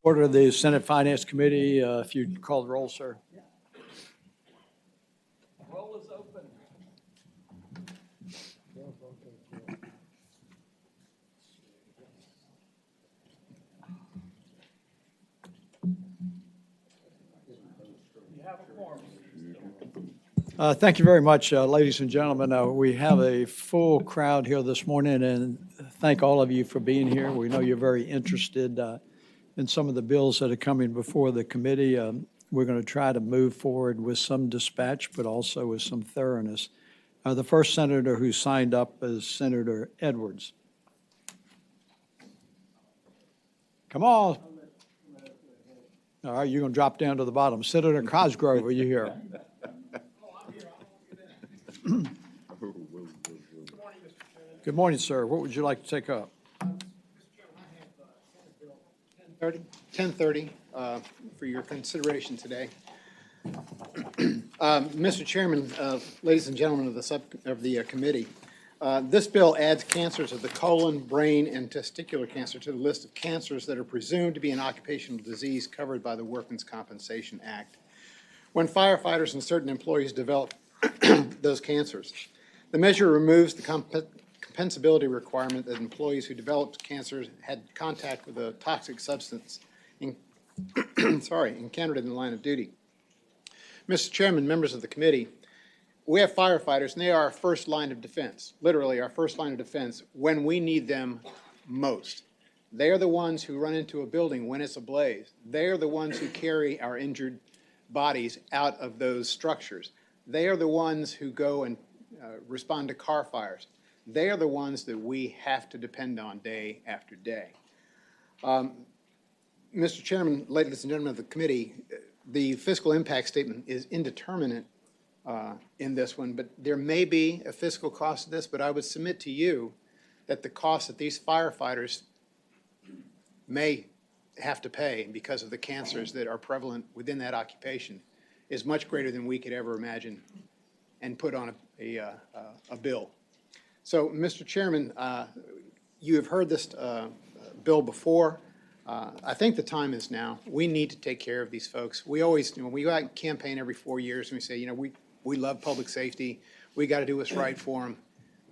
Order of the Senate Finance Committee, if you'd call the roll, sir. Roll is open. Thank you very much, ladies and gentlemen. We have a full crowd here this morning, and thank all of you for being here. We know you're very interested in some of the bills that are coming before the committee. We're going to try to move forward with some dispatch, but also with some thoroughness. The first senator who signed up is Senator Edwards. Come on. All right, you're going to drop down to the bottom. Senator Cosgrove, are you here? Good morning, sir. What would you like to take up? 1030 for your consideration today. Mr. Chairman, ladies and gentlemen of the committee, this bill adds cancers of the colon, brain, and testicular cancer to the list of cancers that are presumed to be an occupational disease covered by the Workmen's Compensation Act. When firefighters and certain employees develop those cancers, the measure removes the compensability requirement that employees who developed cancers had contact with a toxic substance encountered in the line of duty. Mr. Chairman, members of the committee, we have firefighters, and they are our first line of defense, literally our first line of defense when we need them most. They are the ones who run into a building when it's ablaze. They are the ones who carry our injured bodies out of those structures. They are the ones who go and respond to car fires. They are the ones that we have to depend on day after day. Mr. Chairman, ladies and gentlemen of the committee, the fiscal impact statement is indeterminate in this one, but there may be a fiscal cost to this, but I would submit to you that the cost that these firefighters may have to pay because of the cancers that are prevalent within that occupation is much greater than we could ever imagine and put on a bill. So, Mr. Chairman, you have heard this bill before. I think the time is now. We need to take care of these folks. We always, we go out and campaign every 4 years and we say, we love public safety. We got to do what's right for them.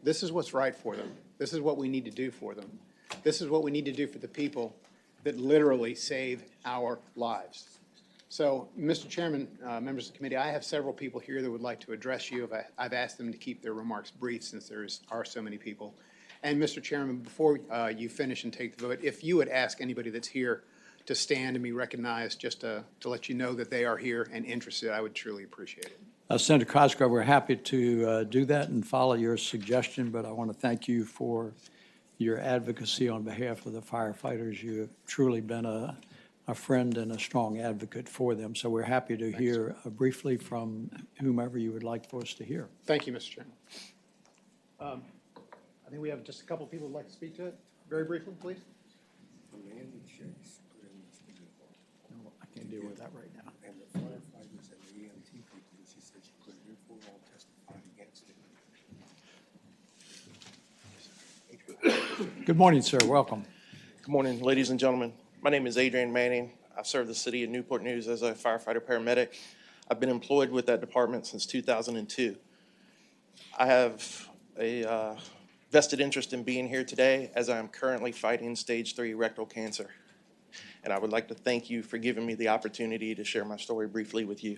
This is what's right for them. This is what we need to do for them. This is what we need to do for the people that literally save our lives. So, Mr. Chairman, members of the committee, I have several people here that would like to address you. I've asked them to keep their remarks brief since there are so many people. And, Mr. Chairman, before you finish and take the vote, if you would ask anybody that's here to stand and be recognized just to let you know that they are here and interested, I would truly appreciate it. Senator Cosgrove, we're happy to do that and follow your suggestion, but I want to thank you for your advocacy on behalf of the firefighters. You have truly been a friend and a strong advocate for them. So we're happy to hear briefly from whomever you would like for us to hear. Thank you, Mr. Chairman. I think we have just a couple of people who would like to speak to it. Very briefly, please. No, I can't deal with that right now. And the firefighters and the EMT people, she said she could therefore all testify against it. Good morning, sir. Welcome. Good morning, ladies and gentlemen. My name is Adrian Manning. I serve the city of Newport News as a firefighter paramedic. I've been employed with that department since 2002. I have a vested interest in being here today as I am currently fighting stage 3 rectal cancer. And I would like to thank you for giving me the opportunity to share my story briefly with you.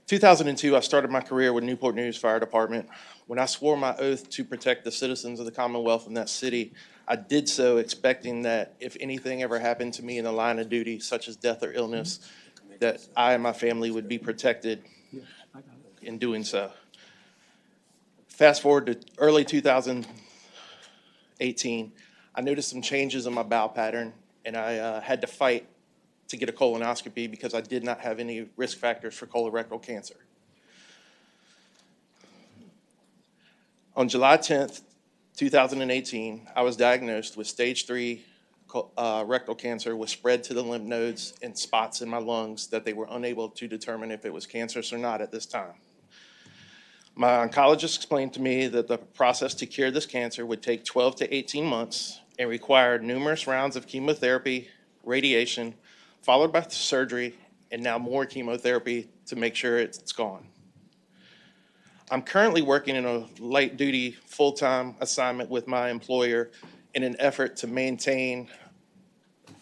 2002, I started my career with Newport News Fire Department. When I swore my oath to protect the citizens of the Commonwealth in that city, I did so expecting that if anything ever happened to me in the line of duty, such as death or illness, that I and my family would be protected in doing so. Fast forward to early 2018, I noticed some changes in my bowel pattern, and I had to fight to get a colonoscopy because I did not have any risk factors for colorectal cancer. On July 10th, 2018, I was diagnosed with stage 3 rectal cancer with spread to the lymph nodes and spots in my lungs that they were unable to determine if it was cancerous or not at this time. My oncologist explained to me that the process to cure this cancer would take 12 to 18 months and required numerous rounds of chemotherapy, radiation, followed by surgery, and now more chemotherapy to make sure it's gone. I'm currently working in a light-duty, full-time assignment with my employer in an effort to maintain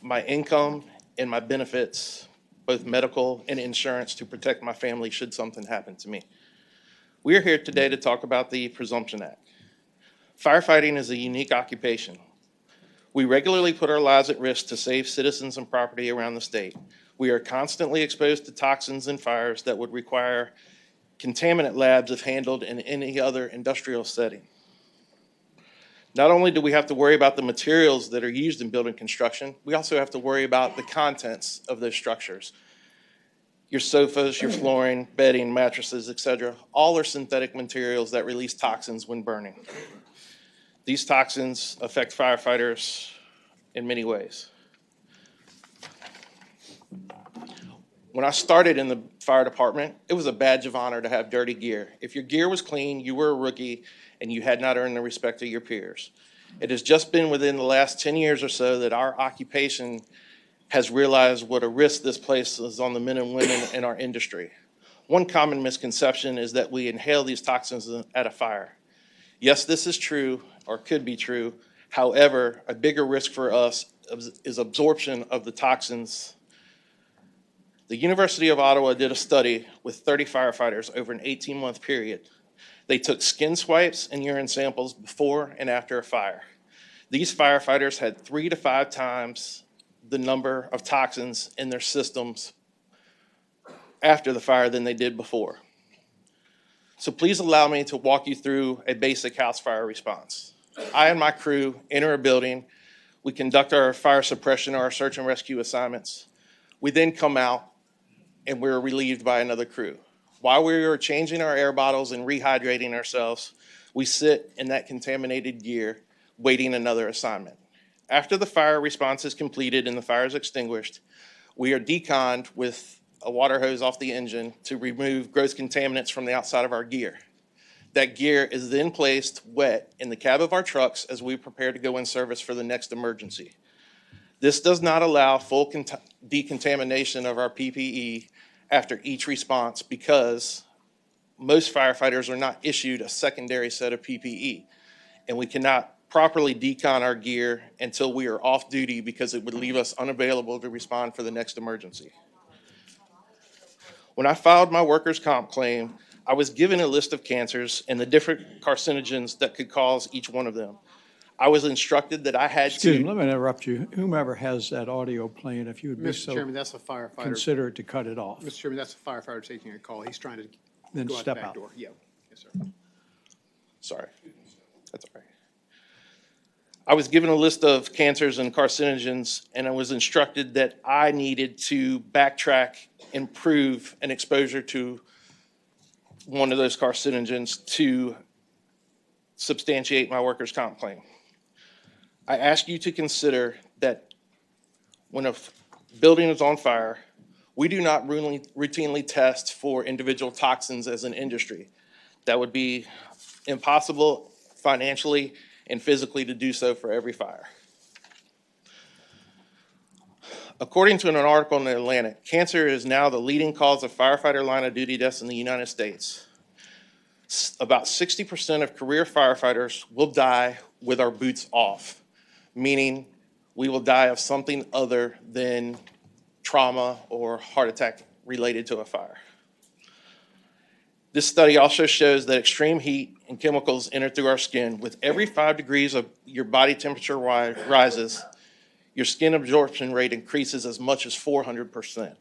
my income and my benefits, both medical and insurance, to protect my family should something happen to me. We are here today to talk about the Presumption Act. Firefighting is a unique occupation. We regularly put our lives at risk to save citizens and property around the state. We are constantly exposed to toxins and fires that would require contaminant labs if handled in any other industrial setting. Not only do we have to worry about the materials that are used in building construction, we also have to worry about the contents of those structures. Your sofas, your flooring, bedding, mattresses, etc., all are synthetic materials that release toxins when burning. These toxins affect firefighters in many ways. When I started in the fire department, it was a badge of honor to have dirty gear. If your gear was clean, you were a rookie and you had not earned the respect of your peers. It has just been within the last 10 years or so that our occupation has realized what a risk this places on the men and women in our industry. One common misconception is that we inhale these toxins at a fire. Yes, this is true, or could be true. However, a bigger risk for us is absorption of the toxins. The University of Ottawa did a study with 30 firefighters over an 18-month period. They took skin swipes and urine samples before and after a fire. These firefighters had 3 to 5 times the number of toxins in their systems after the fire than they did before. So please allow me to walk you through a basic house fire response. I and my crew enter a building. We conduct our fire suppression or our search and rescue assignments. We then come out and we're relieved by another crew. While we are changing our air bottles and rehydrating ourselves, we sit in that contaminated gear waiting another assignment. After the fire response is completed and the fire is extinguished, we are deconned with a water hose off the engine to remove gross contaminants from the outside of our gear. That gear is then placed wet in the cab of our trucks as we prepare to go in service for the next emergency. This does not allow full decontamination of our PPE after each response because most firefighters are not issued a secondary set of PPE, and we cannot properly decon our gear until we are off duty because it would leave us unavailable to respond for the next emergency. When I filed my workers' comp claim, I was given a list of cancers and the different carcinogens that could cause each one of them. I was instructed that I had Excuse me, to. let me interrupt you. Whomever has that audio playing, if you would be Mr. so Chairman, that's a firefighter. considerate to cut it off, Mr. Chairman, that's a firefighter taking a call. He's trying to then go out the step back out. door. Yeah, yes, sir. Sorry, that's all right. I was given a list of cancers and carcinogens, and I was instructed that I needed to backtrack and prove an exposure to one of those carcinogens to substantiate my workers' comp claim. I ask you to consider that when a building is on fire, we do not routinely test for individual toxins as an industry. That would be impossible financially and physically to do so for every fire. According to an article in the Atlantic, cancer is now the leading cause of firefighter line of duty deaths in the United States. About 60% of career firefighters will die with our boots off, meaning we will die of something other than trauma or heart attack related to a fire. This study also shows that extreme heat and chemicals enter through our skin. With every 5 degrees of your body temperature rises, your skin absorption rate increases as much as 400%.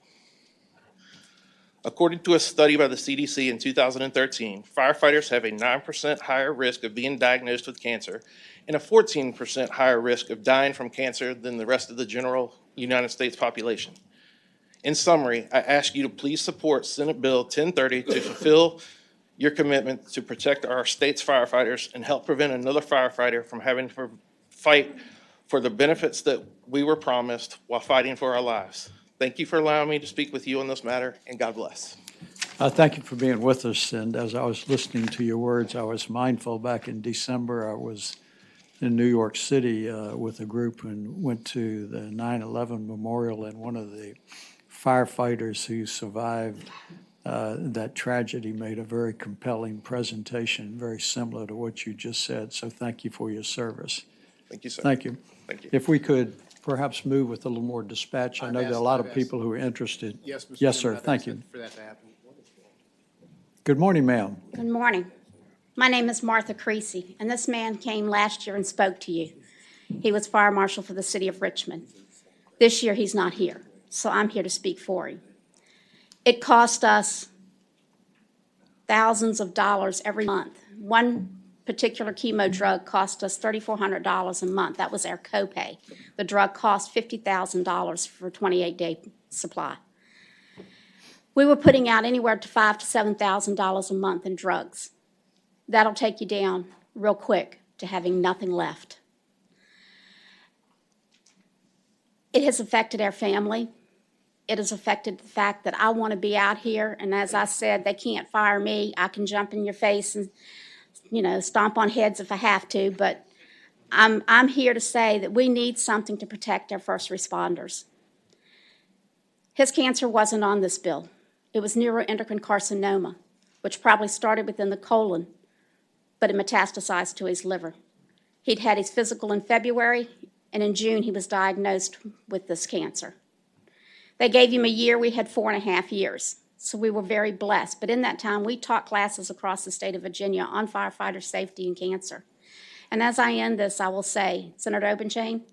According to a study by the CDC in 2013, firefighters have a 9% higher risk of being diagnosed with cancer and a 14% higher risk of dying from cancer than the rest of the general United States population. In summary, I ask you to please support Senate Bill 1030 to fulfill your commitment to protect our state's firefighters and help prevent another firefighter from having to fight for the benefits that we were promised while fighting for our lives. Thank you for allowing me to speak with you on this matter, and God bless. Thank you for being with us. And as I was listening to your words, I was mindful back in December, I was in New York City with a group and went to the 9/11 memorial, and one of the firefighters who survived that tragedy made a very compelling presentation, very similar to what you just said. So thank you for your service. Thank you, sir. Thank you. Thank you. If we could perhaps move with a little more dispatch. I know there are a lot of I've people who are interested. Yes, Mr. Yes, sir. Chairman, I've Thank asked you. for that to happen. Good morning, ma'am. Good morning. My name is Martha Creasy, and this man came last year and spoke to you. He was fire marshal for the city of Richmond. This year, he's not here, so I'm here to speak for him. It cost us thousands of dollars every month. One particular chemo drug cost us $3,400 a month. That was our copay. The drug cost $50,000 for a 28-day supply. We were putting out anywhere to $5,000 to $7,000 a month in drugs. That'll take you down real quick to having nothing left. It has affected our family. It has affected the fact that I want to be out here, and as I said, they can't fire me. I can jump in your face and, stomp on heads if I have to, but I'm here to say that we need something to protect our first responders. His cancer wasn't on this bill. It was neuroendocrine carcinoma, which probably started within the colon, but it metastasized to his liver. He'd had his physical in February, and in June he was diagnosed with this cancer. They gave him a year. We had 4.5 years, so we were very blessed. But in that time, we taught classes across the state of Virginia on firefighter safety and cancer. And as I end this, I will say, Senator Openchain,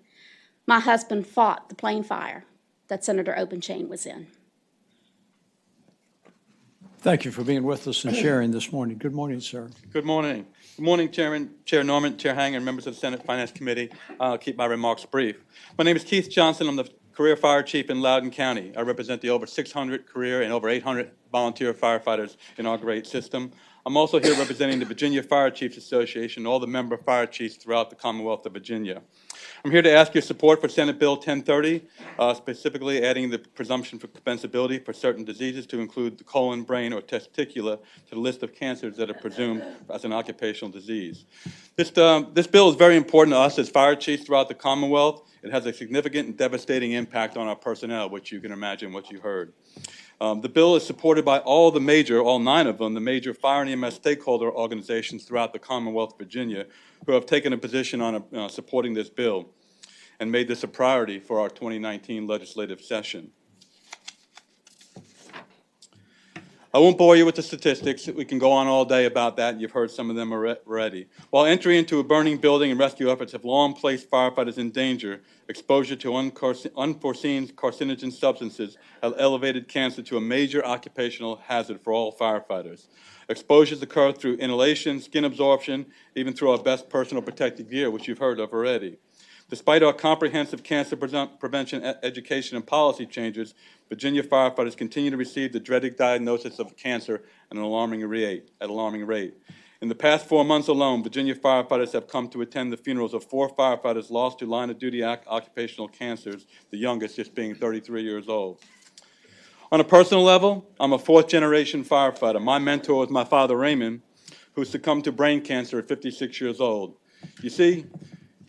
my husband fought the plane fire that Senator Openchain was in. Thank you for being with us and sharing this morning. Good morning, sir. Good morning. Good morning, Chairman, Chair Norman, Chair Hanger, and members of the Senate Finance Committee. I'll keep my remarks brief. My name is Keith Johnson. I'm the career fire chief in Loudoun County. I represent the over 600 career and over 800 volunteer firefighters in our great system. I'm also here representing the Virginia Fire Chiefs Association, all the member fire chiefs throughout the Commonwealth of Virginia. I'm here to ask your support for Senate Bill 1030, specifically adding the presumption for compensability for certain diseases to include the colon, brain, or testicular to the list of cancers that are presumed as an occupational disease. This bill is very important to us as fire chiefs throughout the Commonwealth. It has a significant and devastating impact on our personnel, which you can imagine what you heard. The bill is supported by all 9 of them, the major fire and EMS stakeholder organizations throughout the Commonwealth of Virginia, who have taken a position on supporting this bill and made this a priority for our 2019 legislative session. I won't bore you with the statistics. We can go on all day about that. You've heard some of them already. While entry into a burning building and rescue efforts have long placed firefighters in danger, exposure to unforeseen carcinogen substances have elevated cancer to a major occupational hazard for all firefighters. Exposures occur through inhalation, skin absorption, even through our best personal protective gear, which you've heard of already. Despite our comprehensive cancer prevention education and policy changes, Virginia firefighters continue to receive the dreaded diagnosis of cancer at an alarming rate. In the past 4 months alone, Virginia firefighters have come to attend the funerals of 4 firefighters lost to line-of-duty occupational cancers, the youngest just being 33 years old. On a personal level, I'm a 4th-generation firefighter. My mentor was my father, Raymond, who succumbed to brain cancer at 56 years old. You see,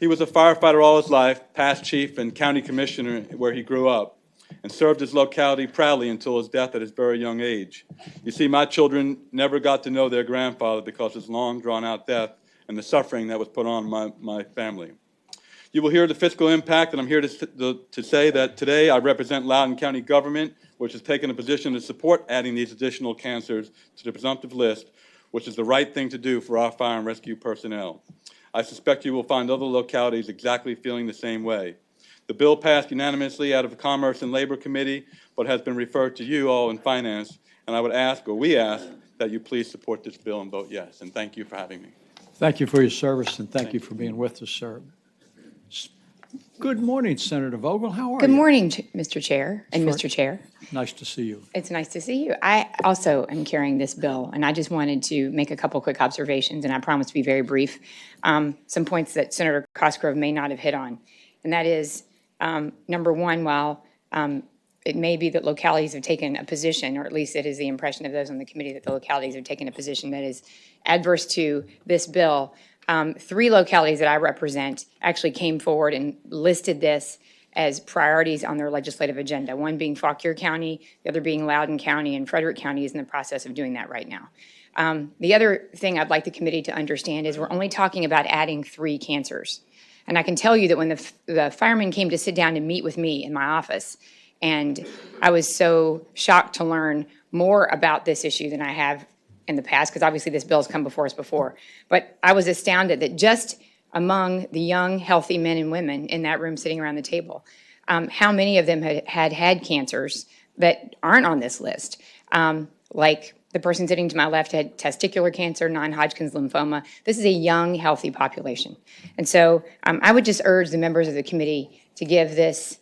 he was a firefighter all his life, past chief and county commissioner where he grew up, and served his locality proudly until his death at his very young age. You see, my children never got to know their grandfather because of his long, drawn-out death and the suffering that was put on my family. You will hear the fiscal impact, and I'm here to say that today I represent Loudoun County government, which has taken a position to support adding these additional cancers to the presumptive list, which is the right thing to do for our fire and rescue personnel. I suspect you will find other localities exactly feeling the same way. The bill passed unanimously out of the Commerce and Labor Committee, but has been referred to you all in Finance, and I would ask, or we ask, that you please support this bill and vote yes. And thank you for having me. Thank you for your service, and thank you for being with us, sir. Good morning, Senator Vogel. How are you? Good morning, Mr. Chair and Sure. Mr. Chair. Nice to see you. It's nice to see you. I also am carrying this bill, and I just wanted to make a couple quick observations, and I promise to be very brief. Some points that Senator Cosgrove may not have hit on, and that is, number one, while it may be that localities have taken a position, or at least it is the impression of those on the committee that the localities have taken a position that is adverse to this bill, 3 localities that I represent actually came forward and listed this as priorities on their legislative agenda, one being Fauquier County, the other being Loudoun County, and Frederick County is in the process of doing that right now. The other thing I'd like the committee to understand is we're only talking about adding 3 cancers. And I can tell you that when the firemen came to sit down and meet with me in my office, and I was so shocked to learn more about this issue than I have in the past, because obviously this bill's come before us before. But I was astounded that just among the young, healthy men and women in that room sitting around the table, how many of them had cancers that aren't on this list. Like the person sitting to my left had testicular cancer, non-Hodgkin's lymphoma. This is a young, healthy population. And so I would just urge the members of the committee to give this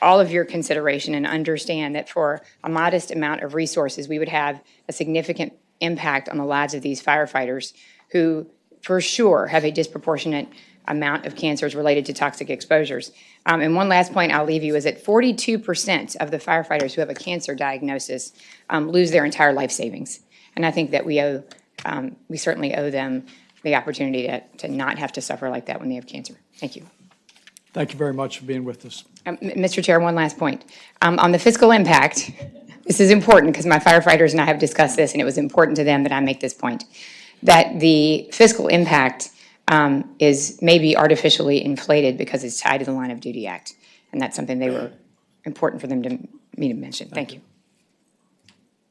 all of your consideration and understand that for a modest amount of resources, we would have a significant impact on the lives of these firefighters who, for sure, have a disproportionate amount of cancers related to toxic exposures. And one last point I'll leave you is that 42% of the firefighters who have a cancer diagnosis lose their entire life savings. And I think that we certainly owe them the opportunity to not have to suffer like that when they have cancer. Thank you. Thank you very much for being with us. Mr. Chair, one last point. On the fiscal impact, this is important because my firefighters and I have discussed this, and it was important to them that I make this point, that the fiscal impact is maybe artificially inflated because it's tied to the Line of Duty Act. And that's something they were important for them to me to mention. Thank you.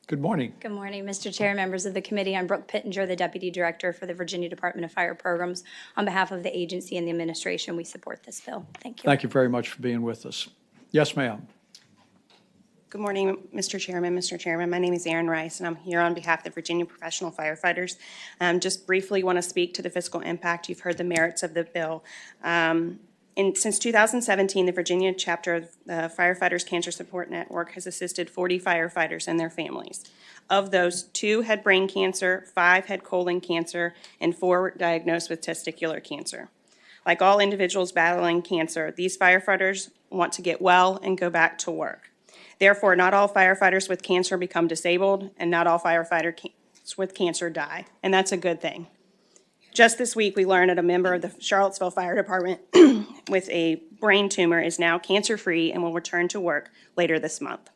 Good morning. Good morning, Mr. Chair, members of the committee. I'm Brooke Pittenger, the Deputy Director for the Virginia Department of Fire Programs. On behalf of the agency and the administration, we support this bill. Thank you. Thank you very much for being with us. Yes, ma'am. Good morning, Mr. Chairman. Mr. Chairman, my name is Erin Rice, and I'm here on behalf of the Virginia Professional Firefighters. Just briefly want to speak to the fiscal impact. You've heard the merits of the bill. Since 2017, the Virginia chapter of the Firefighters Cancer Support Network has assisted 40 firefighters and their families. Of those, 2 had brain cancer, 5 had colon cancer, and 4 were diagnosed with testicular cancer. Like all individuals battling cancer, these firefighters want to get well and go back to work. Therefore, not all firefighters with cancer become disabled, and not all firefighters with cancer die, and that's a good thing. Just this week, we learned that a member of the Charlottesville Fire Department with a brain tumor is now cancer-free and will return to work later this month.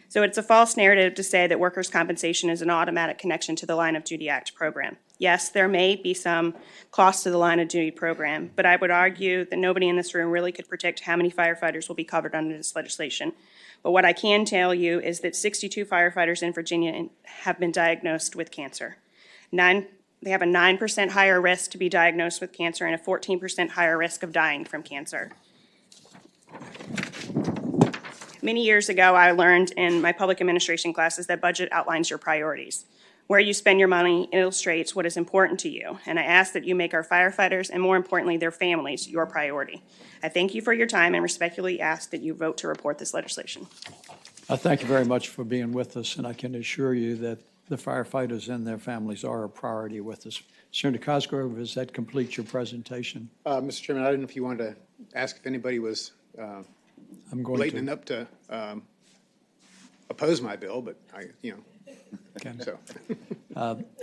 So it's a false narrative to say that workers' compensation is an automatic connection to the Line of Duty Act program. Yes, there may be some cost to the Line of Duty program, but I would argue that nobody in this room really could predict how many firefighters will be covered under this legislation. But what I can tell you is that 62 firefighters in Virginia have been diagnosed with cancer. They have a 9% higher risk to be diagnosed with cancer and a 14% higher risk of dying from cancer. Many years ago, I learned in my public administration classes that budget outlines your priorities. Where you spend your money illustrates what is important to you, and I ask that you make our firefighters, and more importantly, their families, your priority. I thank you for your time and respectfully ask that you vote to report this legislation. I thank you very much for being with us, and I can assure you that the firefighters and their families are a priority with us. Senator Cosgrove, does that complete your presentation? Mr. Chairman, I don't know if you wanted to ask if anybody was I'm going blatant to. enough to oppose my bill, but Okay. so.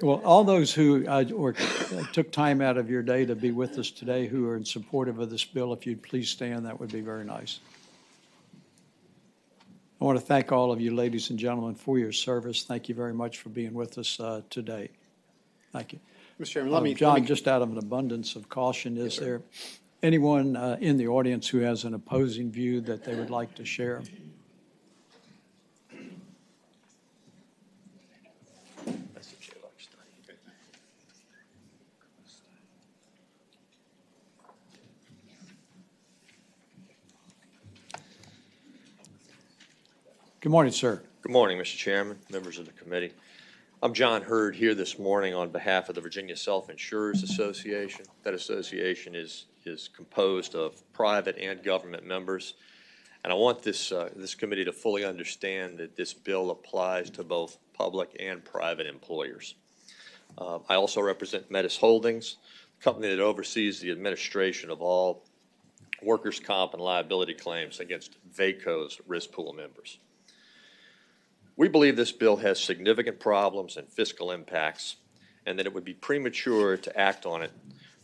Well, all those who took time out of your day to be with us today who are in supportive of this bill, if you'd please stand, that would be very nice. I want to thank all of you, ladies and gentlemen, for your service. Thank you very much for being with us today. Thank you. Mr. Chairman, let me. John, just out of an abundance of caution, is there anyone in the audience who has an opposing view that they would like to share? Good morning, sir. Good morning, Mr. Chairman, members of the committee. I'm John Hurd here this morning on behalf of the Virginia Self-Insurers Association. That association is composed of private and government members. And I want this committee to fully understand that this bill applies to both public and private employers. I also represent Metis Holdings, a company that oversees the administration of all workers' comp and liability claims against VACO's risk pool members. We believe this bill has significant problems and fiscal impacts, and that it would be premature to act on it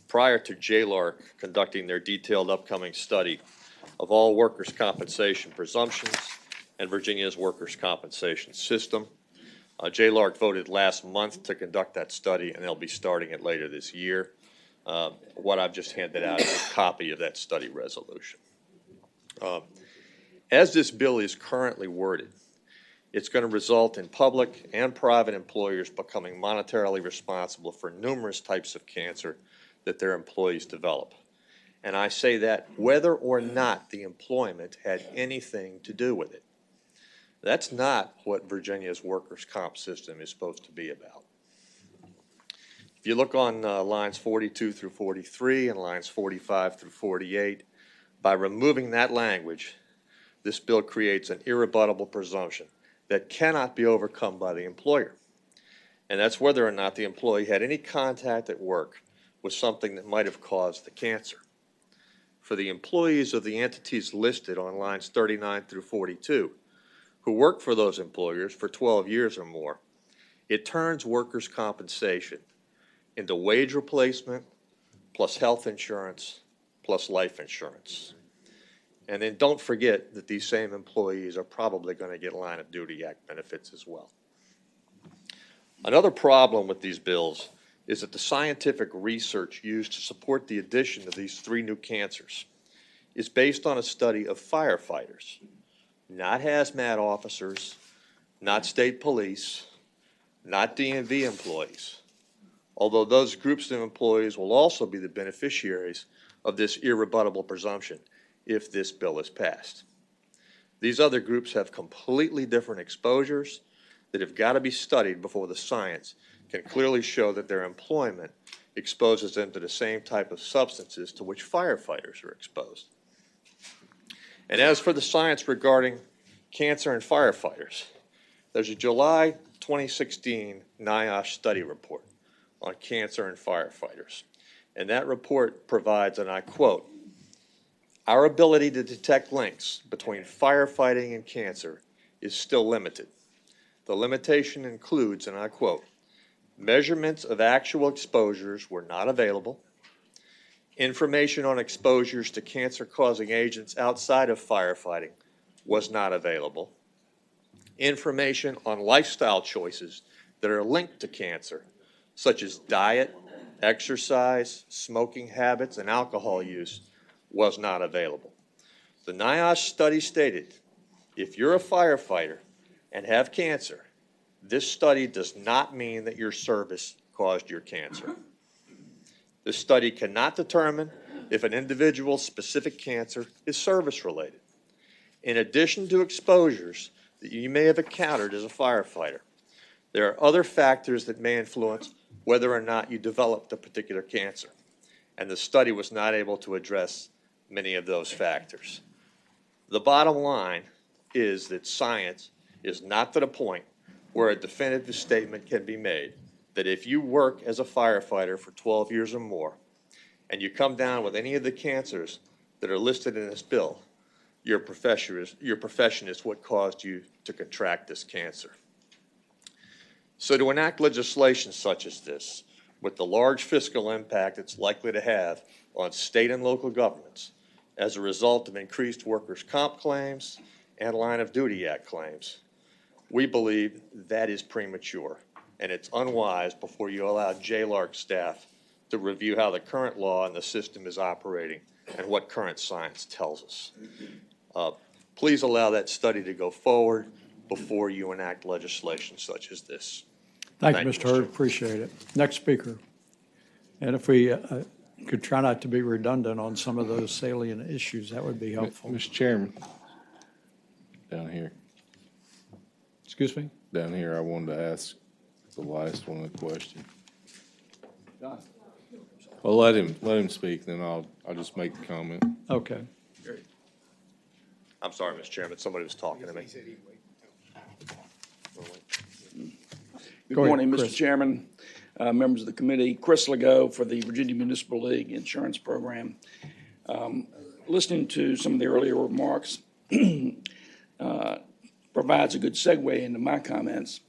prior to JLARC conducting their detailed upcoming study of all workers' compensation presumptions and Virginia's workers' compensation system. JLARC voted last month to conduct that study, and they'll be starting it later this year. What I've just handed out is a copy of that study resolution. As this bill is currently worded, it's going to result in public and private employers becoming monetarily responsible for numerous types of cancer that their employees develop. And I say that whether or not the employment had anything to do with it. That's not what Virginia's workers' comp system is supposed to be about. If you look on lines 42 through 43 and lines 45 through 48, by removing that language, this bill creates an irrebuttable presumption that cannot be overcome by the employer. And that's whether or not the employee had any contact at work with something that might have caused the cancer. For the employees of the entities listed on lines 39 through 42, who work for those employers for 12 years or more, it turns workers' compensation into wage replacement plus health insurance plus life insurance. And then don't forget that these same employees are probably going to get Line of Duty Act benefits as well. Another problem with these bills is that the scientific research used to support the addition of these three new cancers is based on a study of firefighters, not hazmat officers, not state police, not DMV employees, although those groups of employees will also be the beneficiaries of this irrebuttable presumption if this bill is passed. These other groups have completely different exposures that have got to be studied before the science can clearly show that their employment exposes them to the same type of substances to which firefighters are exposed. And as for the science regarding cancer and firefighters, there's a July 2016 NIOSH study report on cancer and firefighters. And that report provides, and I quote, "Our ability to detect links between firefighting and cancer is still limited. The limitation includes," and I quote, "measurements of actual exposures were not available. Information on exposures to cancer-causing agents outside of firefighting was not available. Information on lifestyle choices that are linked to cancer, such as diet, exercise, smoking habits, and alcohol use, was not available." The NIOSH study stated, if you're a firefighter and have cancer, this study does not mean that your service caused your cancer. This study cannot determine if an individual's specific cancer is service-related. In addition to exposures that you may have encountered as a firefighter, there are other factors that may influence whether or not you developed a particular cancer, and the study was not able to address many of those factors. The bottom line is that science is not to the point where a definitive statement can be made that if you work as a firefighter for 12 years or more and you come down with any of the cancers that are listed in this bill, your profession is what caused you to contract this cancer. So to enact legislation such as this, with the large fiscal impact it's likely to have on state and local governments as a result of increased workers' comp claims and Line of Duty Act claims, we believe that is premature, and it's unwise before you allow JLARC staff to review how the current law and the system is operating and what current science tells us. Please allow that study to go forward before you enact legislation such as this. Thank you, Mr. Hurd, appreciate it. Next speaker. And if we could try not to be redundant on some of those salient issues, that would be helpful. Mr. Chairman, down here, I wanted to ask the last one a question. Well, let him speak, then I'll just make the comment. Okay. I'm sorry, Mr. Chairman, somebody was talking to me. Good Go ahead, morning, Mr. Chris. Chairman, members of the committee. Chris Legault for the Virginia Municipal League Insurance Program. Listening to some of the earlier remarks provides a good segue into my comments.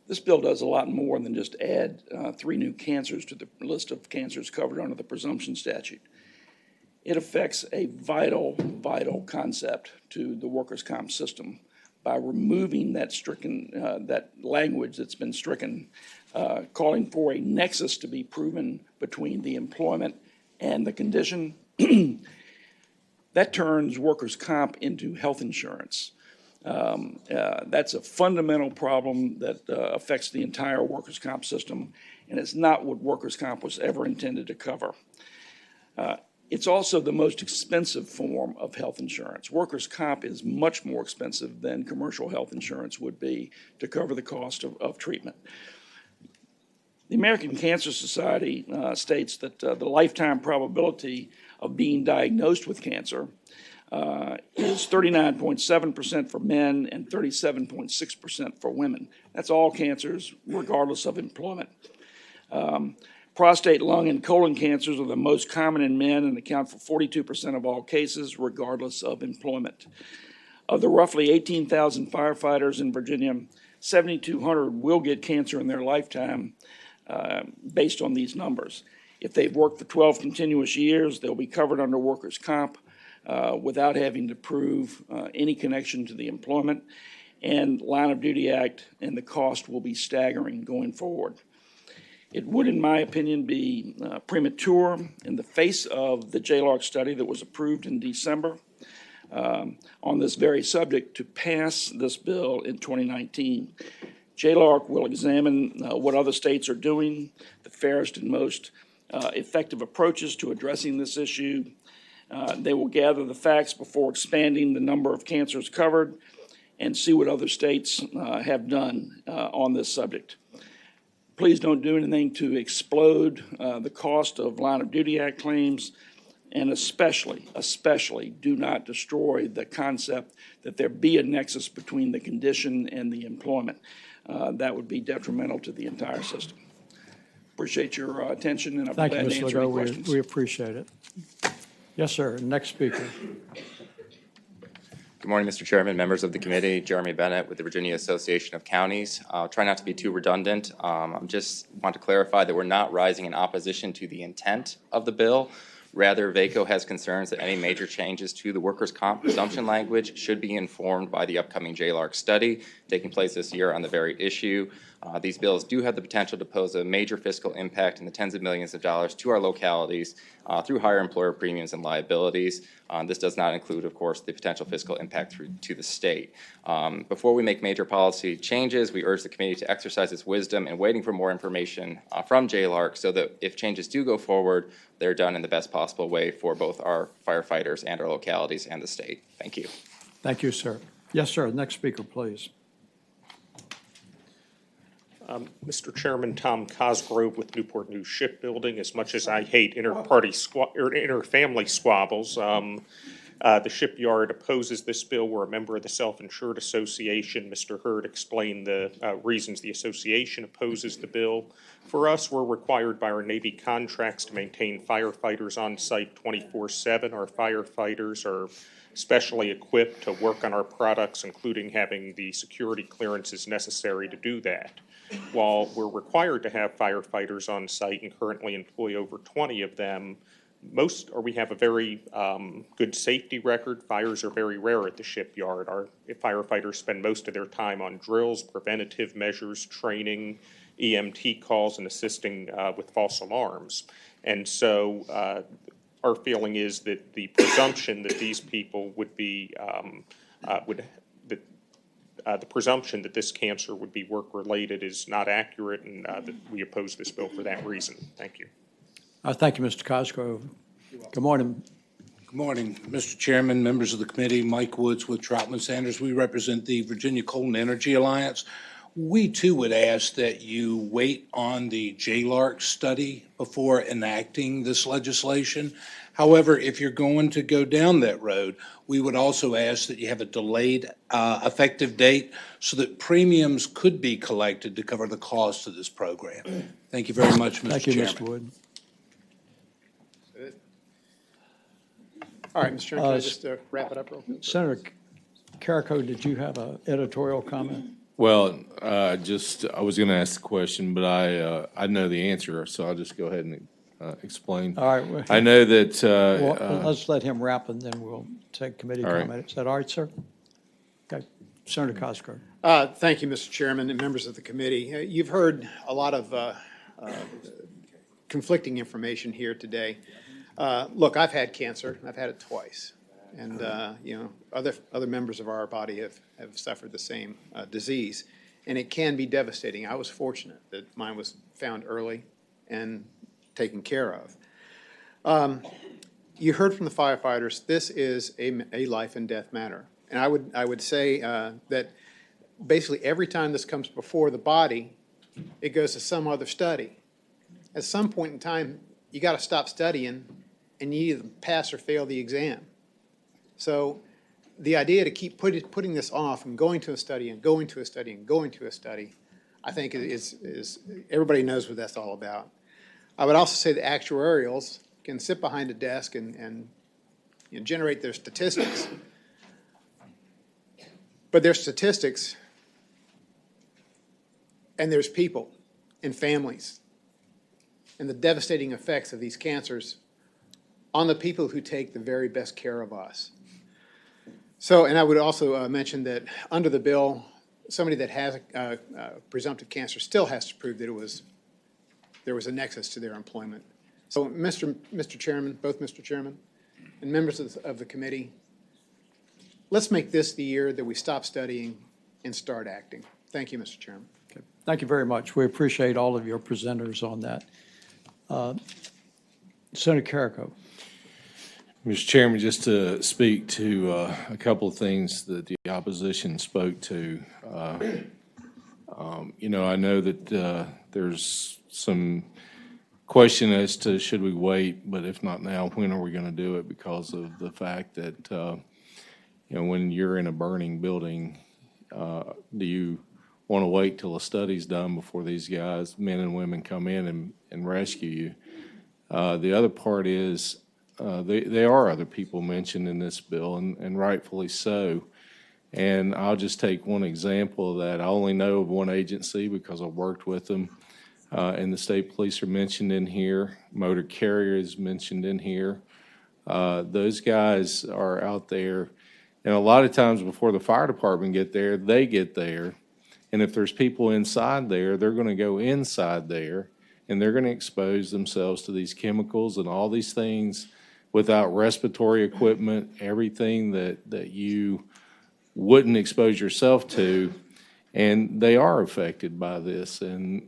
This bill does a lot more than just add 3 new cancers to the list of cancers covered under the presumption statute. It affects a vital, vital concept to the workers' comp system by removing that that language that's been stricken, calling for a nexus to be proven between the employment and the condition. That turns workers' comp into health insurance. That's a fundamental problem that affects the entire workers' comp system, and it's not what workers' comp was ever intended to cover. It's also the most expensive form of health insurance. Workers' comp is much more expensive than commercial health insurance would be to cover the cost of treatment. The American Cancer Society states that the lifetime probability of being diagnosed with cancer is 39.7% for men and 37.6% for women. That's all cancers, regardless of employment. Prostate, lung, and colon cancers are the most common in men and account for 42% of all cases, regardless of employment. Of the roughly 18,000 firefighters in Virginia, 7,200 will get cancer in their lifetime based on these numbers. If they've worked for 12 continuous years, they'll be covered under workers' comp without having to prove any connection to the employment. And Line of Duty Act and the cost will be staggering going forward. It would, in my opinion, be premature in the face of the JLARC study that was approved in December on this very subject to pass this bill in 2019. JLARC will examine what other states are doing, the fairest and most effective approaches to addressing this issue. They will gather the facts before expanding the number of cancers covered and see what other states have done on this subject. Please don't do anything to explode the cost of Line of Duty Act claims, and especially do not destroy the concept that there be a nexus between the condition and the employment. That would be detrimental to the entire system. Appreciate your attention, and I'll be Thank you, glad to Mr. answer any Legault. questions. We appreciate it. Yes, sir. Next speaker. Good morning, Mr. Chairman, members of the committee. Jeremy Bennett with the Virginia Association of Counties. I'll try not to be too redundant. I just want to clarify that we're not rising in opposition to the intent of the bill. Rather, VACO has concerns that any major changes to the workers' comp presumption language should be informed by the upcoming JLARC study taking place this year on the very issue. These bills do have the potential to pose a major fiscal impact in the tens of millions of dollars to our localities through higher employer premiums and liabilities. This does not include, of course, the potential fiscal impact to the state. Before we make major policy changes, we urge the committee to exercise its wisdom in waiting for more information from JLARC so that if changes do go forward, they're done in the best possible way for both our firefighters and our localities and the state. Thank you. Thank you, sir. Yes, sir. Next speaker, please. Mr. Chairman, Tom Cosgrove with Newport News Shipbuilding. As much as I hate inter-family squabbles, the shipyard opposes this bill. We're a member of the Self-Insured Association. Mr. Hurd explained the reasons the association opposes the bill. For us, we're required by our Navy contracts to maintain firefighters on site 24/7. Our firefighters are specially equipped to work on our products, including having the security clearances necessary to do that. While we're required to have firefighters on site and currently employ over 20 of them, we have a very good safety record. Fires are very rare at the shipyard. Our firefighters spend most of their time on drills, preventative measures, training, EMT calls, and assisting with false alarms. And so our feeling is that the presumption that these people would be the presumption that this cancer would be work-related is not accurate, and that we oppose this bill for that reason. Thank you. Thank you, Mr. Cosgrove. Good morning. Good morning, Mr. Chairman, members of the committee. Mike Woods with Troutman Sanders. We represent the Virginia Coal and Energy Alliance. We too would ask that you wait on the JLARC study before enacting this legislation. However, if you're going to go down that road, we would also ask that you have a delayed effective date so that premiums could be collected to cover the cost of this program. Thank you very much, Mr. Chairman. Thank you, Mr. Wood. All right, Mr. Chairman, can I just wrap it up real quick? Senator Carrico, did you have an editorial comment? Well, I was going to ask the question, but I know the answer, so I'll just go ahead and explain. All right. Well, I know that, well, let's let him wrap, and then we'll take committee All right. comment. Is that all right, sir? Okay. Senator Cosgrove. Thank you, Mr. Chairman and members of the committee. You've heard a lot of conflicting information here today. Look, I've had cancer. I've had it twice. And, other members of our body have suffered the same disease. And it can be devastating. I was fortunate that mine was found early and taken care of. You heard from the firefighters, this is a life and death matter. And I would say that basically every time this comes before the body, it goes to some other study. At some point in time, you got to stop studying, and you either pass or fail the exam. So the idea to keep putting this off and going to a study and going to a study and going to a study, I think is everybody knows what that's all about. I would also say the actuarials can sit behind a desk and generate their statistics. But there's statistics, and there's people and families and the devastating effects of these cancers on the people who take the very best care of us. So, and I would also mention that under the bill, somebody that has presumptive cancer still has to prove that there was a nexus to their employment. So, Mr. Chairman, both Mr. Chairman and members of the committee, let's make this the year that we stop studying and start acting. Thank you, Mr. Chairman. Okay. Thank you very much. We appreciate all of your presenters on that. Senator Carrico. Mr. Chairman, just to speak to a couple of things that the opposition spoke to. I know that there's some question as to should we wait, but if not now, when are we going to do it? Because of the fact that, when you're in a burning building, do you want to wait till a study's done before these guys, men and women, come in and rescue you? The other part is, there are other people mentioned in this bill, and rightfully so. And I'll just take one example of that. I only know of one agency because I've worked with them. And the state police are mentioned in here. Motor carrier is mentioned in here. Those guys are out there. And a lot of times before the fire department they get there. And if there's people inside there, they're going to go inside there, and they're going to expose themselves to these chemicals and all these things without respiratory equipment, everything that you wouldn't expose yourself to. And they are affected by this. And,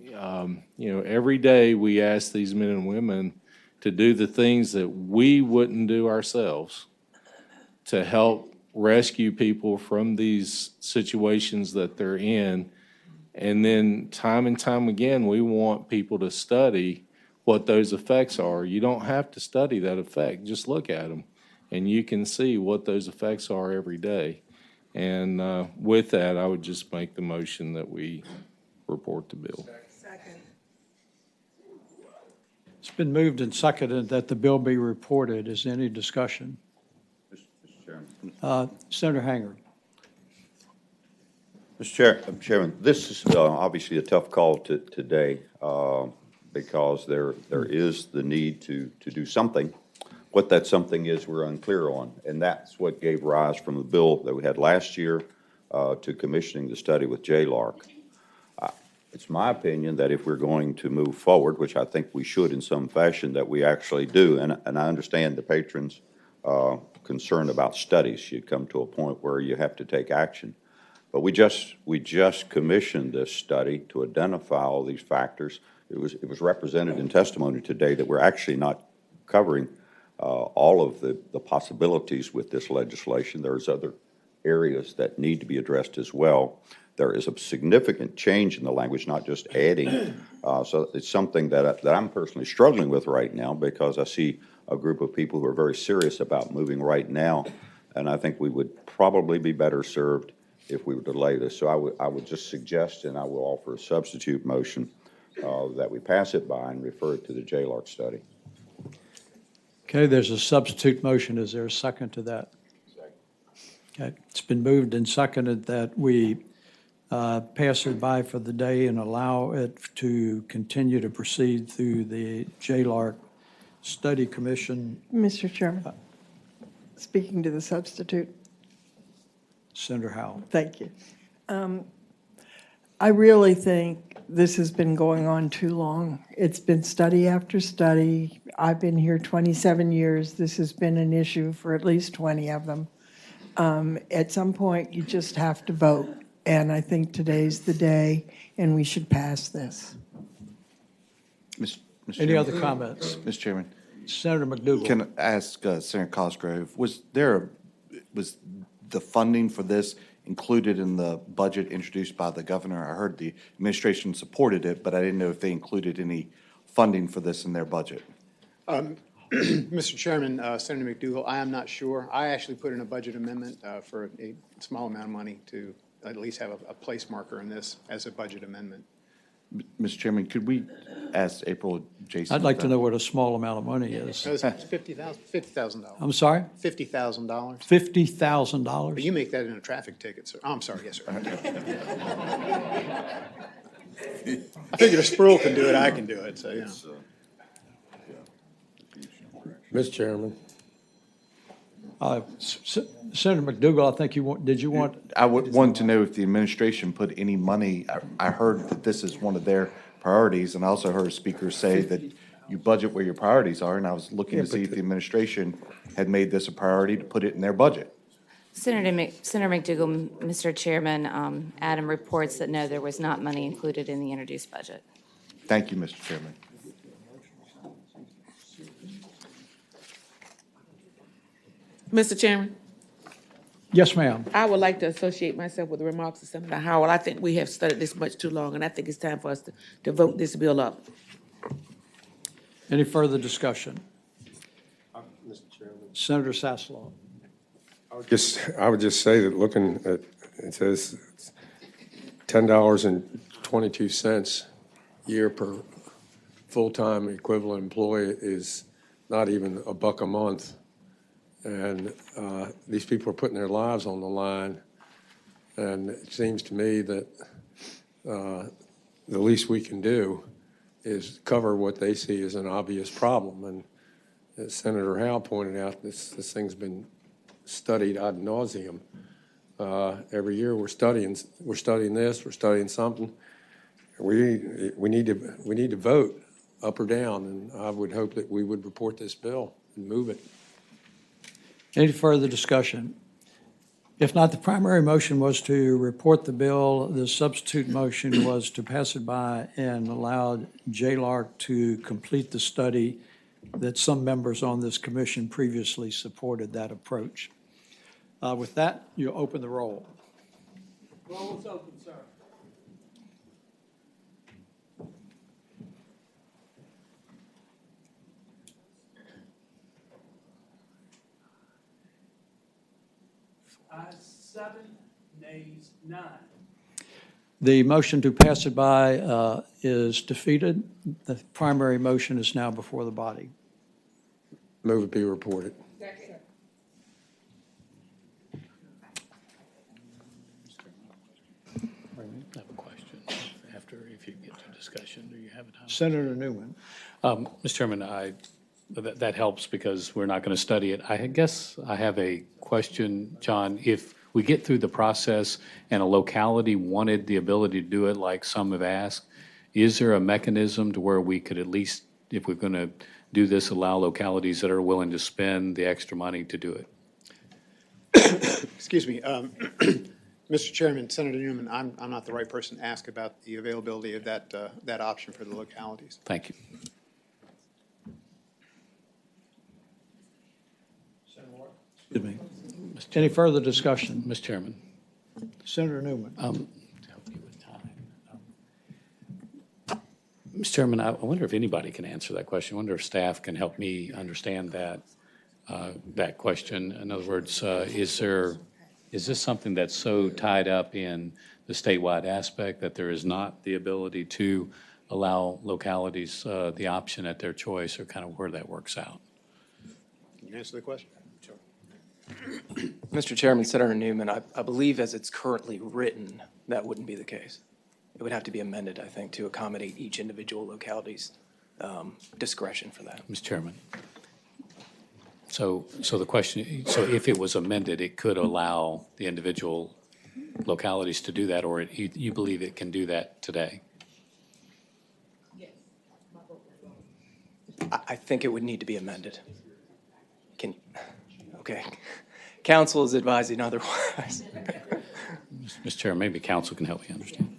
every day we ask these men and women to do the things that we wouldn't do ourselves to help rescue people from these situations that they're in. And then time and time again, we want people to study what those effects are. You don't have to study that effect. Just look at them, and you can see what those effects are every day. And with that, I would just make the motion that we report the bill. Second. It's been moved and seconded that the bill be reported. Is there any discussion? Mr. Chairman. Senator Hanger. Mr. Chairman, this is obviously a tough call today because there is the need to do something. What that something is, we're unclear on, and that's what gave rise from the bill that we had last year to commissioning the study with JLARC. It's my opinion that if we're going to move forward, which I think we should in some fashion, that we actually do, and I understand the patrons' concern about studies. You come to a point where you have to take action. But we just commissioned this study to identify all these factors. It was represented in testimony today that we're actually not covering all of the possibilities with this legislation. There's other areas that need to be addressed as well. There is a significant change in the language, not just adding. So it's something that I'm personally struggling with right now because I see a group of people who are very serious about moving right now, and I think we would probably be better served if we would delay this. So I would just suggest, and I will offer a substitute motion, that we pass it by and refer it to the JLARC study. Okay, there's a substitute motion. Is there a second to that? Second. Okay, it's been moved and seconded that we pass it by for the day and allow it to continue to proceed through the JLARC Study Commission. Mr. Chairman, speaking to the substitute, Senator Howell. thank you. I really think this has been going on too long. It's been study after study. I've been here 27 years. This has been an issue for at least 20 of them. At some point, you just have to vote, and I think today's the day, and we should pass this. Any other comments? Mr. Chairman, Senator McDougal. can I ask Senator Cosgrove, was the funding for this included in the budget introduced by the governor? I heard the administration supported it, but I didn't know if they included any funding for this in their budget. Mr. Chairman, Senator McDougal, I am not sure. I actually put in a budget amendment for a small amount of money to at least have a place marker in this as a budget amendment. Mr. Chairman, could we ask April Jason? I'd like to know what a small amount of money is. It's $50,000. I'm sorry? $50,000. $50,000? But you make that in a traffic ticket, sir. Oh, I'm sorry, yes, sir. I figured if Sproul can do it, I can do it, so, yeah. Mr. Chairman. Senator McDougal, I think did you want? I wanted to know if the administration put any money, I heard that this is one of their priorities, and I also heard speakers say that you budget where your priorities are, and I was looking to see if the administration had made this a priority to put it in their budget. Senator McDougal, Mr. Chairman, Adam reports that no, there was not money included in the introduced budget. Thank you, Mr. Chairman. Mr. Chairman, Yes, ma'am. I would like to associate myself with the remarks of Senator Howell. I think we have studied this much too long, and I think it's time for us to vote this bill up. Any further discussion? Mr. Chairman. Senator Sasslaw. I would just say that looking at, it says $10.22 a year per full-time equivalent employee is not even $1 a month. And these people are putting their lives on the line. And it seems to me that the least we can do is cover what they see as an obvious problem. And as Senator Howell pointed out, this thing's been studied ad nauseum. Every year we're studying this, we're studying something. We need to vote up or down, and I would hope that we would report this bill and move it. Any further discussion? If not, the primary motion was to report the bill. The substitute motion was to pass it by and allow JLARC to complete the study that some members on this commission previously supported that approach. With that, you open the roll. Roll is open, sir. Ayes 7, nays 9. The motion to pass it by is defeated. The primary motion is now before the body. Move it be reported. I have a question after, if you get to discussion, do you have a time? Senator Newman. Mr. Chairman, that helps because we're not going to study it. I guess I have a question, John. If we get through the process and a locality wanted the ability to do it like some have asked, is there a mechanism to where we could at least, if we're going to do this, allow localities that are willing to spend the extra money to do it? Excuse me. Mr. Chairman, Senator Newman, I'm not the right person to ask about the availability of that option for the localities. Thank you. Excuse me. Any further discussion? Mr. Chairman. Senator Newman. To help you with time. Mr. Chairman, I wonder if anybody can answer that question. I wonder if staff can help me understand that question. In other words, is this something that's so tied up in the statewide aspect that there is not the ability to allow localities the option at their choice, or kind of where that works out? Can you answer the question? Sure. Mr. Chairman, Senator Newman, I believe as it's currently written, that wouldn't be the case. It would have to be amended, I think, to accommodate each individual locality's discretion for that. Mr. Chairman. So the question, so if it was amended, it could allow the individual localities to do that, or you believe it can do that today? I think it would need to be amended. Okay. Council is advising otherwise. Mr. Chair, maybe council can help me understand.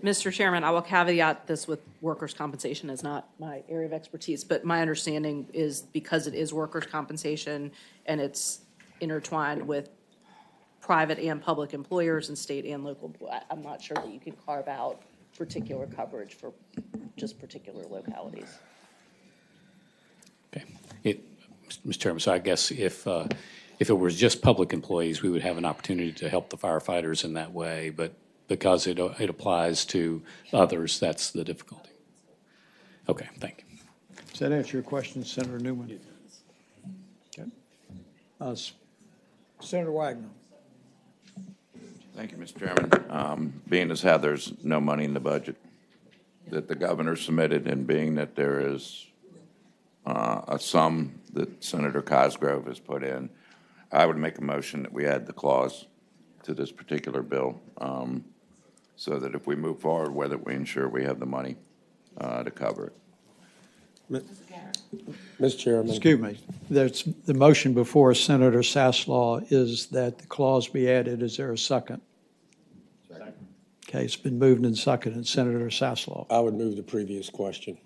Mr. Chairman, I will caveat this with workers' compensation is not my area of expertise, but my understanding is because it is workers' compensation and it's intertwined with private and public employers and state and local, I'm not sure that you can carve out particular coverage for just particular localities. Okay. Mr. Chairman, so I guess if it was just public employees, we would have an opportunity to help the firefighters in that way, but because it applies to others, that's the difficulty. Okay, thank you. Does that answer your question, Senator Newman? Okay. Senator Wagner. Thank you, Mr. Chairman. Being as how there's no money in the budget that the governor submitted, and being that there is a sum that Senator Cosgrove has put in, I would make a motion that we add the clause to this particular bill, so that if we move forward with it, we ensure we have the money to cover it. Mr. Chairman. Excuse me. There's the motion before Senator Saslaw is that the clause be added. Is there a second? Second. Okay, it's been moved and seconded. Senator Saslaw. I would move the previous question.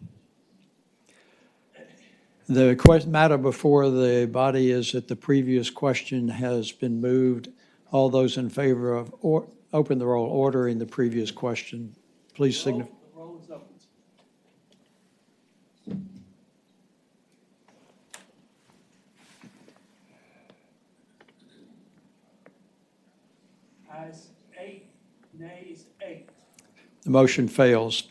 The matter before the body is that the previous question has been moved. All those in favor of open the roll, ordering the previous question, please signify. The roll is open. Ayes 8, nays 8. The motion fails.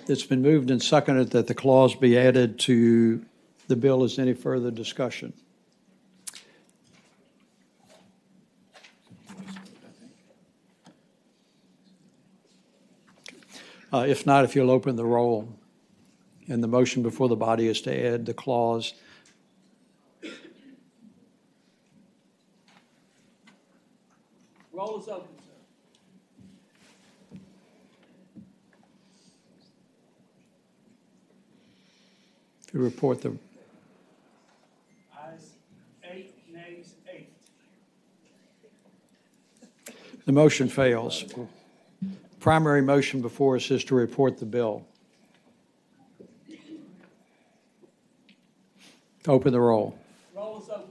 It's been moved and seconded that the clause be added to the bill. Is any further discussion? If not, if you'll open the roll. And the motion before the body is to add the clause. Roll is open, sir. To report the Ayes 8, nays 8. The motion fails. Primary motion before us is to report the bill. Open the roll. Roll is open,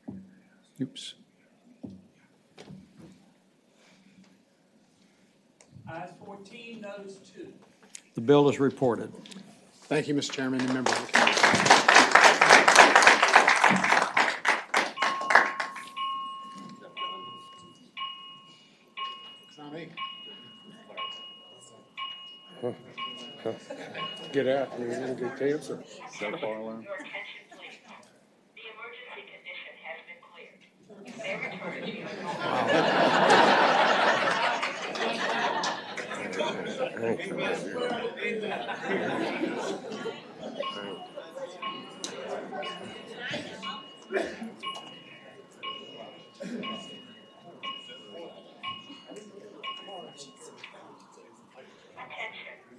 sir. Oops. Ayes 14, noes 2. The bill is reported. Thank you, Mr. Chairman and members of the committee. It's not me. Get out, you're going to get cancer. Your attention, please. The emergency condition has been cleared. You may return to your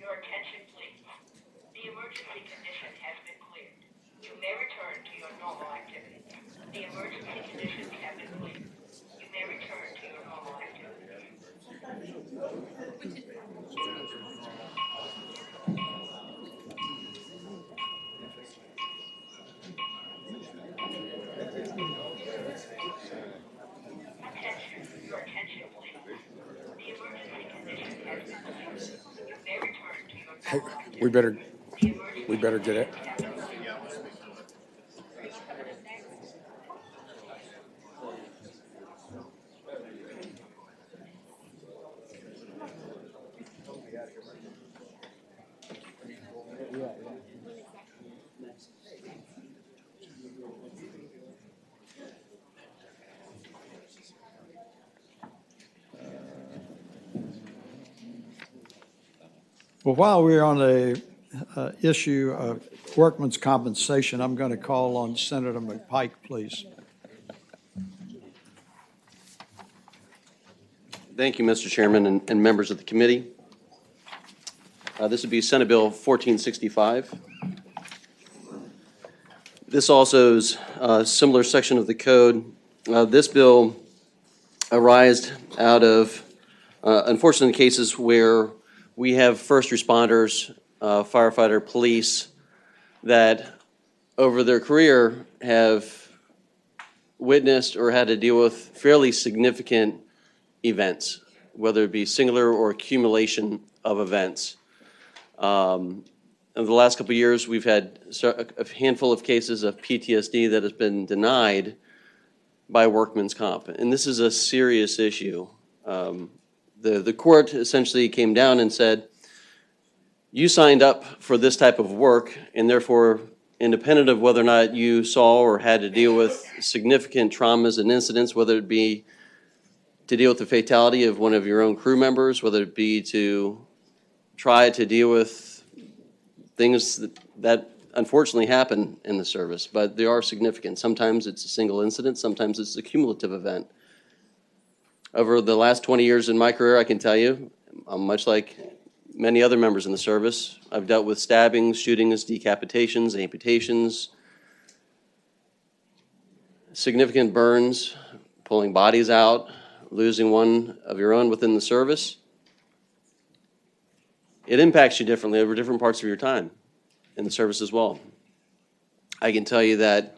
Your attention, please. The emergency condition has been cleared. You may return to your normal activities. The emergency conditions have been cleared. You may return to your normal activities. Your attention, please. The emergency condition has been cleared. You may return to your Hey, normal activities. we better get it. Well, while we're on the issue of workman's compensation, I'm going to call on Senator McPike, please. Thank you, Mr. Chairman and members of the committee. This would be Senate Bill 1465. This also is a similar section of the code. This bill arose out of, unfortunate cases where we have first responders, firefighter, police, that over their career have witnessed or had to deal with fairly significant events, whether it be singular or accumulation of events. In the last couple of years, we've had a handful of cases of PTSD that has been denied by workman's comp, and this is a serious issue. The court essentially came down and said, you signed up for this type of work, and therefore, independent of whether or not you saw or had to deal with significant traumas and incidents, whether it be to deal with the fatality of one of your own crew members, whether it be to try to deal with things that unfortunately happen in the service, but they are significant. Sometimes it's a single incident, sometimes it's a cumulative event. Over the last 20 years in my career, I can tell you, much like many other members in the service, I've dealt with stabbings, shootings, decapitations, amputations, significant burns, pulling bodies out, losing one of your own within the service. It impacts you differently over different parts of your time in the service as well. I can tell you that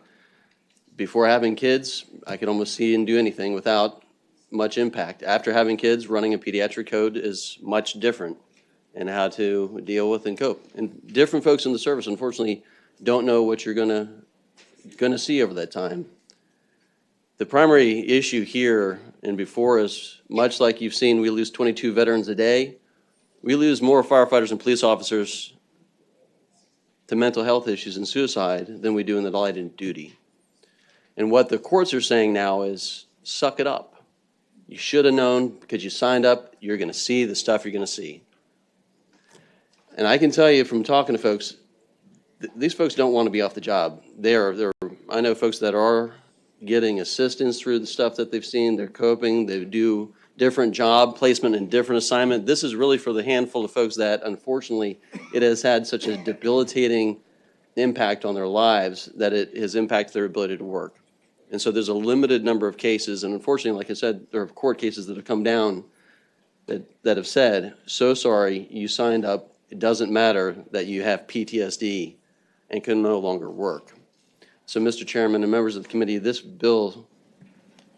before having kids, I could almost see and do anything without much impact. After having kids, running a pediatric code is much different in how to deal with and cope. And different folks in the service, unfortunately, don't know what you're gonna see over that time. The primary issue here and before is, much like you've seen, we lose 22 veterans a day. We lose more firefighters and police officers to mental health issues and suicide than we do in the line of duty. And what the courts are saying now is, suck it up. You should have known because you signed up, you're going to see the stuff you're going to see. And I can tell you from talking to folks, these folks don't want to be off the job. I know folks that are getting assistance through the stuff that they've seen. They're coping. They do different job placement and different assignment. This is really for the handful of folks that, unfortunately, it has had such a debilitating impact on their lives that it has impacted their ability to work. And so there's a limited number of cases, and unfortunately, like I said, there are court cases that have come down that have said, so sorry, you signed up, it doesn't matter that you have PTSD and can no longer work. So, Mr. Chairman and members of the committee, this bill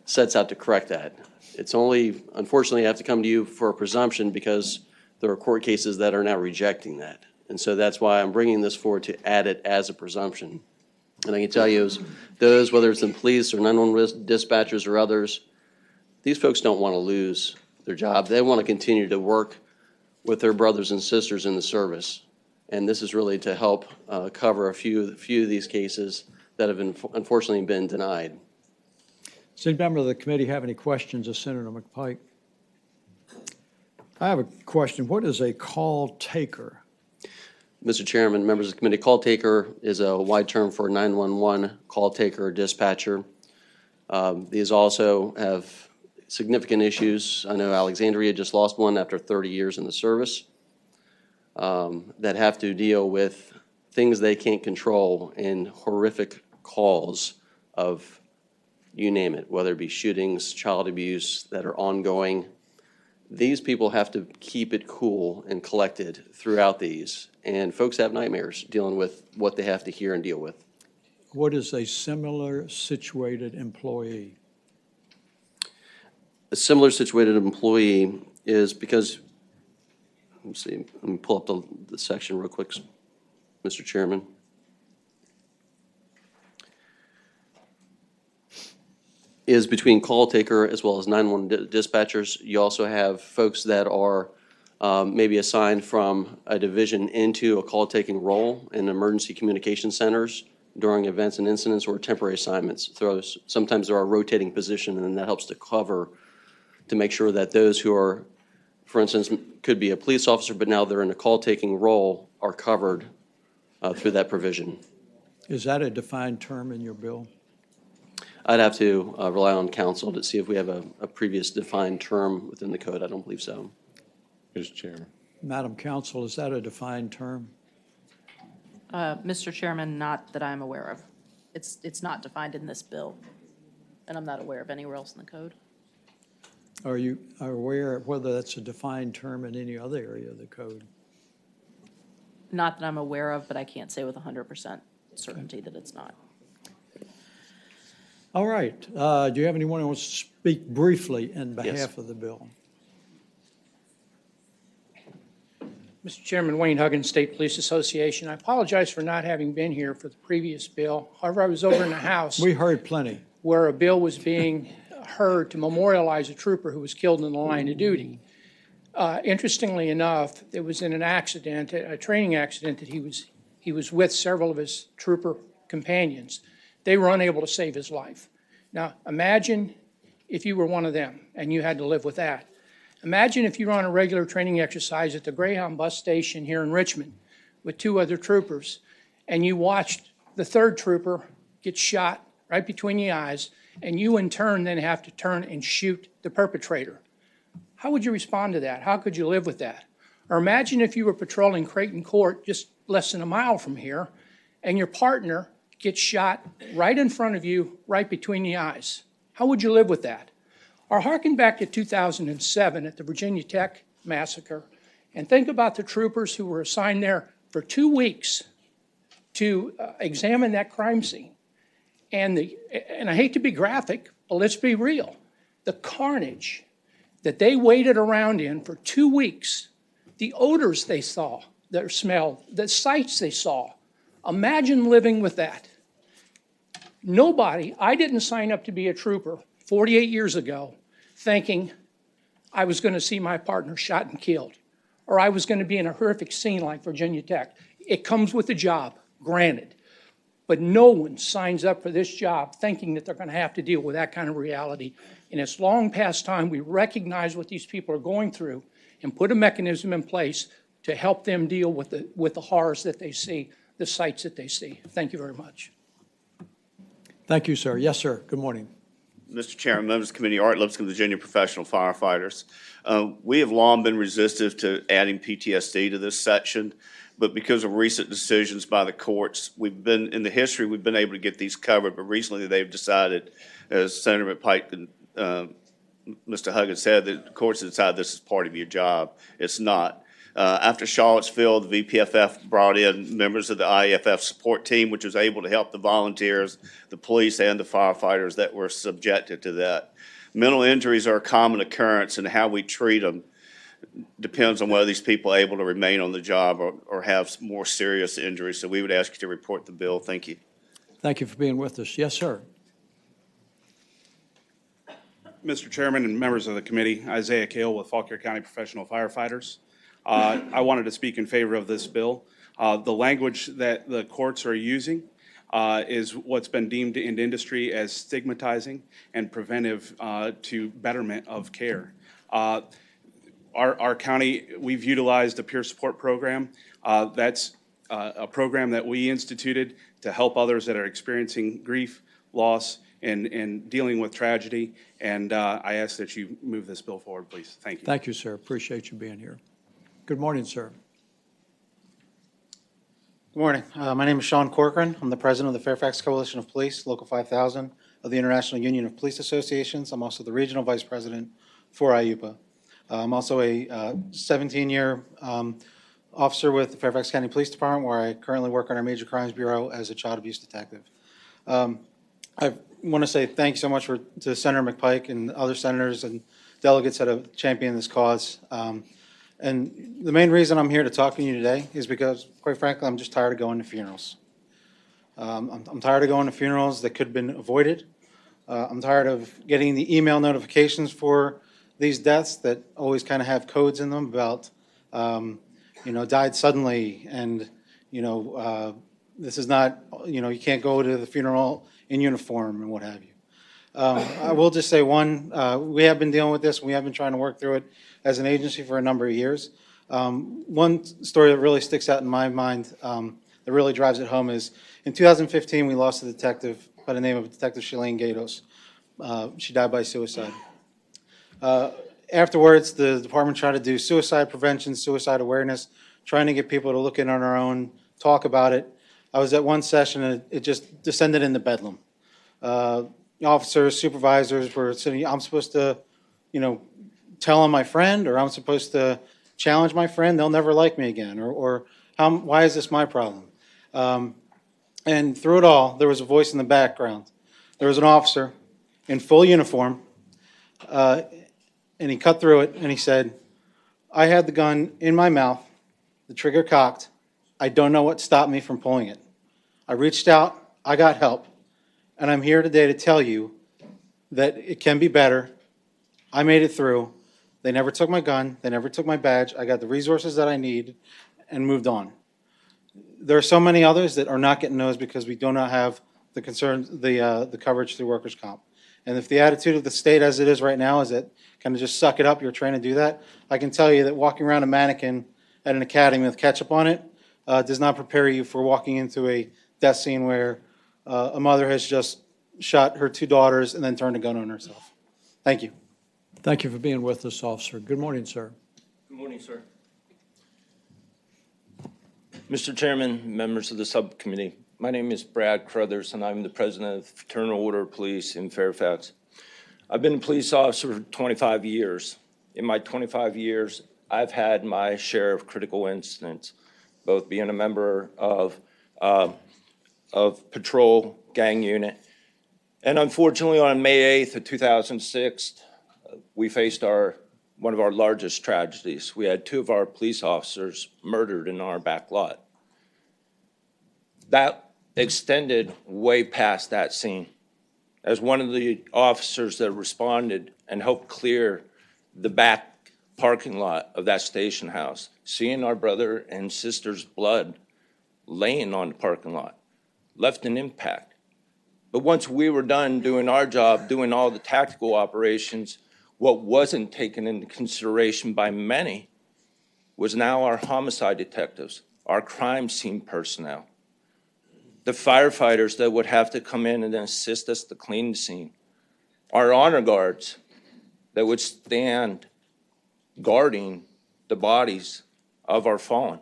sets out to correct that. It's only, unfortunately, I have to come to you for a presumption because there are court cases that are now rejecting that. And so that's why I'm bringing this forward to add it as a presumption. And I can tell you, those, whether it's in police or 911 dispatchers or others, these folks don't want to lose their job. They want to continue to work with their brothers and sisters in the service. And this is really to help cover a few of these cases that have unfortunately been denied. Does any member of the committee have any questions of Senator McPike? I have a question. What is a call taker? Mr. Chairman, members of the committee, call taker is a wide term for 911 call taker or dispatcher. These also have significant issues. I know Alexandria just lost one after 30 years in the service that have to deal with things they can't control and horrific calls of you name it, whether it be shootings, child abuse that are ongoing. These people have to keep it cool and collected throughout these. And folks have nightmares dealing with what they have to hear and deal with. What is a similar situated employee? A similar situated employee is because, let's see, let me pull up the section real quick, Mr. Chairman. Is between call taker as well as 911 dispatchers. You also have folks that are maybe assigned from a division into a call taking role in emergency communication centers during events and incidents or temporary assignments. Sometimes there are rotating positions, and that helps to cover to make sure that those who are for instance, could be a police officer, but now they're in a call-taking role, are covered through that provision. Is that a defined term in your bill? I'd have to rely on counsel to see if we have a previous defined term within the code. I don't believe so. Mr. Chairman. Madam Counsel, is that a defined term? Mr. Chairman, not that I'm aware of. It's not defined in this bill, and I'm not aware of anywhere else in the code. Are you aware of whether that's a defined term in any other area of the code? Not that I'm aware of, but I can't say with 100% certainty that it's not. All right. Do you have anyone who wants to speak briefly in behalf Yes. of the bill? Mr. Chairman, Wayne Huggins, State Police Association. I apologize for not having been here for the previous bill. However, I was over in the House We heard plenty. where a bill was being heard to memorialize a trooper who was killed in the line of duty. Interestingly enough, it was in an accident, a training accident, that he was with several of his trooper companions. They were unable to save his life. Now, imagine if you were one of them and you had to live with that. Imagine if you were on a regular training exercise at the Greyhound bus station here in Richmond with two other troopers, and you watched the third trooper get shot right between the eyes, and you in turn then have to turn and shoot the perpetrator. How would you respond to that? How could you live with that? Or imagine if you were patrolling Creighton Court just less than a mile from here, and your partner gets shot right in front of you, right between the eyes. How would you live with that? Or hearken back to 2007 at the Virginia Tech massacre, and think about the troopers who were assigned there for 2 weeks to examine that crime scene. And I hate to be graphic, but let's be real. The carnage that they waited around in for 2 weeks, the odors they saw, their smell, the sights they saw. Imagine living with that. Nobody, I didn't sign up to be a trooper 48 years ago thinking I was going to see my partner shot and killed, or I was going to be in a horrific scene like Virginia Tech. It comes with the job, granted. But no one signs up for this job thinking that they're going to have to deal with that kind of reality. And it's long past time we recognize what these people are going through and put a mechanism in place to help them deal with the horrors that they see, the sights that they see. Thank you very much. Thank you, sir. Yes, sir. Good morning. Mr. Chairman, members of the committee, Art Lipscomb, Virginia Professional Firefighters. We have long been resistive to adding PTSD to this section, but because of recent decisions by the courts, we've been able to get these covered, but recently they've decided, as Senator McPike and Mr. Huggins said, that the courts have decided this is part of your job. It's not. After Charlottesville, the VPFF brought in members of the IAFF support team, which was able to help the volunteers, the police, and the firefighters that were subjected to that. Mental injuries are a common occurrence, and how we treat them depends on whether these people are able to remain on the job or have more serious injuries. So we would ask you to report the bill. Thank you. Thank you for being with us. Yes, sir. Mr. Chairman and members of the committee, Isaiah Kale with Fauquier County Professional Firefighters. I wanted to speak in favor of this bill. The language that the courts are using is what's been deemed in industry as stigmatizing and preventive to betterment of care. Our county, we've utilized a peer support program. That's a program that we instituted to help others that are experiencing grief, loss, and dealing with tragedy. And I ask that you move this bill forward, please. Thank you. Thank you, sir. Appreciate you being here. Good morning, sir. Good morning. My name is Sean Corcoran. I'm the president of the Fairfax Coalition of Police, Local 5000 of the International Union of Police Associations. I'm also the regional vice president for IUPA. I'm also a 17-year officer with the Fairfax County Police Department, where I currently work on our Major Crimes Bureau as a child abuse detective. I want to say thank you so much to Senator McPike and other senators and delegates that have championed this cause. And the main reason I'm here to talk to you today is because, quite frankly, I'm just tired of going to funerals. I'm tired of going to funerals that could have been avoided. I'm tired of getting the email notifications for these deaths that always kind of have codes in them about, died suddenly, and, this is not, you can't go to the funeral in uniform and what have you. I will just say one, we have been dealing with this, we have been trying to work through it as an agency for a number of years. One story that really sticks out in my mind, that really drives it home is, in 2015, we lost a detective by the name of Detective Shalane Gatos. She died by suicide. Afterwards, the department tried to do suicide prevention, suicide awareness, trying to get people to look in on our own, talk about it. I was at one session and it just descended into bedlam. Officers, supervisors were sitting, I'm supposed to, tell on my friend, or I'm supposed to challenge my friend, they'll never like me again, or why is this my problem? And through it all, there was a voice in the background. There was an officer in full uniform, and he cut through it and he said, I had the gun in my mouth, the trigger cocked. I don't know what stopped me from pulling it. I reached out, I got help, and I'm here today to tell you that it can be better. I made it through. They never took my gun, they never took my badge. I got the resources that I need and moved on. There are so many others that are not getting those because we do not have the concerns, the coverage through workers' comp. And if the attitude of the state as it is right now is that kind of just suck it up, you're trying to do that, I can tell you that walking around a mannequin at an academy with ketchup on it does not prepare you for walking into a death scene where a mother has just shot her 2 daughters and then turned a gun on herself. Thank you. Thank you for being with us, officer. Good morning, sir. Good morning, sir. Mr. Chairman, members of the subcommittee, my name is Brad Crothers, and I'm the president of the Fraternal Order of Police in Fairfax. I've been a police officer for 25 years. In my 25 years, I've had my share of critical incidents, both being a member of patrol gang unit. And unfortunately, on May 8th of 2006, we faced one of our largest tragedies. We had 2 of our police officers murdered in our back lot. That extended way past that scene. As one of the officers that responded and helped clear the back parking lot of that station house, seeing our brother and sister's blood laying on the parking lot left an impact. But once we were done doing our job, doing all the tactical operations, what wasn't taken into consideration by many was now our homicide detectives, our crime scene personnel, the firefighters that would have to come in and assist us to clean the scene, our honor guards that would stand guarding the bodies of our fallen.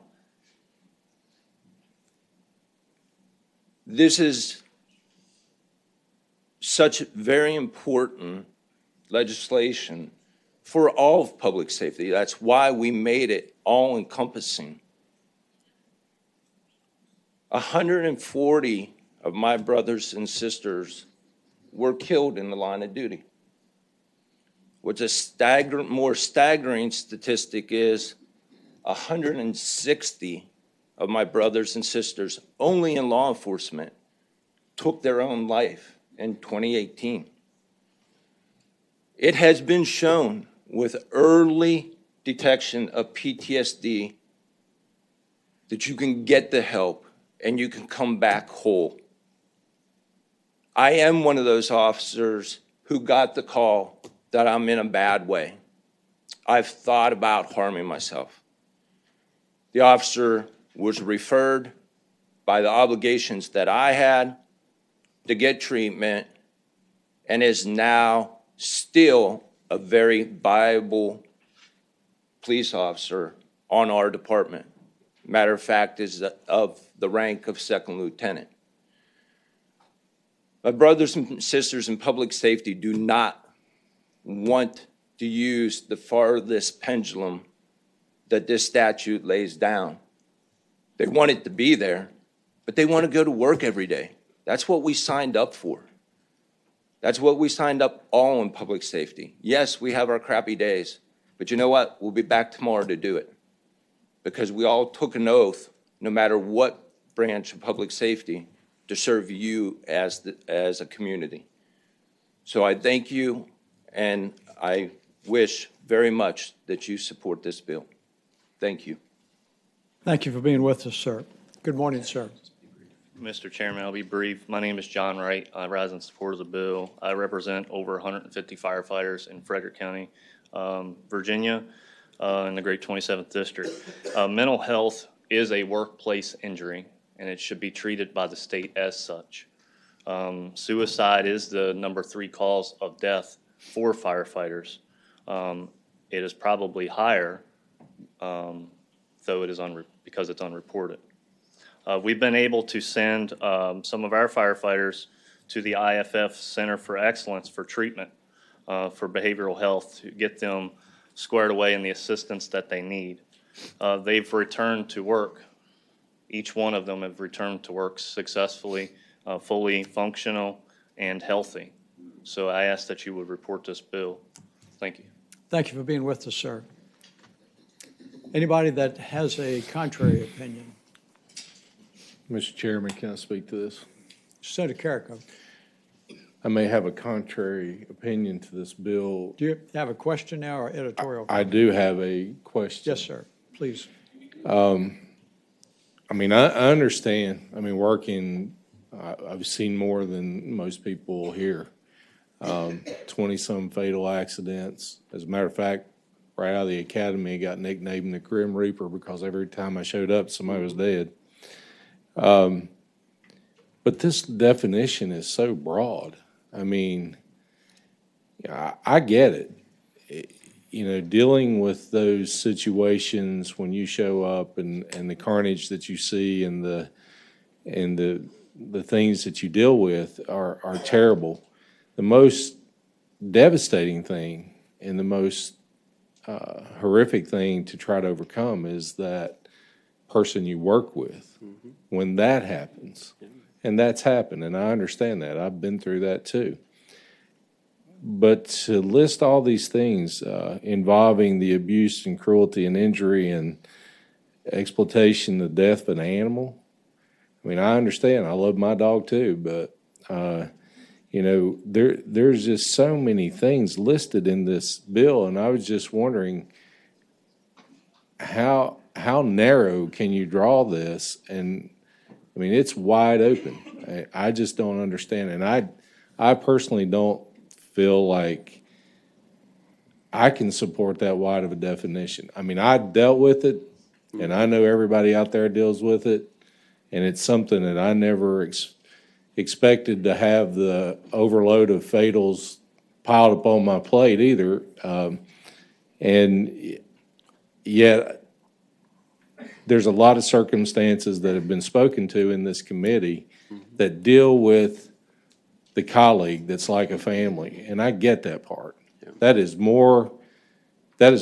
This is such very important legislation for all of public safety. That's why we made it all-encompassing. 140 of my brothers and sisters were killed in the line of duty. What's a more staggering statistic is 160 of my brothers and sisters, only in law enforcement, took their own life in 2018. It has been shown with early detection of PTSD that you can get the help and you can come back whole. I am one of those officers who got the call that I'm in a bad way. I've thought about harming myself. The officer was referred by the obligations that I had to get treatment and is now still a very viable police officer on our department. Matter of fact, is of the rank of second lieutenant. My brothers and sisters in public safety do not want to use the farthest pendulum that this statute lays down. They want it to be there, but they want to go to work every day. That's what we signed up for. That's what we signed up all in public safety. Yes, we have our crappy days, but you know what? We'll be back tomorrow to do it because we all took an oath, no matter what branch of public safety, to serve you as a community. So I thank you, and I wish very much that you support this bill. Thank you. Thank you for being with us, sir. Good morning, sir. Mr. Chairman, I'll be brief. My name is John Wright. I rise in support of the bill. I represent over 150 firefighters in Frederick County, Virginia, in the Great 27th District. Mental health is a workplace injury, and it should be treated by the state as such. Suicide is the number 3 cause of death for firefighters. It is probably higher, though it is because it's unreported. We've been able to send some of our firefighters to the IFF Center for Excellence for treatment for behavioral health to get them squared away in the assistance that they need. They've returned to work. Each one of them have returned to work successfully, fully functional and healthy. So I ask that you would report this bill. Thank you. Thank you for being with us, sir. Anybody that has a contrary opinion? Mr. Chairman, can I speak to this? Senator Carrico, I may have a contrary opinion to this bill. do you have a question now or editorial? I do have a question. Yes, sir. Please. I mean, I understand. I mean, I've seen more than most people here. 20-some fatal accidents. As a matter of fact, right out of the academy, I got nicknamed the Grim Reaper because every time I showed up, somebody was dead. But this definition is so broad. I mean, I get it. You know, dealing with those situations when you show up and the carnage that you see and the things that you deal with are terrible. The most devastating thing and the most horrific thing to try to overcome is that person you work with when that happens. And that's happened, and I understand that. I've been through that too. But to list all these things involving the abuse and cruelty and injury and exploitation, the death of an animal, I mean, I understand. I love my dog too, but you know, there's just so many things listed in this bill, and I was just wondering how narrow can you draw this? And I mean, it's wide open. I just don't understand, and I personally don't feel like I can support that wide of a definition. I mean, I dealt with it, and I know everybody out there deals with it, and it's something that I never expected to have the overload of fatals piled up on my plate either. And yet, there's a lot of circumstances that have been spoken to in this committee that deal with the colleague that's like a family, and I get that part. That is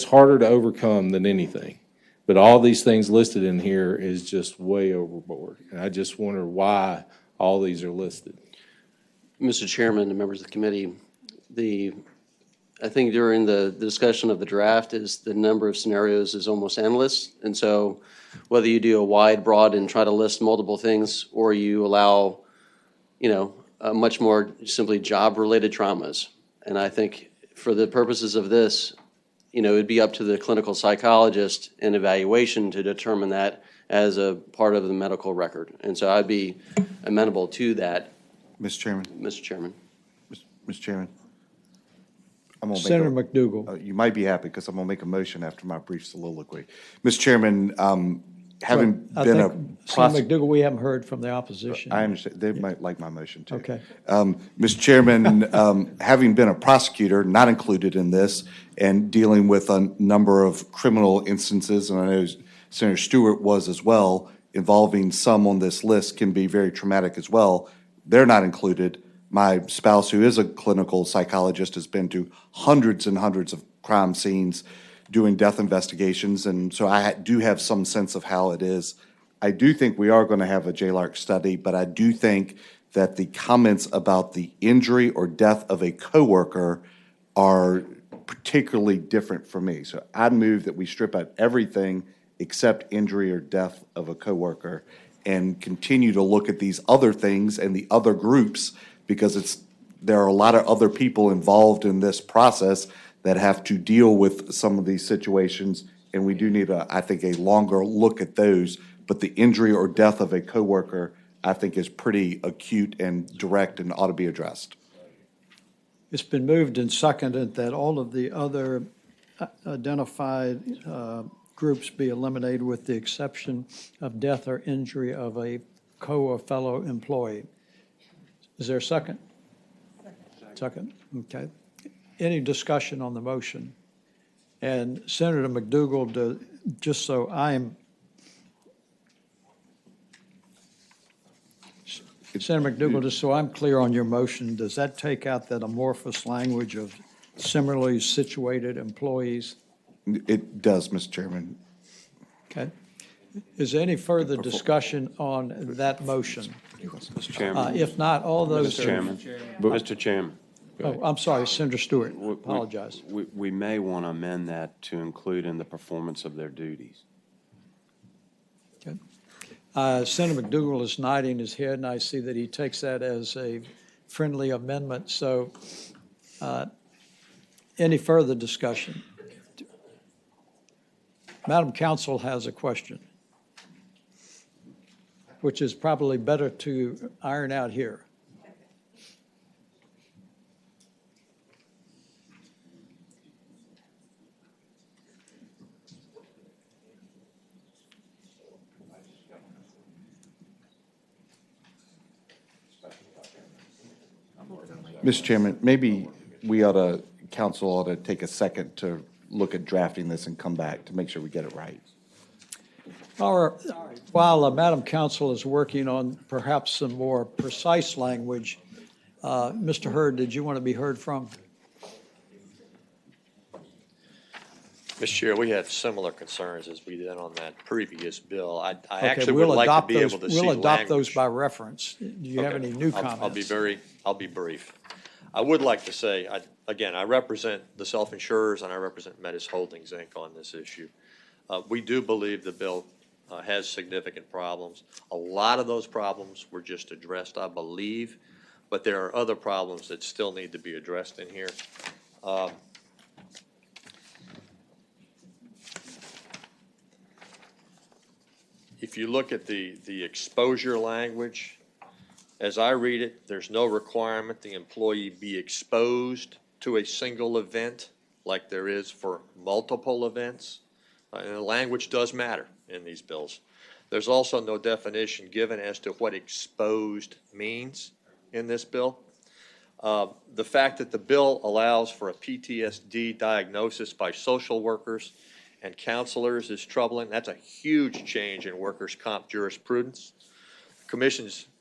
harder to overcome than anything. But all these things listed in here is just way overboard, and I just wonder why all these are listed. Mr. Chairman and members of the committee, I think during the discussion of the draft is the number of scenarios is almost endless. And so whether you do a wide, broad, and try to list multiple things, or you allow, you know, much more simply job-related traumas. And I think for the purposes of this, you know, it'd be up to the clinical psychologist in evaluation to determine that as a part of the medical record. And so I'd be amenable to that. Mr. Chairman. Mr. Chairman. Mr. Chairman. I'm gonna Senator McDougal. You might be happy because I'm going to make a motion after my brief soliloquy. Mr. Chairman, having been a Senator McDougal, we haven't heard from the opposition. I understand. They might like my motion too. Okay. Mr. Chairman, having been a prosecutor, not included in this, and dealing with a number of criminal instances, and I know Senator Stewart was as well, involving some on this list can be very traumatic as well. They're not included. My spouse, who is a clinical psychologist, has been to hundreds and hundreds of crime scenes doing death investigations, and so I do have some sense of how it is. I do think we are going to have a JLARC study, but I do think that the comments about the injury or death of a coworker are particularly different for me. So I'd move that we strip out everything except injury or death of a coworker and continue to look at these other things and the other groups, because there are a lot of other people involved in this process that have to deal with some of these situations, and we do need, I think, a longer look at those. But the injury or death of a coworker, I think is pretty acute and direct and ought to be addressed. It's been moved and seconded that all of the other identified groups be eliminated with the exception of death or injury of a co or fellow employee. Is there a second? Second, okay. Any discussion on the motion? And Senator McDougal, just so I'm, Senator McDougal, just so I'm clear on your motion, does that take out that amorphous language of similarly situated employees? It does, Mr. Chairman. Okay. Is there any further discussion on that motion? Mr. Chairman. If not, all those. Mr. Chairman. Mr. Chairman. Oh, I'm sorry, Senator Stewart. Apologize. We may want to amend that to include in the performance of their duties. Okay. Senator McDougal is nodding his head, and I see that he takes that as a friendly amendment. So any further discussion? Madam Counsel has a question, which is probably better to iron out here. Mr. Chairman, maybe council ought to take a second to look at drafting this and come back to make sure we get it right. While Madam Counsel is working on perhaps some more precise language, Mr. Hurd, did you want to be heard from? Mr. Chair, we have similar concerns as we did on that previous bill. I Okay, actually we'll would like to adopt be those- able to see We'll adopt language. those by reference. Do you have Okay. any new comments? I'll be brief. I would like to say, again, I represent the self-insurers and I represent Metis Holdings, Inc. on this issue. We do believe the bill has significant problems. A lot of those problems were just addressed, I believe, but there are other problems that still need to be addressed in here. If you look at the exposure language, as I read it, there's no requirement the employee be exposed to a single event like there is for multiple events. And the language does matter in these bills. There's also no definition given as to what exposed means in this bill. The fact that the bill allows for a PTSD diagnosis by social workers and counselors is troubling. That's a huge change in workers' comp jurisprudence.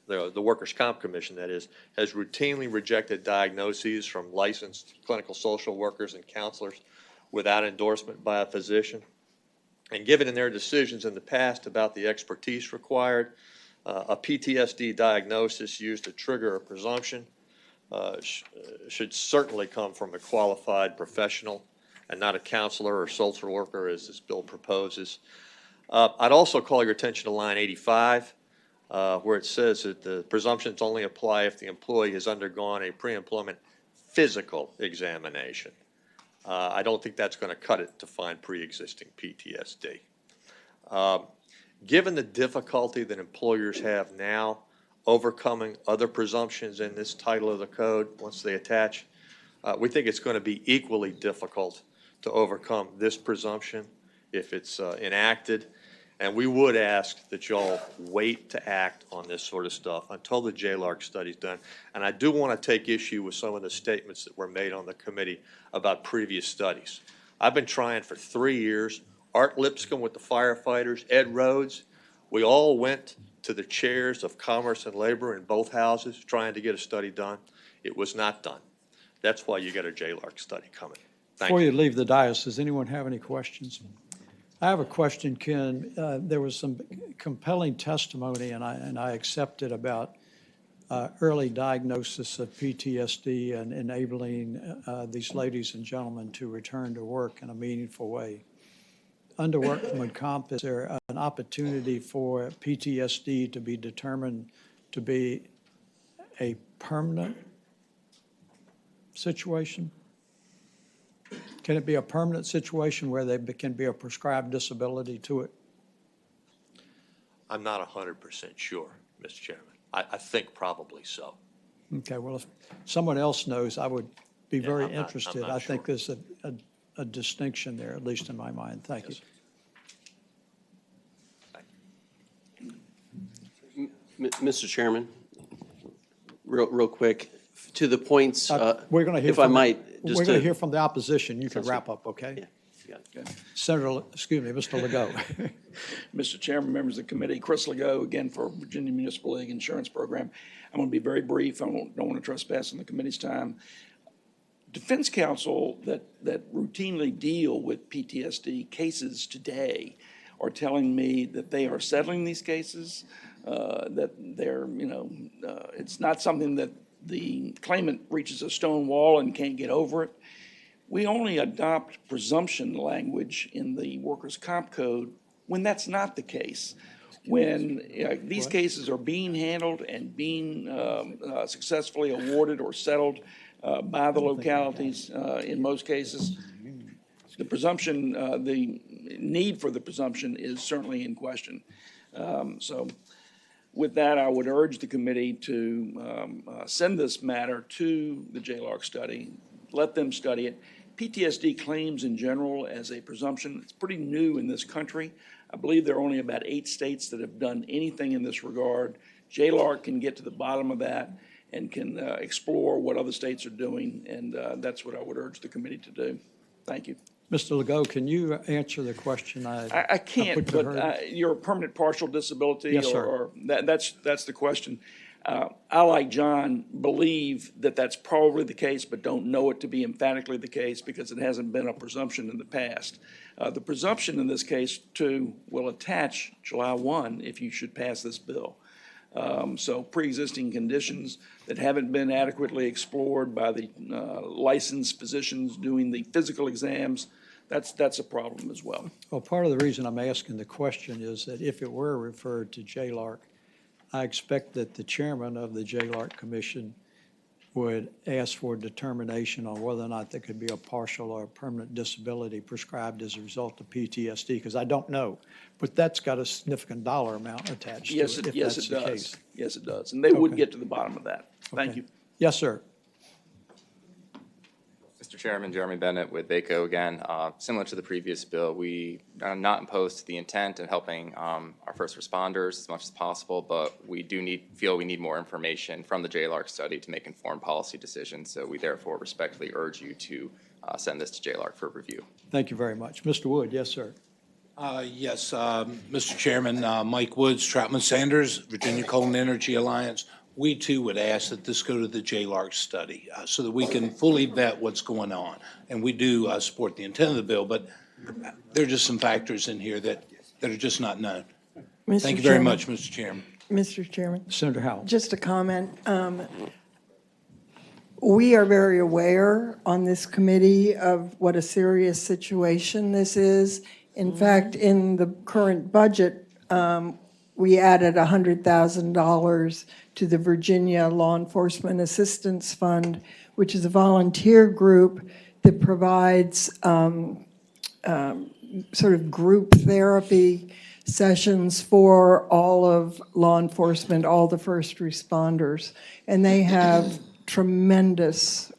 The Workers' Comp Commission, that is, has routinely rejected diagnoses from licensed clinical social workers and counselors without endorsement by a physician. And given in their decisions in the past about the expertise required, a PTSD diagnosis used to trigger a presumption should certainly come from a qualified professional and not a counselor or social worker as this bill proposes. I'd also call your attention to line 85. Where it says that the presumptions only apply if the employee has undergone a pre-employment physical examination. I don't think that's going to cut it to find pre-existing PTSD. Given the difficulty that employers have now overcoming other presumptions in this title of the code once they attach, we think it's going to be equally difficult to overcome this presumption if it's enacted. And we would ask that y'all wait to act on this sort of stuff until the JLARC study's done. And I do want to take issue with some of the statements that were made on the committee about previous studies. I've been trying for 3 years. Art Lipscomb with the firefighters, Ed Rhodes, we all went to the chairs of Commerce and Labor in both houses trying to get a study done. It was not done. That's why you got a JLARC study coming. Thank Before you. you leave the dais, does anyone have any questions? I have a question, Ken. There was some compelling testimony, and I accepted about early diagnosis of PTSD and enabling these ladies and gentlemen to return to work in a meaningful way. Under workman comp, is there an opportunity for PTSD to be determined to be a permanent situation? Can it be a permanent situation where there can be a prescribed disability to it? I'm not 100% sure, Mr. Chairman. I think probably so. Okay, well, if someone else knows, I would be very I'm not interested. I think there's a distinction there, at least in my mind. Thank you. Mr. Chairman, real quick, to the points, We're going to hear if I from, might, we're just going to to, hear from the opposition. You can Sounds wrap good. up, okay? Yeah. Senator, excuse me, Mr. Legault. Mr. Chairman, members of the committee, Chris Legault, again for Virginia Municipal League Insurance Program. I'm going to be very brief. I don't want to trespass on the committee's time. Defense counsel that routinely deal with PTSD cases today are telling me that they are settling these cases, that they're, it's not something that the claimant reaches a stone wall and can't get over it. We only adopt presumption language in the workers' comp code when that's not the case. When these cases are being handled and being successfully awarded or settled by the localities in most cases, the presumption, the need for the presumption is certainly in question. So with that, I would urge the committee to send this matter to the JLARC study, let them study it. PTSD claims in general as a presumption, it's pretty new in this country. I believe there are only about 8 states that have done anything in this regard. JLARC can get to the bottom of that and can explore what other states are doing, and that's what I would urge the committee to do. Thank you. Mr. Legault, can you answer the question I can't, but your permanent partial disability, yes, sir. or that's the question. I, like John, believe that that's probably the case, but don't know it to be emphatically the case because it hasn't been a presumption in the past. The presumption in this case, too, will attach July 1 if you should pass this bill. So pre-existing conditions that haven't been adequately explored by the licensed physicians doing the physical exams, that's a problem as well. Well, part of the reason I'm asking the question is that if it were referred to JLARC, I expect that the chairman of the JLARC Commission would ask for a determination on whether or not there could be a partial or a permanent disability prescribed as a result of PTSD, because I don't know. But that's got a significant dollar amount attached to it, if that's the case. Yes, it does. And they would get to the bottom of that. Thank you. Yes, sir. Mr. Chairman, Jeremy Bennett with VACO again. Similar to the previous bill, we are not opposed to the intent in helping our first responders as much as possible, but we do feel we need more information from the JLARC study to make informed policy decisions. So we therefore respectfully urge you to send this to JLARC for review. Thank you very much. Mr. Wood, yes, sir. Yes, Mr. Chairman, Mike Woods, Troutman Sanders, Virginia Coal and Energy Alliance. We too would ask that this go to the JLARC study so that we can fully vet what's going on. And we do support the intent of the bill, but there are just some factors in here that are just not known. Thank you very much, Mr. Chairman. Mr. Chairman. Senator Howell. Just a comment. We are very aware on this committee of what a serious situation this is. In fact, in the current budget, we added $100,000 to the Virginia Law Enforcement Assistance Fund, which is a volunteer group that provides sort of group therapy sessions for all of law enforcement, all the first responders. And they have tremendous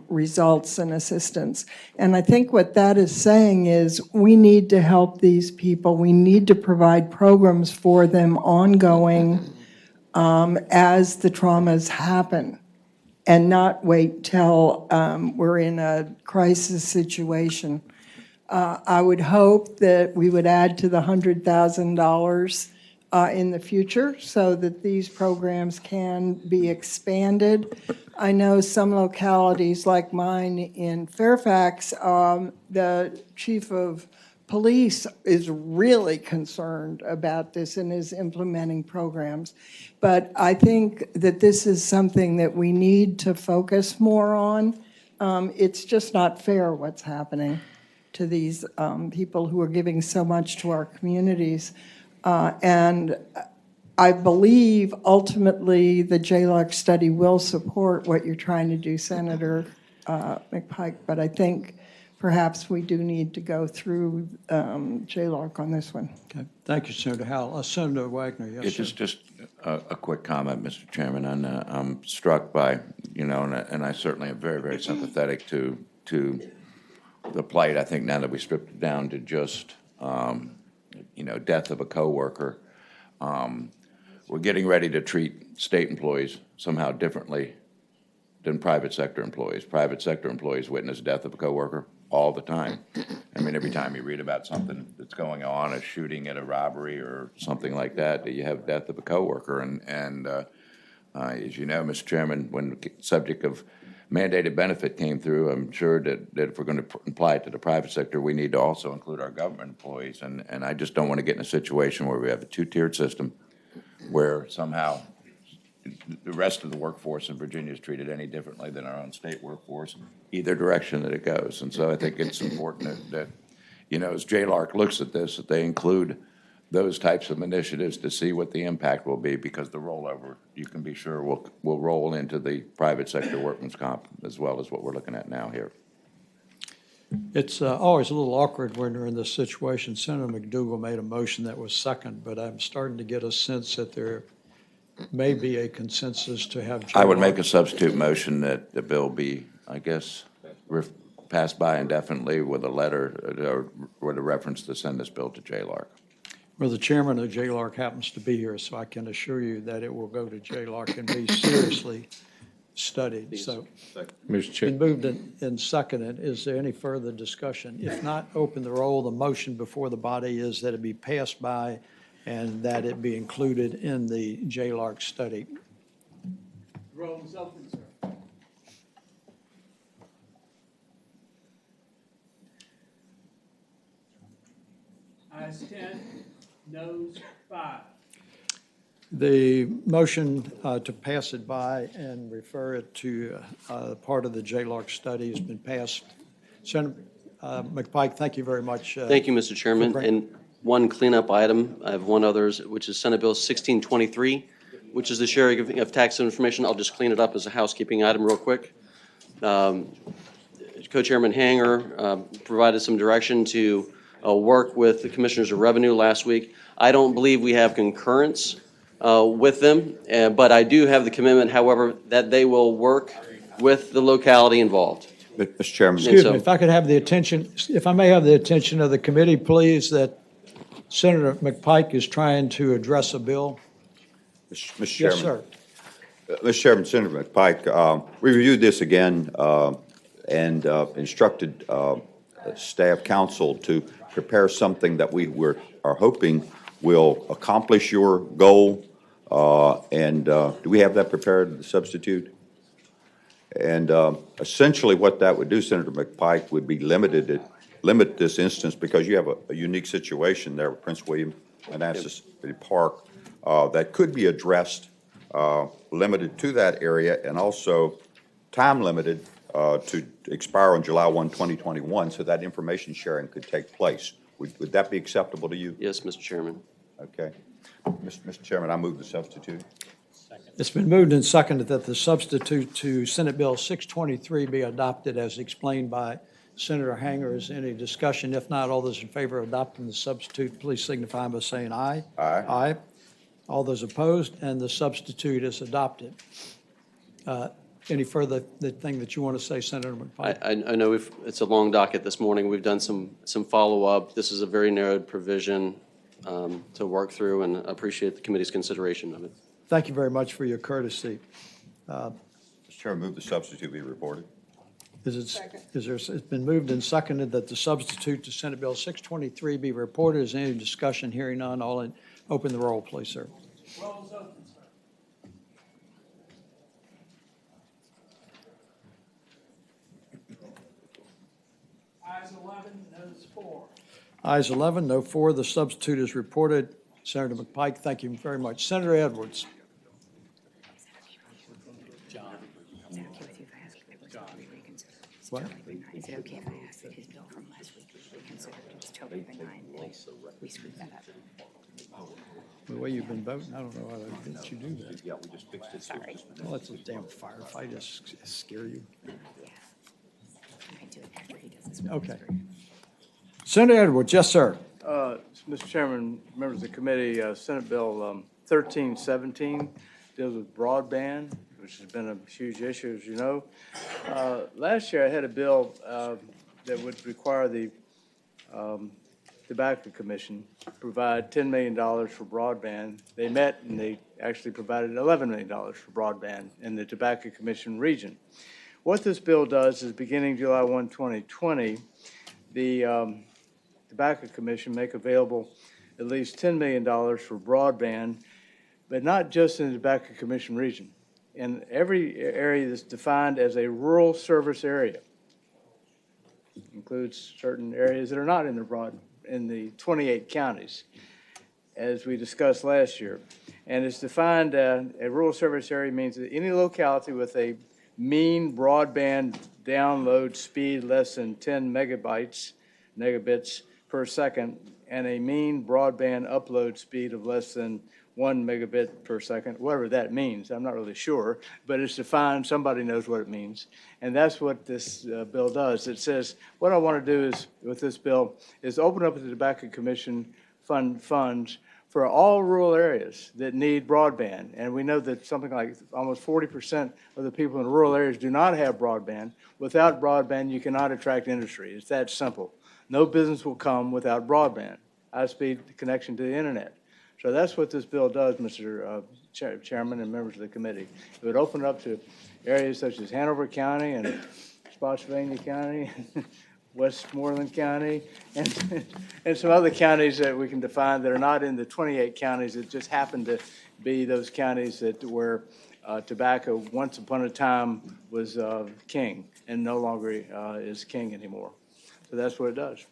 results and assistance. And I think what that is saying is we need to help these people. We need to provide programs for them ongoing as the traumas happen and not wait till we're in a crisis situation. I would hope that we would add to the $100,000 in the future so that these programs can be expanded. I know some localities like mine in Fairfax, the chief of police is really concerned about this and is implementing programs. But I think that this is something that we need to focus more on. It's just not fair what's happening to these people who are giving so much to our communities. And I believe ultimately the JLARC study will support what you're trying to do, Senator McPike, but I think perhaps we do need to go through JLARC on this one. Okay, thank you, Senator Howell. Senator Wagner, yes, sir. Just a quick comment, Mr. Chairman. I'm struck by, and I certainly am very, very sympathetic to the plight. I think now that we stripped it down to just, death of a coworker, we're getting ready to treat state employees somehow differently than private sector employees. Private sector employees witness death of a coworker all the time. I mean, every time you read about something that's going on, a shooting at a robbery or something like that, you have death of a coworker. And as you know, Mr. Chairman, when the subject of mandated benefit came through, I'm sure that if we're going to apply it to the private sector, we need to also include our government employees. And I just don't want to get in a situation where we have a two-tiered system where somehow the rest of the workforce in Virginia is treated any differently than our own state workforce, either direction that it goes. And so I think it's important that as JLARC looks at this, that they include those types of initiatives to see what the impact will be, because the rollover, you can be sure, will roll into the private sector workman's comp as well as what we're looking at now here. It's always a little awkward when you're in this situation. Senator McDougal made a motion that was second, but I'm starting to get a sense that there may be a consensus to have. I would make a substitute motion that the bill be, I guess, passed by indefinitely with a letter or with a reference to send this bill to JLARC. Well, the chairman of JLARC happens to be here, so I can assure you that it will go to JLARC and be seriously studied. So, Mr. Chair. been moved and seconded. Is there any further discussion? If not, open the roll. The motion before the body is that it be passed by and that it be included in the JLARC study. Roll is open, sir. Ayes 10, noes 5. The motion to pass it by and refer it to part of the JLARC study has been passed. Senator McPike, thank you very much. Thank you, Mr. Chairman. And one cleanup item, I have one other, which is Senate Bill 1623, which is the sharing of tax information. I'll just clean it up as a housekeeping item real quick. Co-Chairman Hanger provided some direction to work with the Commissioners of Revenue last week. I don't believe we have concurrence with them, but I do have the commitment, however, that they will work with the locality involved. Mr. Chairman. Excuse me, if I could have the attention, if I may have the attention of the committee, please, that Senator McPike is trying to address a bill. Mr. Chairman. Yes, sir. Mr. Chairman, Senator McPike, we reviewed this again and instructed staff counsel to prepare something that we are hoping will accomplish your goal. Do we have that prepared, the substitute? And essentially what that would do, Senator McPike, would be limit this instance, because you have a unique situation there with Prince William Manassas Park that could be addressed, limited to that area, and also time limited to expire on July 1, 2021, so that information sharing could take place. Would that be acceptable to you? Yes, Mr. Chairman. Okay. Mr. Chairman, I move the substitute. It's been moved and seconded that the substitute to Senate Bill 623 be adopted as explained by Senator Hanger. Is any discussion? If not, all those in favor of adopting the substitute, please signify by saying aye. Aye. Aye. All those opposed, and the substitute is adopted. Any further thing that you want to say, Senator McPike? I know it's a long docket this morning. We've done some follow-up. This is a very narrowed provision to work through, and I appreciate the committee's consideration of it. Thank you very much for your courtesy. Mr. Chairman, move the substitute be reported. It's been moved and seconded that the substitute to Senate Bill 623 be reported. Is there any discussion? Hearing none, open the roll, please, sir. Roll is open, sir. Ayes 11, noes 4. Ayes 11, no 4. The substitute is reported. Senator McPike, thank you very much. Senator Edwards. What? Is it okay if I ask that his bill from last week be reconsidered? It was totally benign. We screwed that up. The way you've been voting, I don't know how that you do that. Yeah, we just fixed it. Sorry. Well, that's a damn firefight to scare you. Yeah. I do it after he does his Okay. Senator Edwards, yes, sir. Mr. Chairman, members of the committee, Senate Bill 1317 deals with broadband, which has been a huge issue, as you know. Last year, I had a bill that would require the Tobacco Commission to provide $10 million for broadband. They met and they actually provided $11 million for broadband in the Tobacco Commission region. What this bill does is beginning July 1, 2020, the Tobacco Commission make available at least $10 million for broadband, but not just in the Tobacco Commission region. In every area that's defined as a rural service area, includes certain areas that are not in the 28 counties, as we discussed last year. And it's defined, a rural service area means that any locality with a mean broadband download speed less than 10 megabits per second, and a mean broadband upload speed of less than 1 megabit per second, whatever that means. I'm not really sure, but it's defined. Somebody knows what it means. And that's what this bill does. It says, what I want to do is, with this bill, is open up the Tobacco Commission funds for all rural areas that need broadband. And we know that something like almost 40% of the people in rural areas do not have broadband. Without broadband, you cannot attract industry. It's that simple. No business will come without broadband, high-speed connection to the internet. So that's what this bill does, Mr. Chairman and members of the committee. It would open up to areas such as Hanover County and Spotsylvania County, Westmoreland County, and some other counties that we can define that are not in the 28 counties that just happen to be those counties that where tobacco once upon a time was king and no longer is king anymore. So that's what it does.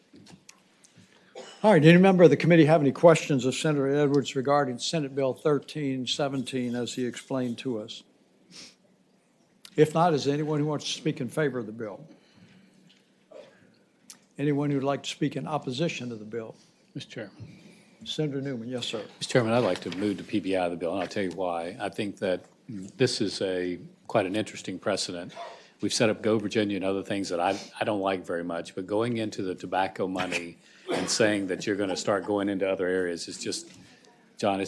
All right, any member of the committee have any questions of Senator Edwards regarding Senate Bill 1317 as he explained to us? If not, is there anyone who wants to speak in favor of the bill? Anyone who would like to speak in opposition to the bill? Mr. Chairman. Senator Newman, yes, sir. Mr. Chairman, I'd like to move the PBI of the bill, and I'll tell you why. I think that this is quite an interesting precedent. We've set up Go Virginia and other things that I don't like very much, but going into the tobacco money and saying that you're going to start going into other areas is just, John,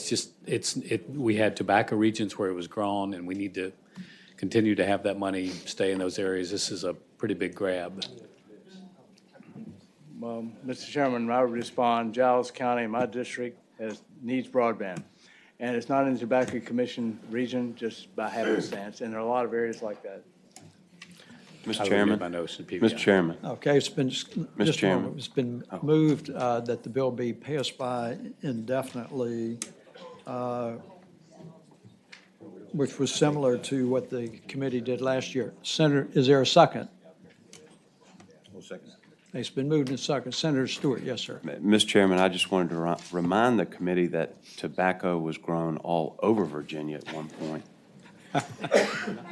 we had tobacco regions where it was grown, and we need to continue to have that money stay in those areas. This is a pretty big grab. Well, Mr. Chairman, I would respond, Giles County, my district, needs broadband. And it's not in the Tobacco Commission region just by happenstance, and there are a lot of areas like that. Mr. Chairman. Mr. Chairman. Okay, it's been, Mr. Chairman. It's been moved that the bill be passed by indefinitely, which was similar to what the committee did last year. Senator, is there a second? We'll second. It's been moved and second. Senator Stewart, yes, sir. Mr. Chairman, I just wanted to remind the committee that tobacco was grown all over Virginia at one point.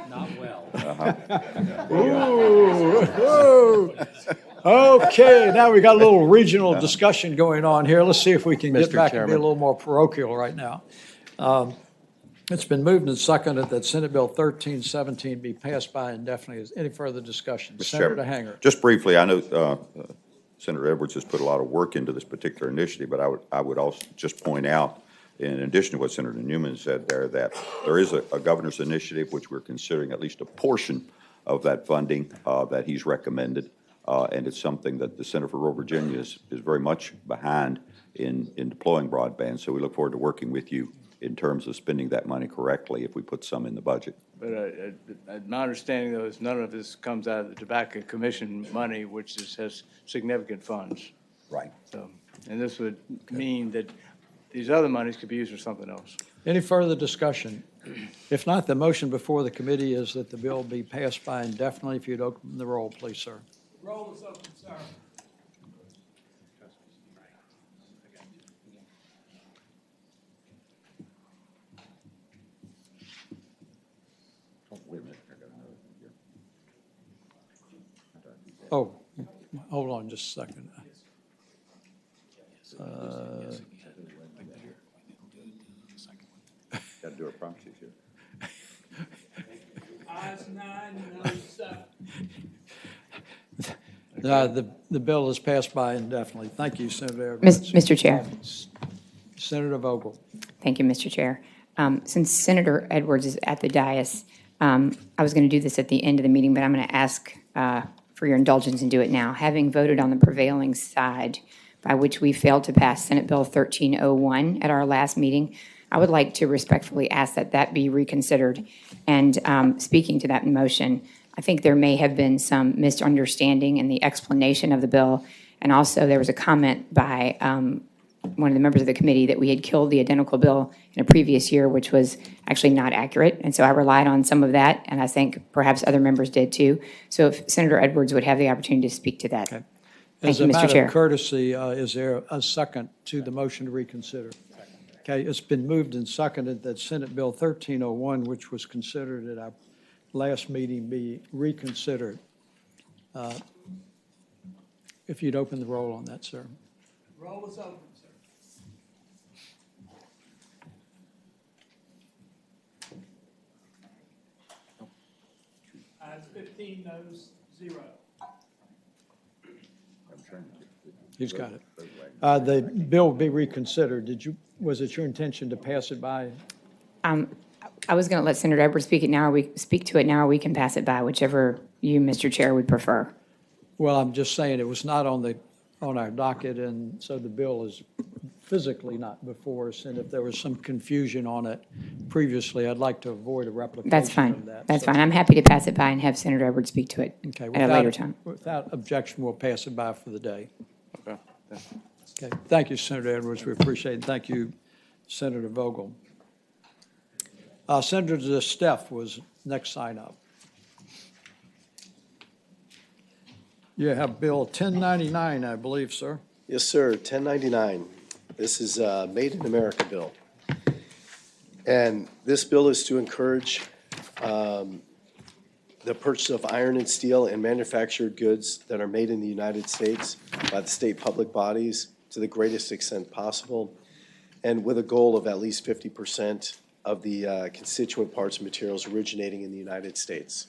Not well. Ooh. Okay, now we got a little regional discussion going on here. Let's see if we can get Mr. back and be a Chairman. little more parochial right now. It's been moved and seconded that Senate Bill 1317 be passed by indefinitely. Is any further discussion? Mr. Senator Chairman, Hanger. just briefly, I know Senator Edwards has put a lot of work into this particular initiative, but I would also just point out, in addition to what Senator Newman said there, that there is a governor's initiative which we're considering at least a portion of that funding that he's recommended, and it's something that the Center for Rural Virginia is very much behind in deploying broadband. So we look forward to working with you in terms of spending that money correctly if we put some in the budget. But my understanding, though, is none of this comes out of the Tobacco Commission money, which has significant funds. Right. So, and this would mean that these other monies could be used for something else. Any further discussion? If not, the motion before the committee is that the bill be passed by indefinitely. If you'd open the roll, please, sir. Roll is open, sir. Wait a minute, I got another. Oh, hold on just a second. Got to do our proxies here. Ayes 9, noes 7. The bill is passed by indefinitely. Thank you, Senator Edwards. Mr. Chair. Senator Vogel. Thank you, Mr. Chair. Since Senator Edwards is at the dais, I was going to do this at the end of the meeting, but I'm going to ask for your indulgence and do it now. Having voted on the prevailing side by which we failed to pass Senate Bill 1301 at our last meeting, I would like to respectfully ask that that be reconsidered. And speaking to that motion, I think there may have been some misunderstanding in the explanation of the bill. And also there was a comment by one of the members of the committee that we had killed the identical bill in a previous year, which was actually not accurate. And so I relied on some of that, and I think perhaps other members did too. So if Senator Edwards would have the opportunity to speak to that. Okay. Thank you, Mr. As a matter Chair. of courtesy, is there a second to the motion to reconsider? Okay, it's been moved and seconded that Senate Bill 1301, which was considered at our last meeting, be reconsidered. If you'd open the roll on that, sir. Roll is open, sir. Ayes 15, noes 0. He's got it. The bill will be reconsidered. Was it your intention to pass it by? I was going to let Senator Edwards speak to it now, or we can pass it by, whichever you, Mr. Chair, would prefer. Well, I'm just saying it was not on our docket, and so the bill is physically not before us. And if there was some confusion on it previously, I'd like to avoid a replication That's of fine. that. That's fine. I'm happy to pass it by and have Senator Edwards speak to it Okay, at a later time. Without objection, we'll pass it by for the day. Okay. Okay. Thank you, Senator Edwards. We appreciate it. Thank you, Senator Vogel. Senator DeSteph was next sign up. You have Bill 1099, I believe, sir. Yes, sir, 1099. This is a Made in America bill. And this bill is to encourage the purchase of iron and steel and manufactured goods that are made in the United States by the state public bodies to the greatest extent possible, and with a goal of at least 50% of the constituent parts and materials originating in the United States.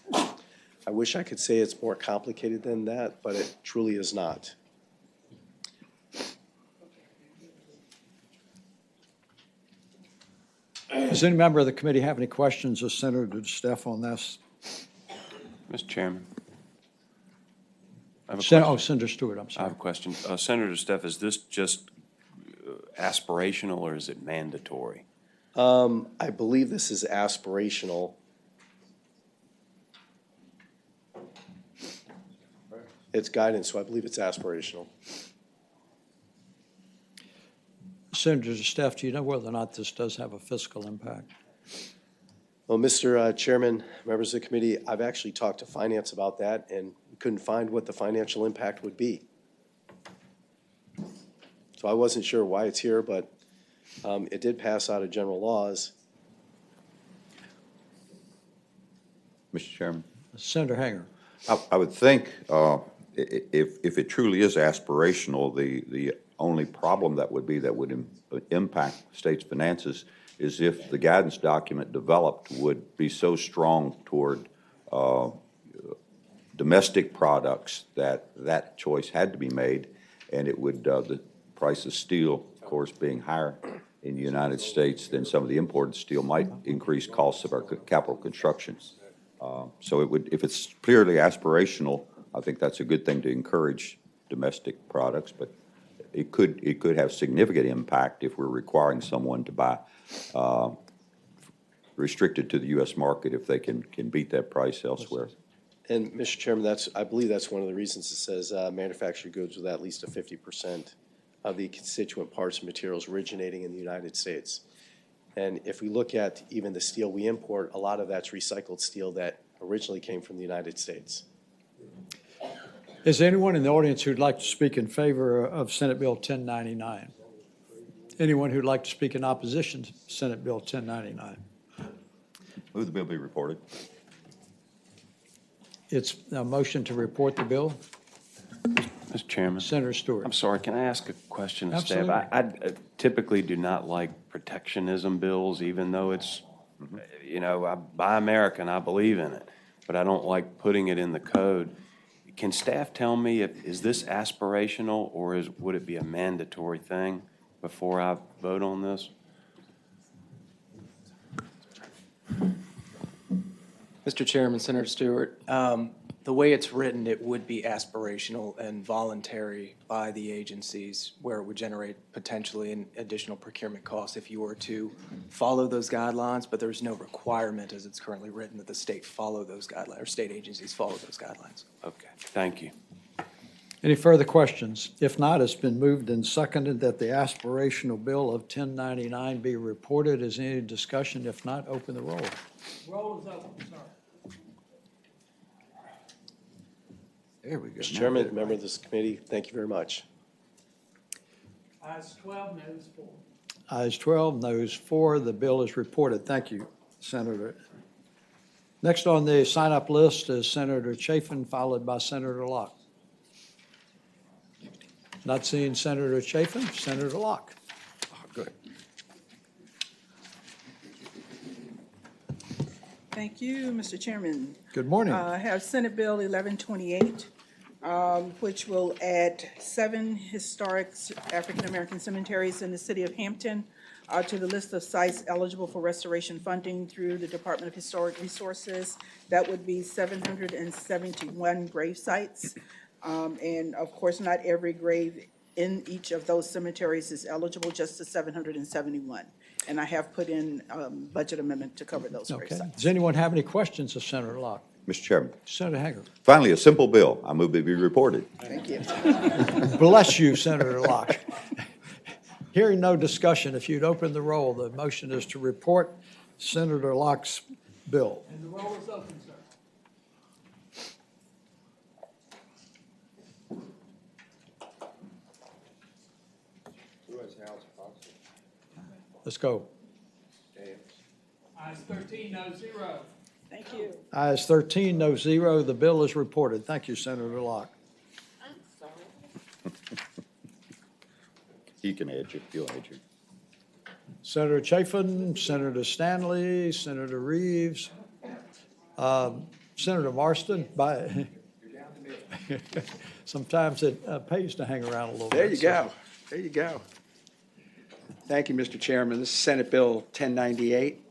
I wish I could say it's more complicated than that, but it truly is not. Does any member of the committee have any questions of Senator DeSteph on this? Mr. Chairman. Senator Stewart, I'm I sorry. have a question. Senator Steph, is this just aspirational or is it mandatory? I believe this is aspirational. It's guidance, so I believe it's aspirational. Senator DeSteph, do you know whether or not this does have a fiscal impact? Well, Mr. Chairman, members of the committee, I've actually talked to finance about that, and we couldn't find what the financial impact would be. So I wasn't sure why it's here, but it did pass out of general laws. Mr. Chairman? Senator Hanger. I would think if it truly is aspirational, the only problem that would impact states' finances is if the guidance document developed would be so strong toward domestic products that choice had to be made, and it would, the price of steel, of course, being higher in the United States than some of the imported steel might increase costs of our capital construction. So it would, if it's purely aspirational, I think that's a good thing to encourage domestic products, but it could have significant impact if we're requiring someone to buy restricted to the U.S. market if they can beat that price elsewhere. And Mr. Chairman, I believe that's one of the reasons it says manufactured goods with at least a 50% of the constituent parts and materials originating in the United States. And if we look at even the steel we import, a lot of that's recycled steel that originally came from the United States. Is there anyone in the audience who'd like to speak in favor of Senate Bill 1099? Anyone who'd like to speak in opposition to Senate Bill 1099? Move the bill be reported. It's a motion to report the bill. Mr. Chairman. Senator Stewart. I'm sorry, can I ask a question of Absolutely. staff? I typically do not like protectionism bills, even though it's, I buy American, I believe in it, but I don't like putting it in the code. Can staff tell me is this aspirational or would it be a mandatory thing before I vote on this? Mr. Chairman, Senator Stewart, the way it's written, it would be aspirational and voluntary by the agencies, where it would generate potentially an additional procurement cost if you were to follow those guidelines, but there's no requirement as it's currently written that the state follow those guidelines, or state agencies follow those guidelines. Okay, thank you. Any further questions? If not, it's been moved and seconded that the aspirational bill of 1099 be reported. Is any discussion? If not, open the roll. Roll is open, sir. There we go. Mr. Chairman, member of this committee, thank you very much. Ayes 12, noes 4. Ayes 12, noes 4. The bill is reported. Thank you, Senator. Next on the sign-up list is Senator Chafin, followed by Senator Locke. Not seeing Senator Chafin, Senator Locke. Good. Thank you, Mr. Chairman. Good morning. I have Senate Bill 1128, which will add 7 historic African-American cemeteries in the city of Hampton to the list of sites eligible for restoration funding through the Department of Historic Resources. That would be 771 grave sites. And of course, not every grave in each of those cemeteries is eligible, just the 771. And I have put in budget amendment to cover those grave Okay. sites. Does anyone have any questions of Senator Locke? Mr. Chairman, Senator Hager. finally, a simple bill. I move it be reported. Thank you. Bless you, Senator Locke. Hearing no discussion, if you'd open the roll, the motion is to report Senator Locke's bill. And the roll is open, sir. Let's go. Ayes 13, no 0. Thank you. Ayes 13, no 0. The bill is reported. Thank you, Senator Locke. I'm sorry. He can add you. He'll add you. Senator Chafin, Senator Stanley, Senator Reeves, Senator Marston. Sometimes it pays to hang around a little bit. There you go. There you go. Thank you, Mr. Chairman. This is Senate Bill 1098.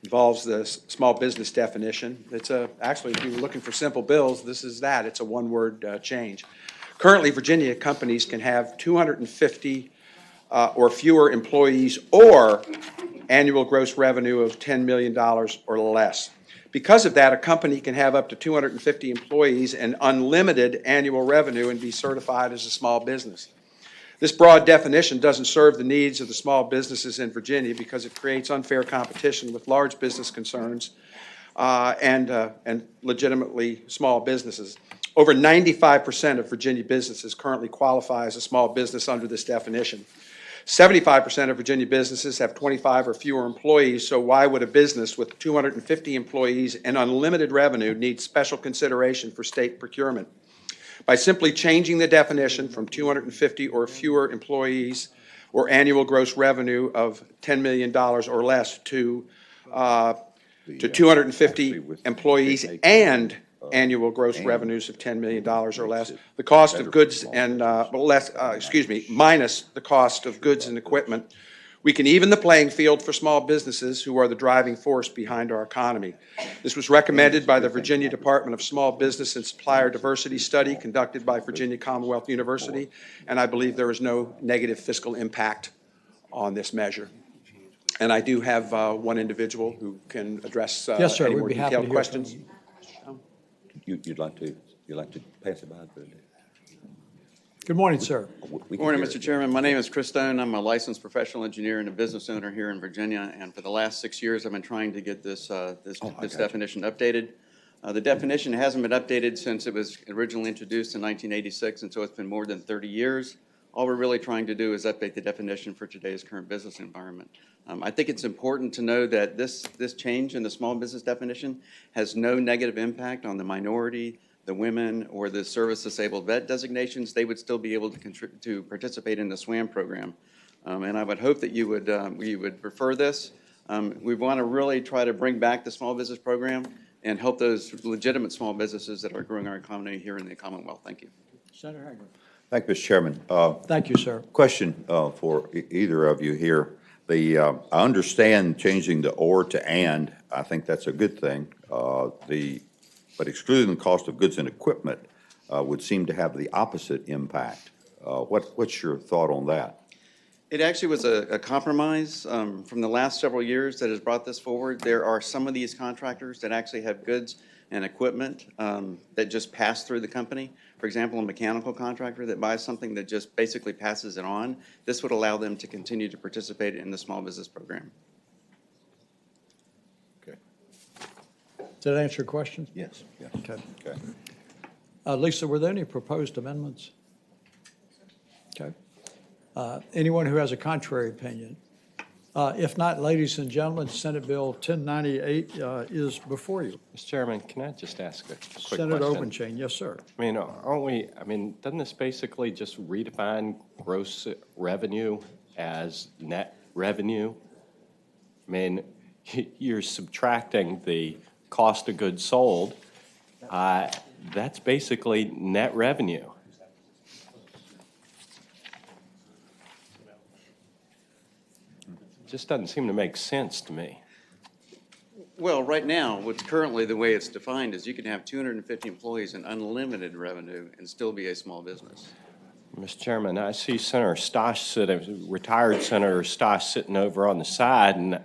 Involves the small business definition. It's actually, if you were looking for simple bills, this is that. It's a one-word change. Currently, Virginia companies can have 250 or fewer employees or annual gross revenue of $10 million or less. Because of that, a company can have up to 250 employees and unlimited annual revenue and be certified as a small business. This broad definition doesn't serve the needs of the small businesses in Virginia because it creates unfair competition with large business concerns and legitimately small businesses. Over 95% of Virginia businesses currently qualify as a small business under this definition. 75% of Virginia businesses have 25 or fewer employees, so why would a business with 250 employees and unlimited revenue need special consideration for state procurement? By simply changing the definition from 250 or fewer employees or annual gross revenue of $10 million or less to 250 employees and annual gross revenues of $10 million or less, the cost of goods and, minus the cost of goods and equipment, we can even the playing field for small businesses who are the driving force behind our economy. This was recommended by the Virginia Department of Small Business and Supplier Diversity Study conducted by Virginia Commonwealth University, and I believe there is no negative fiscal impact on this measure. And I do have one individual who can address Yes, sir. any We'd more be happy to detailed hear from questions. you. You'd like to pass it by? Good morning, sir. Good morning, Mr. Chairman. My name is Chris Stone. I'm a licensed professional engineer and a business owner here in Virginia. And for the last 6 years, I've been trying to get this definition updated. The definition hasn't been updated since it was originally introduced in 1986, and so it's been more than 30 years. All we're really trying to do is update the definition for today's current business environment. I think it's important to know that this change in the small business definition has no negative impact on the minority, the women, or the service-disabled vet designations. They would still be able to participate in the SWAM program. And I would hope that you would refer this. We want to really try to bring back the small business program. and help those legitimate small businesses that are growing our economy here in the Commonwealth. Thank you. Senator Hager. Thank you, Mr. Chairman. Thank you, sir. Question for either of you here. I understand changing the or to and. I think that's a good thing. But excluding the cost of goods and equipment would seem to have the opposite impact. What's your thought on that? It actually was a compromise from the last several years that has brought this forward. There are some of these contractors that actually have goods and equipment that just pass through the company. For example, a mechanical contractor that buys something that just basically passes it on. This would allow them to continue to participate in the small business program. Okay. Did that answer your question? Yes. Yes. Okay. Okay. Lisa, were there any proposed amendments? Okay. Anyone who has a contrary opinion? If not, ladies and gentlemen, Senate Bill 1098 is before you. Mr. Chairman, can I just ask a quick Senator question? Obenchain, yes, sir. I mean, doesn't this basically just redefine gross revenue as net revenue? I mean, you're subtracting the cost of goods sold. That's basically net revenue. Just doesn't seem to make sense to me. Well, right now, what's currently the way it's defined is you can have 250 employees and unlimited revenue and still be a small business. Mr. Chairman, I see Senator Stosh sitting, retired Senator Stosh sitting over on the side, and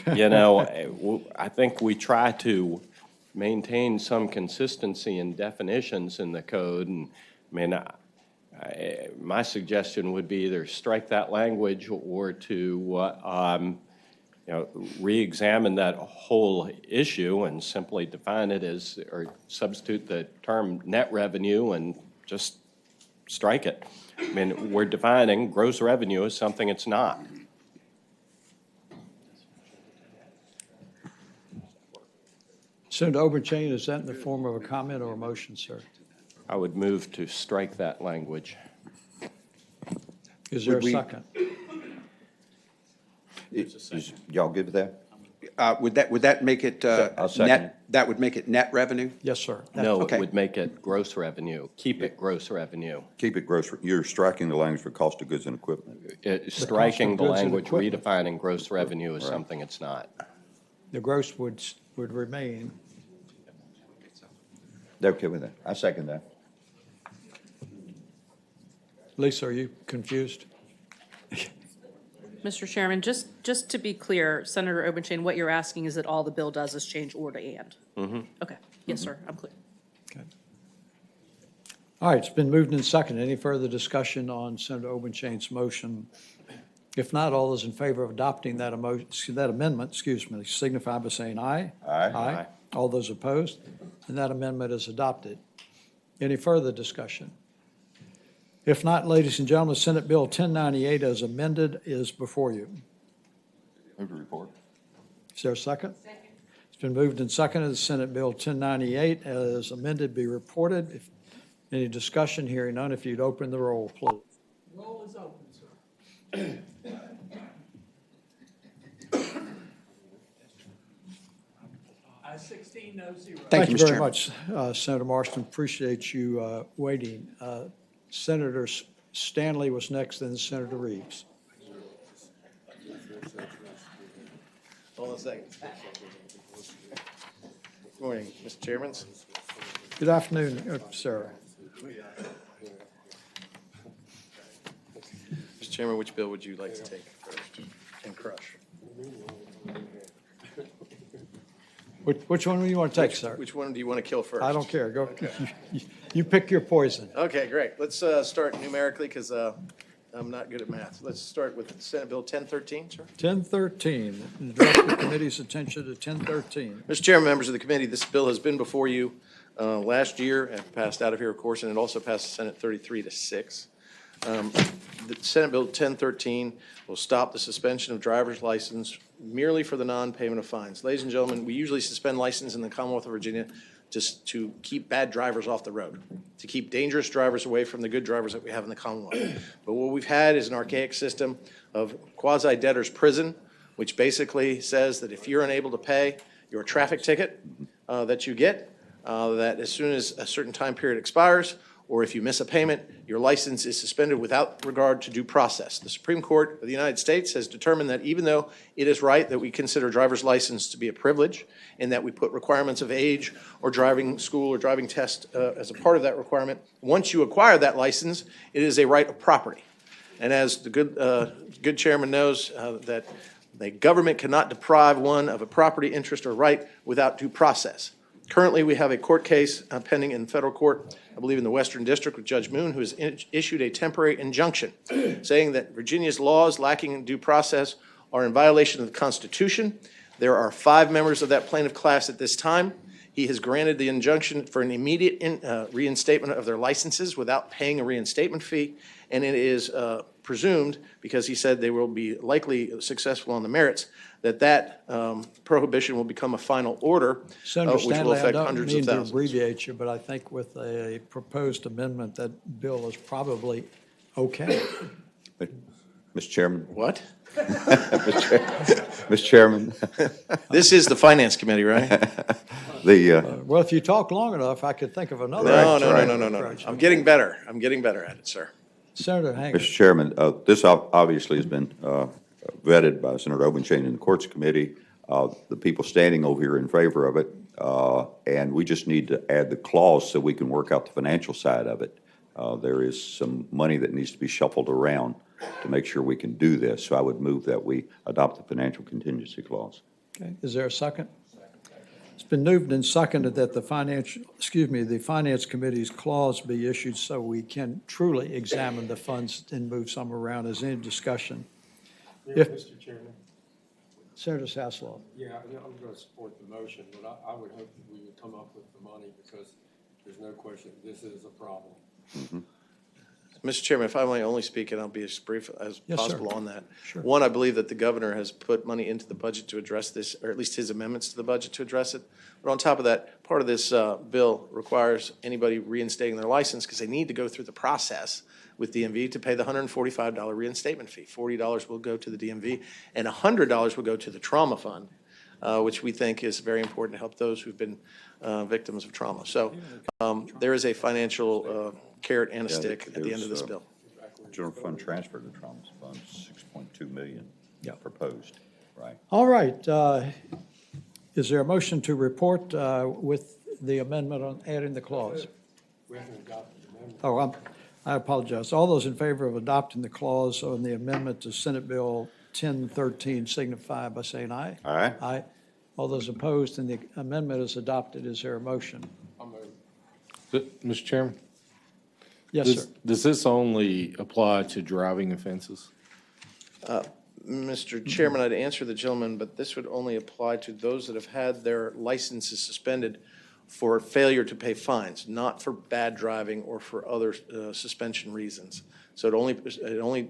I think we try to maintain some consistency in definitions in the code, and I mean, my suggestion would be either strike that language or to re-examine that whole issue and simply define it as, or substitute the term net revenue and just strike it. I mean, we're defining gross revenue as something it's not. Senator Obenchain, is that in the form of a comment or a motion, sir? I would move to strike that language. Is there a second? Y'all good with that? Would that make it I'll second net? That would make it net revenue? Yes, sir. No, Okay. it would make it gross revenue. Keep it gross revenue. Keep it gross. You're striking the language for cost of goods and equipment. Striking the goods and language, equipment. redefining gross revenue as something it's not. The gross would remain. They're okay with that. I second that. Lisa, are you confused? Mr. Chairman, just to be clear, Senator Obenchain, what you're asking is that all the bill does is change or to and? Mm-hmm. Okay, yes, sir, I'm clear. Okay. All right, it's been moved and seconded. Any further discussion on Senator Obenchain's motion? If not, all those in favor of adopting that amendment, signify by saying aye. Aye. Aye. All those opposed? And that amendment is adopted. Any further discussion? If not, ladies and gentlemen, Senate Bill 1098 as amended is before you. Move to report. Is there a second? Second. It's been moved and seconded. The Senate Bill 1098 as amended be reported. If any discussion, hearing none, if you'd open the roll, please. Roll is open, sir. 16, no, 0. Thank you very much, Senator Marston. Appreciate you waiting. Senator Stanley was next, then Senator Reeves. Hold on a second. Good morning, Mr. Chairman. Good afternoon, sir. Mr. Chairman, which bill would you like to take first and crush? Which one do you want to take, sir? Which one do you want to kill first? I don't care. Go. You pick your poison. Okay, great. Let's start numerically because I'm not good at math. Let's start with Senate Bill 1013, sir. 1013. Direct the committee's attention to 1013. Mr. Chairman, members of the committee, this bill has been before you last year and passed out of here, of course, and it also passed Senate 33-6. The Senate Bill 1013 will stop the suspension of driver's license merely for the non-payment of fines. Ladies and gentlemen, we usually suspend license in the Commonwealth of Virginia just to keep bad drivers off the road, to keep dangerous drivers away from the good drivers that we have in the Commonwealth. But what we've had is an archaic system of quasi-debtor's prison, which basically says that if you're unable to pay your traffic ticket, that you get, that as soon as a certain time period expires, or if you miss a payment, your license is suspended without regard to due process. The Supreme Court of the United States has determined that even though it is right that we consider driver's license to be a privilege, and that we put requirements of age or driving school or driving test as a part of that requirement, once you acquire that license, it is a right of property. And as the good chairman knows, that the government cannot deprive one of a property interest or right without due process. Currently, we have a court case pending in federal court, I believe in the Western District, with Judge Moon, who has issued a temporary injunction saying that Virginia's laws lacking due process are in violation of the Constitution. There are 5 members of that plaintiff class at this time. He has granted the injunction for an immediate reinstatement of their licenses without paying a reinstatement fee, and it is presumed, because he said they will be likely successful on the merits, that prohibition will become a final order, Senator which will Stanley, I affect don't hundreds mean of to thousands. abbreviate you, but I think with a proposed amendment, that bill is probably okay. Mr. Chairman? What? Mr. Chairman? This is the Finance Committee, right? Well, if you talk long enough, I could think of another. No. I'm getting better. I'm getting better at it, sir. Senator Hanger. Mr. Chairman, this obviously has been vetted by Senator Obenshain in the Courts Committee. The people standing over here in favor of it, and we just need to add the clause so we can work out the financial side of it. There is some money that needs to be shuffled around to make sure we can do this. So I would move that we adopt the financial contingency clause. Okay, is there a second? It's been moved and seconded that the Finance Committee's clause be issued so we can truly examine the funds and move some around. Is any discussion? Mr. Chairman? Senator Sasslaw. Yeah, I'm going to support the motion, but I would hope that we would come up with the money because there's no question this is a problem. Mm-hmm. Mr. Chairman, if I may only speak, and I'll be as brief as Yes, possible sir. on that. Sure. One, I believe that the governor has put money into the budget to address this, or at least his amendments to the budget to address it. But on top of that, part of this bill requires anybody reinstating their license, because they need to go through the process with DMV to pay the $145 reinstatement fee. $40 will go to the DMV, and $100 will go to the trauma fund, which we think is very important to help those who've been victims of trauma. So there is a financial carrot and a stick at the end of this bill. General fund transfer to trauma fund, $6.2 million proposed, right? All right. Is there a motion to report with the amendment on adding the clause? We haven't adopted the amendment. Oh, I apologize. All those in favor of adopting the clause on the amendment to Senate Bill 1013 signify by saying aye. Aye. Aye. All those opposed and the amendment is adopted. Is there a motion? Mr. Chairman? Yes, sir. Does this only apply to driving offenses? Mr. Chairman, I'd answer the gentleman, but this would only apply to those that have had their licenses suspended for failure to pay fines, not for bad driving or for other suspension reasons. So it only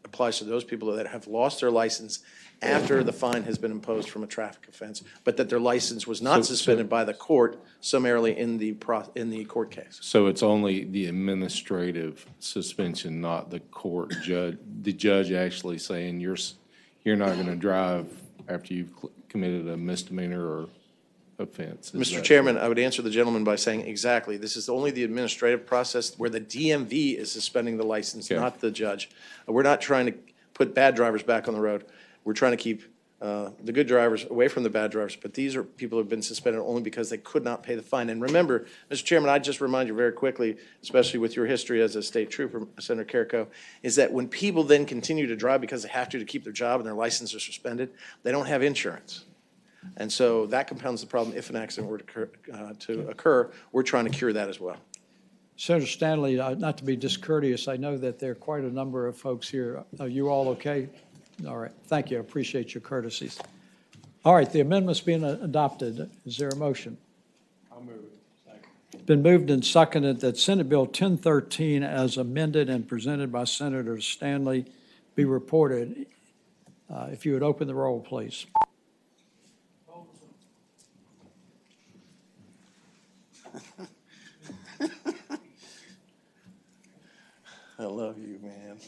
applies to those people that have lost their license after the fine has been imposed from a traffic offense, but that their license was not suspended by the court summarily in the court case. So it's only the administrative suspension, not the court judge, the judge actually saying you're not going to drive after you've committed a misdemeanor or offense. Mr. Chairman, I would answer the gentleman by saying exactly. This is only the administrative process where the DMV is suspending the license, not the judge. We're not trying to put bad drivers back on the road. We're trying to keep the good drivers away from the bad drivers, but these are people who have been suspended only because they could not pay the fine. And remember, Mr. Chairman, I just remind you very quickly, especially with your history as a state trooper, Senator Carrico, is that when people then continue to drive because they have to keep their job and their license are suspended, they don't have insurance. And so that compounds the problem if an accident were to occur. We're trying to cure that as well. Senator Stanley, not to be discourteous, I know that there are quite a number of folks here. Are you all okay? All right. Thank you. I appreciate your courtesies. All right. The amendment's being adopted. Is there a motion? I'll move it. Second. It's been moved and seconded that Senate Bill 1013 as amended and presented by Senator Stanley be reported. If you would open the roll, please. I love you, man.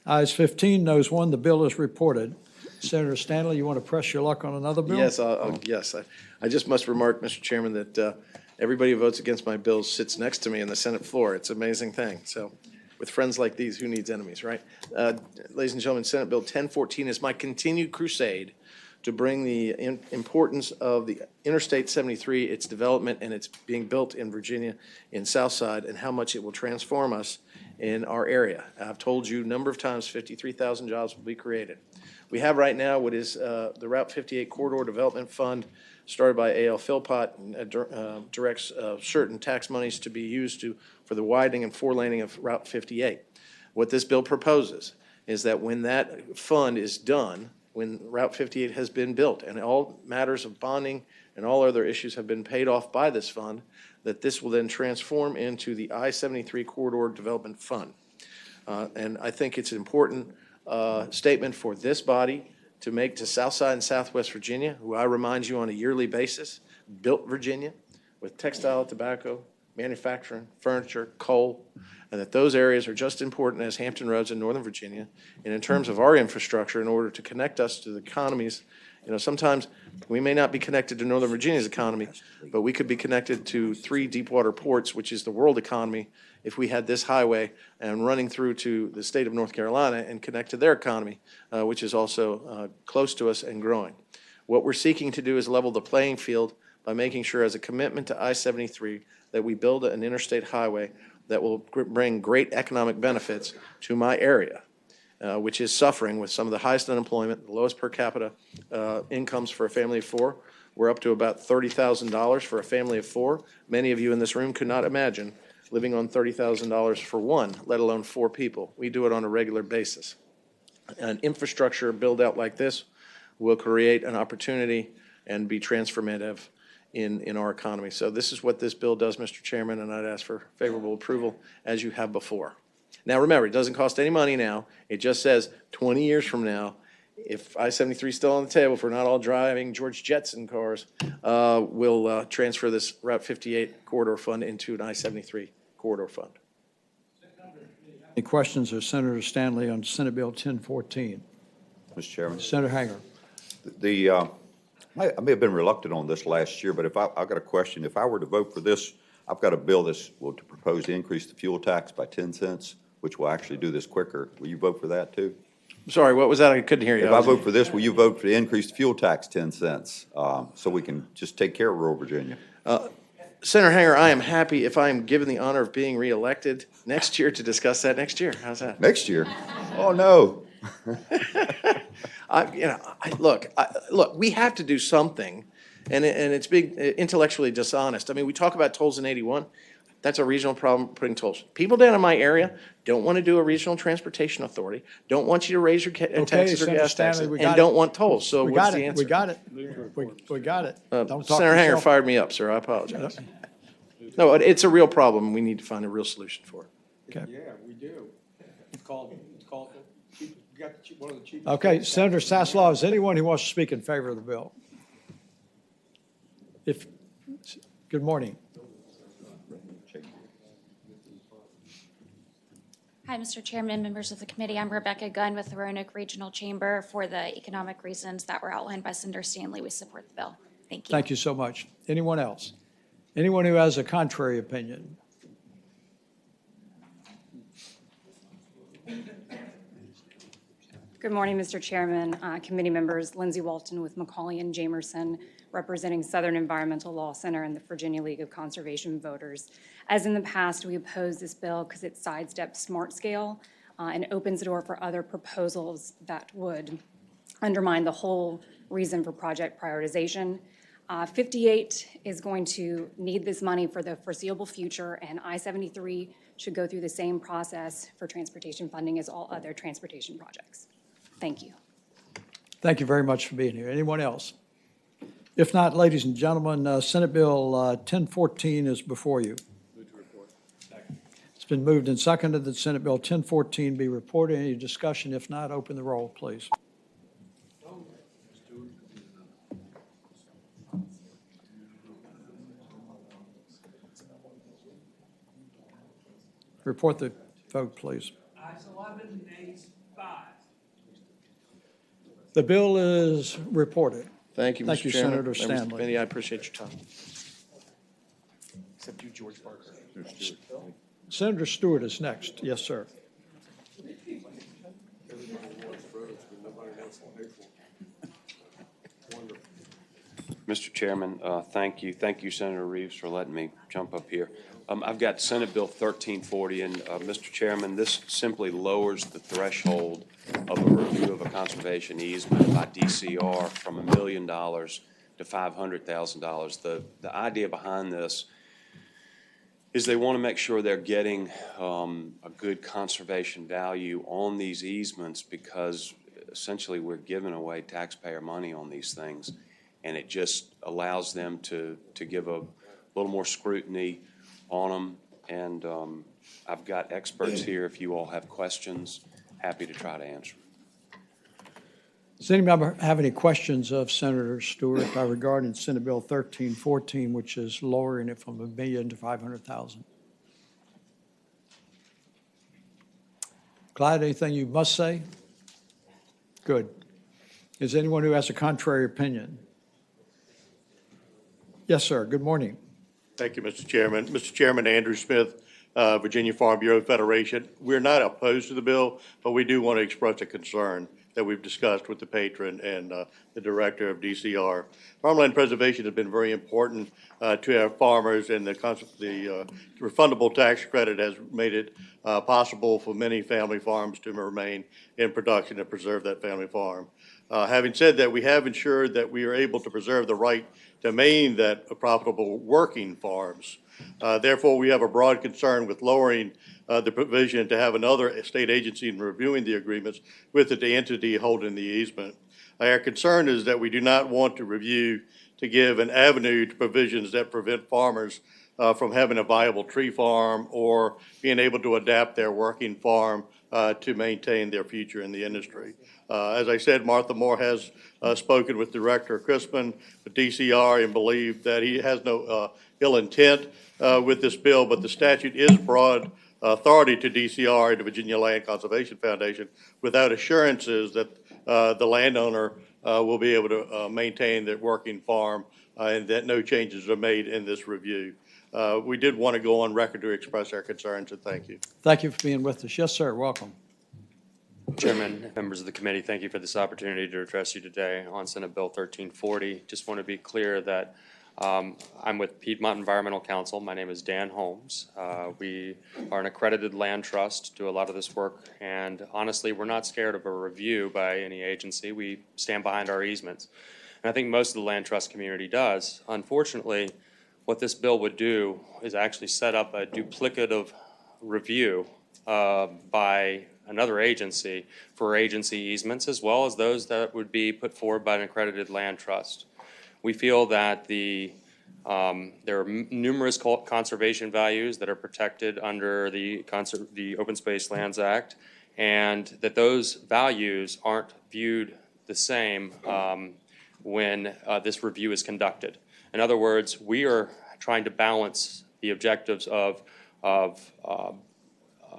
Ayes 15, noes 1. The bill is reported. Senator Stanley, you want to press your luck on another bill? Yes, yes. I just must remark, Mr. Chairman, that everybody who votes against my bills sits next to me in the Senate floor. It's an amazing thing. So with friends like these, who needs enemies, right? Ladies and gentlemen, Senate Bill 1014 is my continued crusade to bring the importance of the Interstate 73, its development, and its being built in Virginia in Southside, and how much it will transform us in our area. I've told you a number of times, 53,000 jobs will be created. We have right now what is the Route 58 Corridor Development Fund, started by A.L. Philpott, directs certain tax monies to be used for the widening and four-laning of Route 58. What this bill proposes is that when that fund is done, when Route 58 has been built and all matters of bonding and all other issues have been paid off by this fund, that this will then transform into the I-73 Corridor Development Fund. And I think it's an important statement for this body to make to Southside and Southwest Virginia, who I remind you on a yearly basis, built Virginia with textile, tobacco, manufacturing, furniture, coal, and that those areas are just important as Hampton Roads in Northern Virginia. And in terms of our infrastructure, in order to connect us to the economies, sometimes we may not be connected to Northern Virginia's economy, but we could be connected to 3 deepwater ports, which is the world economy, if we had this highway and running through to the state of North Carolina and connect to their economy, which is also close to us and growing. What we're seeking to do is level the playing field by making sure, as a commitment to I-73, that we build an interstate highway that will bring great economic benefits to my area, which is suffering with some of the highest unemployment, the lowest per capita incomes for a family of 4. We're up to about $30,000 for a family of 4. Many of you in this room could not imagine living on $30,000 for one, let alone 4 people. We do it on a regular basis. An infrastructure build-out like this will create an opportunity and be transformative in our economy. So this is what this bill does, Mr. Chairman, and I'd ask for favorable approval as you have before. Now, remember, it doesn't cost any money now. It just says 20 years from now, if I-73 is still on the table, if we're not all driving George Jetson cars, we'll transfer this Route 58 corridor fund into an I-73 corridor fund. Any questions of Senator Stanley on Senate Bill 1014? Mr. Chairman. Senator Hanger. I may have been reluctant on this last year, but I've got a question. If I were to vote for this, I've got a bill to propose to increase the fuel tax by 10 cents, which will actually do this quicker. Will you vote for that too? Sorry, what was that? I couldn't hear you. If I vote for this, will you vote for the increased fuel tax 10 cents so we can just take care of rural Virginia? Senator Hanger, I am happy if I am given the honor of being reelected next year to discuss that next year. How's that? Next year? Oh, no. Look, we have to do something, and it's being intellectually dishonest. I mean, we talk about tolls in 81. That's a regional problem, putting tolls. People down in my area don't want to do a regional transportation authority, don't want you to raise your taxes or gas taxes, and don't want tolls. So what's the answer? We got it. We got it. Senator Hanger fired me up, sir. I apologize. No, it's a real problem. We need to find a real solution for it. Okay. Yeah, we do. It's called, we got one of the cheapest. Okay, Senator Saslaw, is anyone who wants to speak in favor of the bill? Good morning. Hi, Mr. Chairman, members of the committee. I'm Rebecca Gunn with the Roanoke Regional Chamber. For the economic reasons that were outlined by Senator Stanley, we support the bill. Thank you. Thank you so much. Anyone else? Anyone who has a contrary opinion? Good morning, Mr. Chairman, committee members. Lindsay Walton with Macaulay and Jamerson, representing Southern Environmental Law Center and the Virginia League of Conservation Voters. As in the past, we oppose this bill because it sidesteps smart scale and opens the door for other proposals that would undermine the whole reason for project prioritization. 58 is going to need this money for the foreseeable future, and I-73 should go through the same process for transportation funding as all other transportation projects. Thank you. Thank you very much for being here. Anyone else? If not, ladies and gentlemen, Senate Bill 1014 is before you. It's been moved and seconded that Senate Bill 1014 be reported. Any discussion? If not, open the roll, please. Report the vote, please. Ayes 11, nays 5. The bill is reported. Thank you, Thank Mr. you, Chairman. Senator Members of the Stanley. committee, I appreciate your time. Except you, George Parker. Senator Stewart is next. Yes, sir. Mr. Chairman, thank you. Thank you, Senator Reeves, for letting me jump up here. I've got Senate Bill 1340, and Mr. Chairman, this simply lowers the threshold of a review of a conservation easement by DCR from $1 million to $500,000. The idea behind this is they want to make sure they're getting a good conservation value on these easements, because essentially we're giving away taxpayer money on these things, and it just allows them to give a little more scrutiny on them. And I've got experts here. If you all have questions, happy to try to answer. Does any member have any questions of Senator Stewart regarding Senate Bill 1314, which is lowering it from $1 million to $500,000? Clyde, anything you must say? Good. Is anyone who has a contrary opinion? Yes, sir. Good morning. Thank you, Mr. Chairman. Mr. Chairman, Andrew Smith, Virginia Farm Bureau Federation. We're not opposed to the bill, but we do want to express a concern that we've discussed with the patron and the director of DCR. Farmland preservation has been very important to our farmers, and the refundable tax credit has made it possible for many family farms to remain in production and preserve that family farm. Having said that, we have ensured that we are able to preserve the right to maintain that profitable working farms. Therefore, we have a broad concern with lowering the provision to have another state agency in reviewing the agreements with the entity holding the easement. Our concern is that we do not want to review to give an avenue to provisions that prevent farmers from having a viable tree farm or being able to adapt their working farm to maintain their future in the industry. As I said, Martha Moore has spoken with Director Crispin, with DCR, and believe that he has no ill intent with this bill, but the statute is broad authority to DCR and the Virginia Land Conservation Foundation without assurances that the landowner will be able to maintain their working farm and that no changes are made in this review. We did want to go on record to express our concerns, and thank you. Thank you for being with us. Yes, sir. Welcome. Chairman, members of the committee, thank you for this opportunity to address you today on Senate Bill 1340. Just want to be clear that I'm with Piedmont Environmental Council. My name is Dan Holmes. We are an accredited land trust, do a lot of this work, and honestly, we're not scared of a review by any agency. We stand behind our easements, and I think most of the land trust community does. Unfortunately, what this bill would do is actually set up a duplicative review by another agency for agency easements, as well as those that would be put forward by an accredited land trust. We feel that there are numerous conservation values that are protected under the Open Space Lands Act, and that those values aren't viewed the same when this review is conducted. In other words, we are trying to balance the objectives of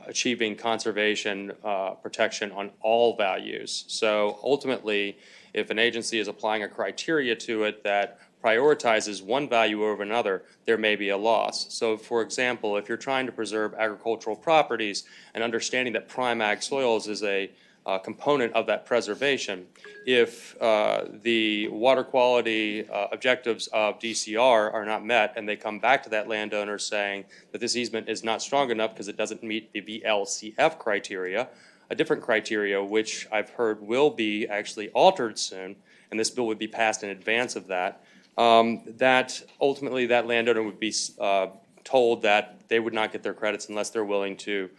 achieving conservation protection on all values. So ultimately, if an agency is applying a criteria to it that prioritizes one value over another, there may be a loss. So for example, if you're trying to preserve agricultural properties and understanding that prime ag soils is a component of that preservation, if the water quality objectives of DCR are not met and they come back to that landowner saying that this easement is not strong enough because it doesn't meet the VLCF criteria, a different criteria which I've heard will be actually altered soon, and this bill would be passed in advance of that, that ultimately that landowner would be told that they would not get their credits unless they're willing to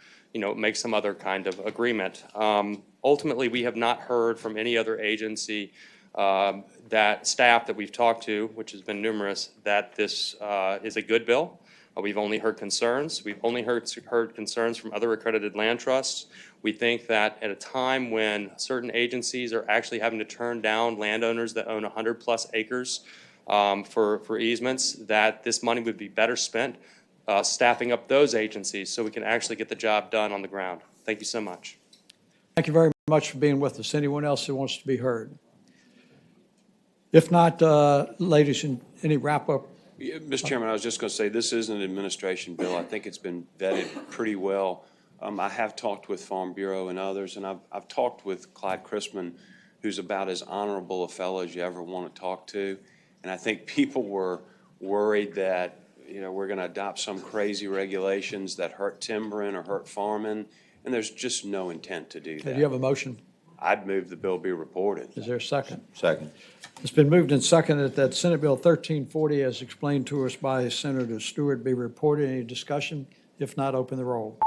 make some other kind of agreement. Ultimately, we have not heard from any other agency that staff that we've talked to, which has been numerous, that this is a good bill. We've only heard concerns. We've only heard concerns from other accredited land trusts. We think that at a time when certain agencies are actually having to turn down landowners that own 100+ acres for easements, that this money would be better spent staffing up those agencies so we can actually get the job done on the ground. Thank you so much. Thank you very much for being with us. Anyone else who wants to be heard? If not, ladies, any wrap-up? Yeah, Mr. Chairman, I was just going to say, this is an administration bill. I think it's been vetted pretty well. I have talked with Farm Bureau and others, and I've talked with Clyde Chrisman, who's about as honorable a fellow as you ever want to talk to. And I think people were worried that, we're going to adopt some crazy regulations that hurt timbering or hurt farming, and there's just no intent to do Okay, that. do you have a motion? I'd move the bill be reported. Is there a second? Second. It's been moved and seconded that Senate Bill 1340, as explained to us by Senator Stewart, be reported. Any discussion? If not, open the roll.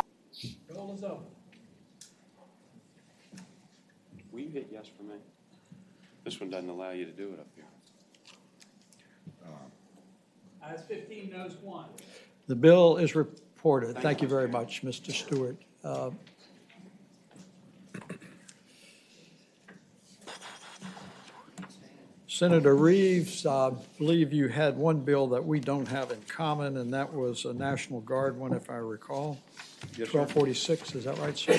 Roll is open. Will you hit yes for me? This one doesn't allow you to do it up here. Ayes 15, noes 1. The bill is reported. Thank you very much, Mr. Stewart. Senator Reeves, I believe you had one bill that we don't have in common, and that was a National Guard one, if I recall. Yes, sir. 1246, is that right, sir?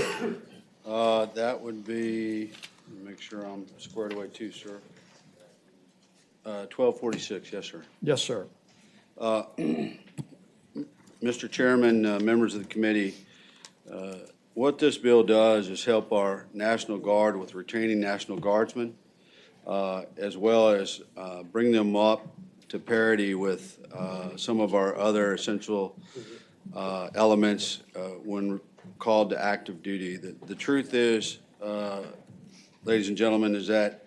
That would be, let me make sure I'm squared away too, sir. 1246, yes, sir. Yes, sir. Mr. Chairman, members of the committee, what this bill does is help our National Guard with retaining National Guardsmen, as well as bring them up to parity with some of our other essential elements when called to active duty. The truth is, ladies and gentlemen, is that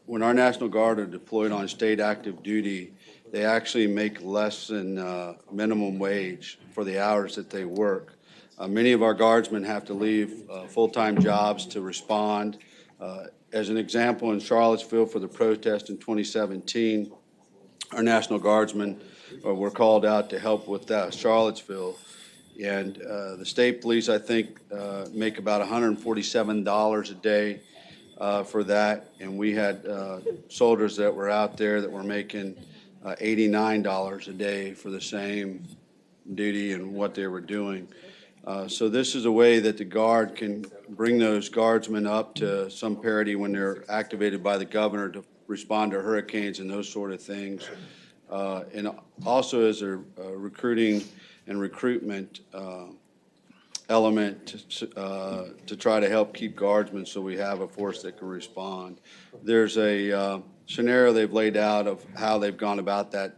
when our National Guard are deployed on state active duty, they actually make less than minimum wage for the hours that they work. Many of our guardsmen have to leave full-time jobs to respond. As an example, in Charlottesville for the protest in 2017, our National Guardsmen were called out to help with Charlottesville. And the state police, I think, make about $147 a day for that. And we had soldiers that were out there that were making $89 a day for the same duty and what they were doing. So this is a way that the Guard can bring those guardsmen up to some parity when they're activated by the governor to respond to hurricanes and those sort of things. And also as a recruiting and recruitment element to try to help keep guardsmen so we have a force that can respond. There's a scenario they've laid out of how they've gone about that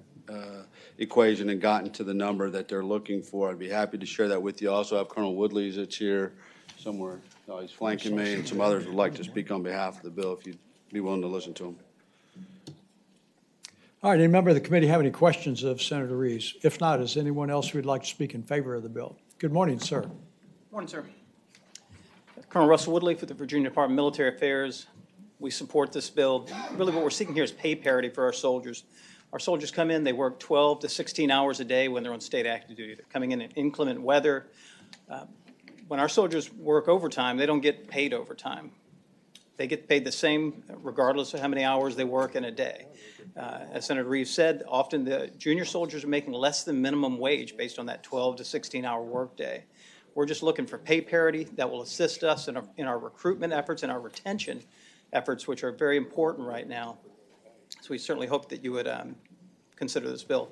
equation and gotten to the number that they're looking for. I'd be happy to share that with you. I also have Colonel Woodley that's here somewhere. He's flanking me, and some others would like to speak on behalf of the bill if you'd be willing to listen to him. All right, any member of the committee have any questions of Senator Reeves? If not, is anyone else who would like to speak in favor of the bill? Good morning, sir. Morning, sir. Colonel Russell Woodley for the Virginia Department of Military Affairs. We support this bill. Really what we're seeking here is pay parity for our soldiers. Our soldiers come in, they work 12 to 16 hours a day when they're on state active duty. They're coming in inclement weather. When our soldiers work overtime, they don't get paid overtime. They get paid the same regardless of how many hours they work in a day. As Senator Reeves said, often the junior soldiers are making less than minimum wage based on that 12 to 16-hour workday. We're just looking for pay parity that will assist us in our recruitment efforts and our retention efforts, which are very important right now. So we certainly hope that you would consider this bill.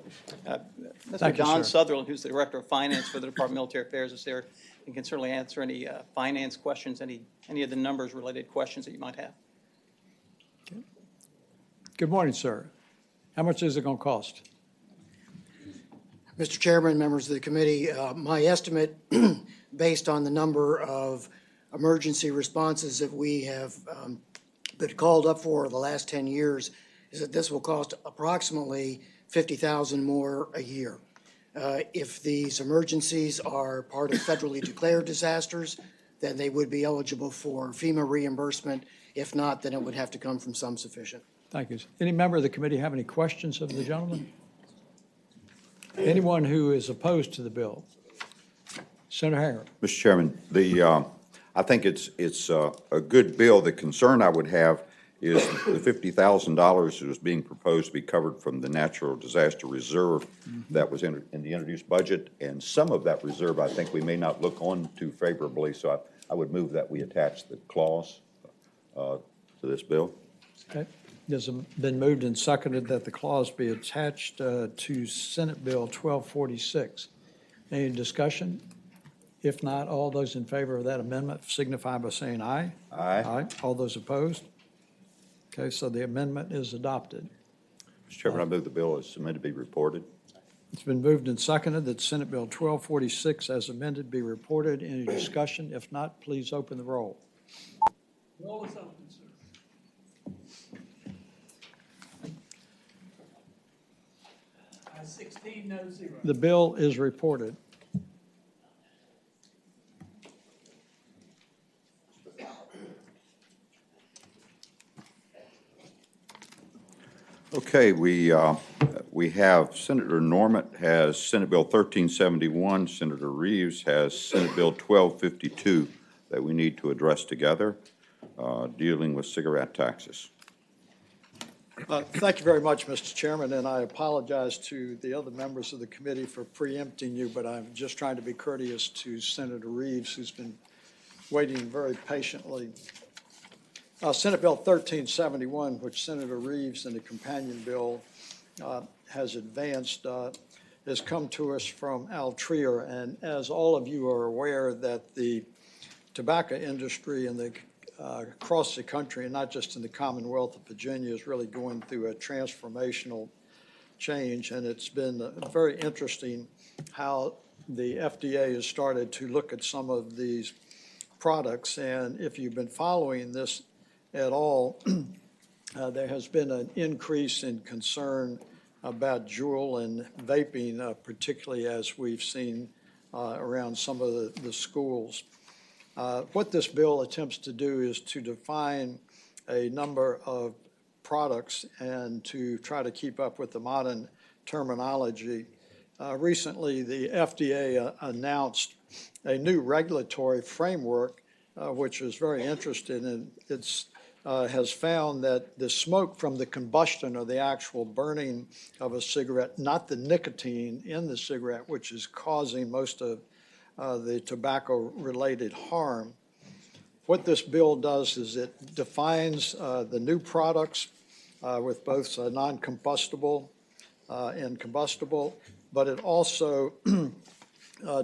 Mr. Don Sutherland, who's the Director of Finance for the Department of Military Affairs, is there and can certainly answer any finance questions, any of the numbers-related questions that you might have. Okay. Good morning, sir. How much is it going to cost? Mr. Chairman, members of the committee, my estimate, based on the number of emergency responses that we have been called up for the last 10 years, is that this will cost approximately $50,000 more a year. If these emergencies are part of federally declared disasters, then they would be eligible for FEMA reimbursement. If not, then it would have to come from some sufficient. Thank you. Any member of the committee have any questions of the gentleman? Anyone who is opposed to the bill? Senator Hager. Mr. Chairman, I think it's a good bill. The concern I would have is the $50,000 that was being proposed to be covered from the Natural Disaster Reserve that was in the introduced budget, and some of that reserve I think we may not look on too favorably, so I would move that we attach the clause to this bill. Okay. It's been moved and seconded that the clause be attached to Senate Bill 1246. Any discussion? If not, all those in favor of that amendment signify by saying aye. Aye. Aye. All those opposed? Okay, so the amendment is adopted. Mr. Chairman, I move the bill as submitted be reported. It's been moved and seconded that Senate Bill 1246 as amended be reported. Any discussion? If not, please open the roll. Roll is open, sir. 16, no zero. The bill is reported. Okay, we have Senator Norment has Senate Bill 1371. Senator Reeves has Senate Bill 1252 that we need to address together, dealing with cigarette taxes. Thank you very much, Mr. Chairman, and I apologize to the other members of the committee for preempting you, but I'm just trying to be courteous to Senator Reeves, who's been waiting very patiently. Senate Bill 1371, which Senator Reeves and the companion bill has advanced, has come to us from Al Trier, and as all of you are aware, that the tobacco industry in the across the country, and not just in the Commonwealth of Virginia, is really going through a transformational change. And it's been very interesting how the FDA has started to look at some of these products. And if you've been following this at all, there has been an increase in concern about Juul and vaping, particularly as we've seen around some of the schools. What this bill attempts to do is to define a number of products and to try to keep up with the modern terminology. Recently, the FDA announced a new regulatory framework, which is very interesting, and it's has found that the smoke from the combustion or the actual burning of a cigarette, not the nicotine in the cigarette, which is causing most of the tobacco-related harm. What this bill does is it defines the new products with both non-combustible and combustible, but it also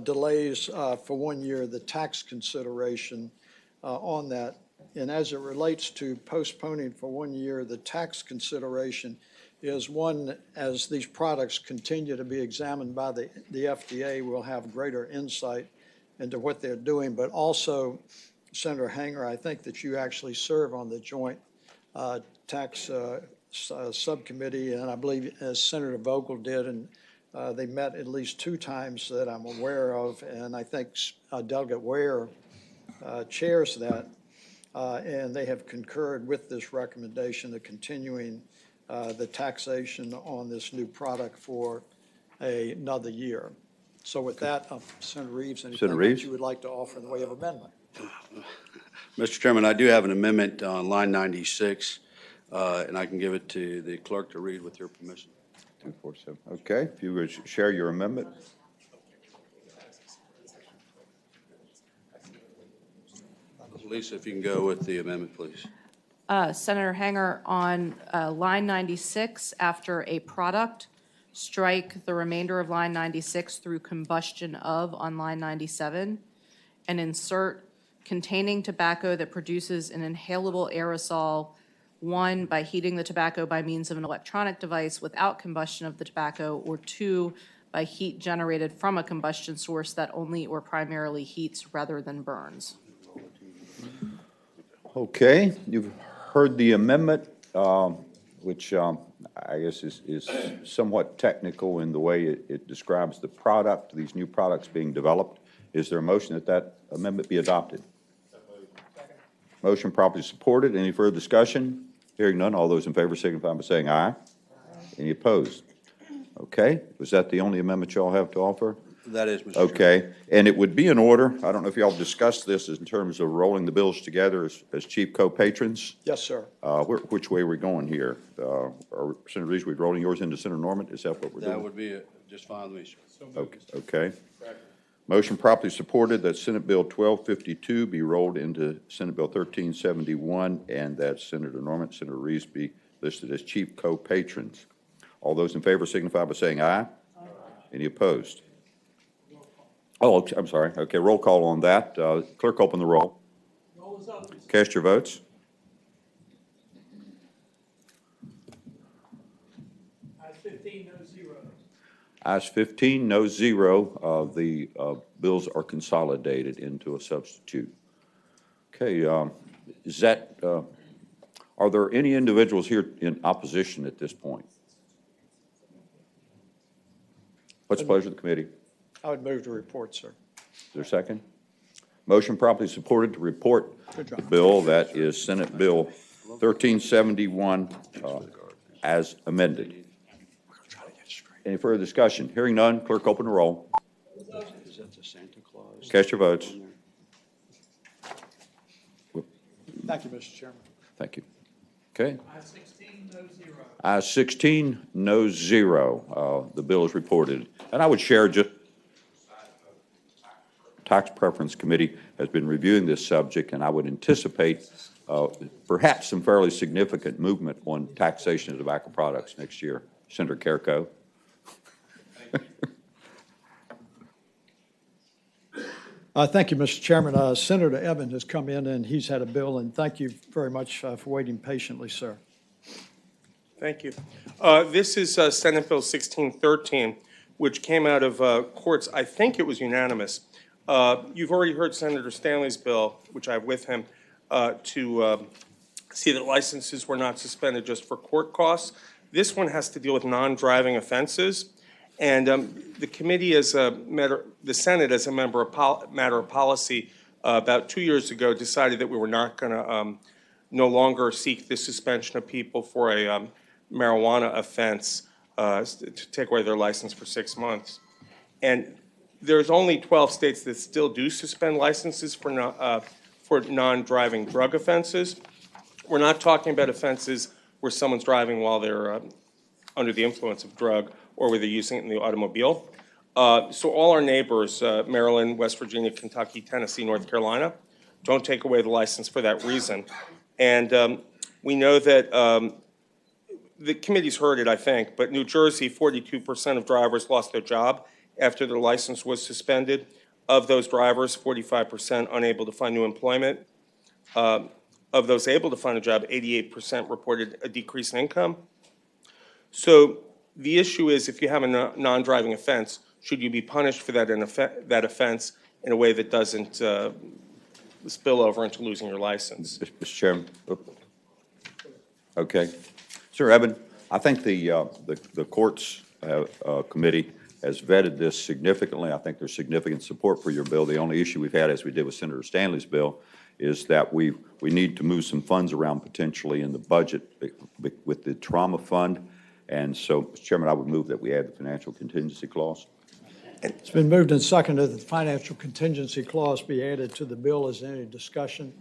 delays for 1 year the tax consideration on that. And as it relates to postponing for 1 year, the tax consideration is one, as these products continue to be examined by the FDA, we'll have greater insight into what they're doing. But also, Senator Hanger, I think that you actually serve on the joint tax subcommittee, and I believe as Senator Vogel did, and they met at least 2 times that I'm aware of, and I think Delegate Ware chairs that. And they have concurred with this recommendation of continuing the taxation on this new product for another year. So with that, Senator Reeves, anything that you would like to offer in the way of amendment? Mr. Chairman, I do have an amendment on line 96, and I can give it to the clerk to read with your permission. 247. Okay, if you would share your amendment. Lisa, if you can go with the amendment, please. Senator Hanger, on line 96, after a product, strike the remainder of line 96 through combustion of on line 97, and insert containing tobacco that produces an inhalable aerosol, 1, by heating the tobacco by means of an electronic device without combustion of the tobacco, or 2, by heat generated from a combustion source that only or primarily heats rather than burns. Okay, you've heard the amendment, which I guess is somewhat technical in the way it describes the product, these new products being developed. Is there a motion that that amendment be adopted? Motion properly supported. Any further discussion? Hearing none, all those in favor signify by saying aye. Any opposed? Okay, was that the only amendment y'all have to offer? That is, Mr. Chairman. Okay, and it would be in order. I don't know if y'all discussed this in terms of rolling the bills together as chief co-patrons. Yes, sir. Which way are we going here? Are Senator Reeves, we rolling yours into Senator Norman? Is that what we're doing? That would be just fine with me, sir. Okay. Motion properly supported that Senate Bill 1252 be rolled into Senate Bill 1371, and that Senator Norman, Senator Reeves be listed as chief co-patrons. All those in favor signify by saying aye. Any opposed? Oh, I'm sorry. Okay, roll call on that. Clerk, open the roll. Cast your votes. Ayes 15, no zero. Ayes 15, no zero. The bills are consolidated into a substitute. Okay, is that, are there any individuals here in opposition at this point? What's the pleasure of the committee? I would move to report, sir. Is there a second? Motion properly supported to report the bill, that is Senate Bill 1371, as amended. Any further discussion? Hearing none, clerk open the roll. Is that the Santa Claus? Cast your votes. Thank you, Mr. Chairman. Thank you. Okay. Ayes 16, no zero. Ayes 16, no zero. The bill is reported. And I would share just Tax Preference Committee has been reviewing this subject, and I would anticipate perhaps some fairly significant movement on taxation of tobacco products next year. Senator Carrico. Thank you, Mr. Chairman. Senator Evans has come in, and he's had a bill, and thank you very much for waiting patiently, sir. Thank you. This is Senate Bill 1613, which came out of courts. I think it was unanimous. You've already heard Senator Stanley's bill, which I have with him, to see that licenses were not suspended just for court costs. This one has to deal with non-driving offenses. And the committee, as a matter, the Senate, as a matter of policy, about 2 years ago, decided that we were not going to no longer seek the suspension of people for a marijuana offense to take away their license for 6 months. And there's only 12 states that still do suspend licenses for non-driving drug offenses. We're not talking about offenses where someone's driving while they're under the influence of drug or where they're using it in the automobile. So all our neighbors, Maryland, West Virginia, Kentucky, Tennessee, North Carolina, don't take away the license for that reason. And we know that the committee's heard it, I think, but New Jersey, 42% of drivers lost their job after their license was suspended. Of those drivers, 45% unable to find new employment. Of those able to find a job, 88% reported a decrease in income. So the issue is, if you have a non-driving offense, should you be punished for that offense in a way that doesn't spill over into losing your license? Mr. Chairman. Okay. Sir Eben, I think the courts committee has vetted this significantly. I think there's significant support for your bill. The only issue we've had, as we did with Senator Stanley's bill, is that we need to move some funds around potentially in the budget with the trauma fund. And so, Mr. Chairman, I would move that we add the financial contingency clause. It's been moved and seconded that the financial contingency clause be added to the bill. Is there any discussion?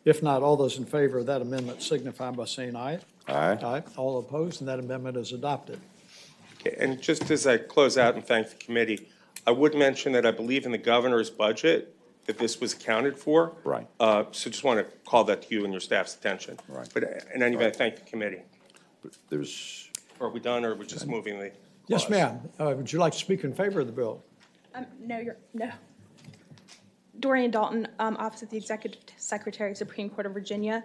If not, all those in favor of that amendment signify by saying aye. Aye. Aye. All opposed, and that amendment is adopted. Okay, and just as I close out and thank the committee, I would mention that I believe in the governor's budget that this was accounted for. Right. So just want to call that to you and your staff's attention. Right. But in any event, thank the committee. There's. Are we done, or are we just moving the? Yes, ma'am. Would you like to speak in favor of the bill? No. Dorian Dalton, Office of the Executive Secretary, Supreme Court of Virginia.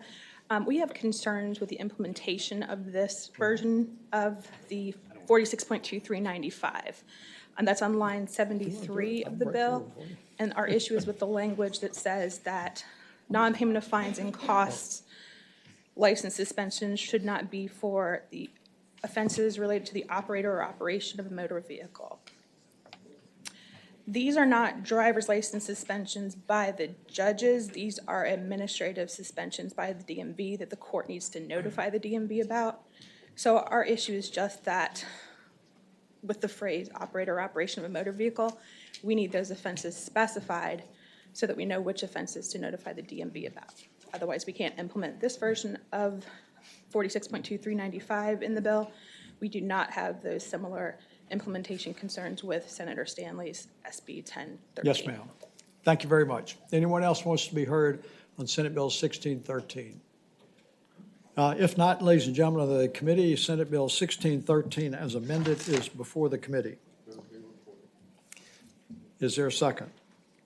We have concerns with the implementation of this version of the 46.2395. And that's on line 73 of the bill. And our issue is with the language that says that non-payment of fines and costs, license suspensions should not be for the offenses related to the operator or operation of a motor vehicle. These are not driver's license suspensions by the judges. These are administrative suspensions by the DMV that the court needs to notify the DMV about. So our issue is just that with the phrase operator or operation of a motor vehicle, we need those offenses specified so that we know which offenses to notify the DMV about. Otherwise, we can't implement this version of 46.2395 in the bill. We do not have those similar implementation concerns with Senator Stanley's SB 1013. Yes, ma'am. Thank you very much. Anyone else wants to be heard on Senate Bill 1613? If not, ladies and gentlemen of the committee, Senate Bill 1613 as amended is before the committee. Is there a second?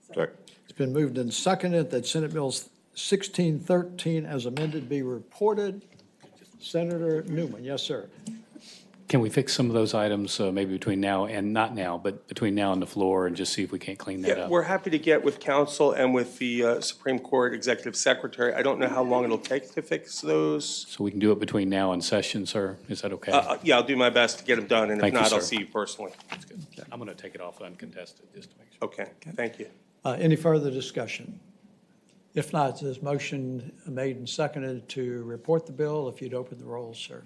Second. It's been moved and seconded that Senate Bill 1613 as amended be reported. Senator Newman, yes, sir. Can we fix some of those items, maybe between now and, not now, but between now and the floor, and just see if we can't clean that Yeah, up? we're happy to get with counsel and with the Supreme Court Executive Secretary. I don't know how long it'll take to fix those. So we can do it between now and session, sir? Is that okay? Yeah, I'll do my best to get them done, and if Thank you, not, I'll sir. see you personally. That's good. I'm going to take it off uncontested, just to make sure. Okay, thank you. Any further discussion? If not, there's motion made and seconded to report the bill. If you'd open the roll, sir.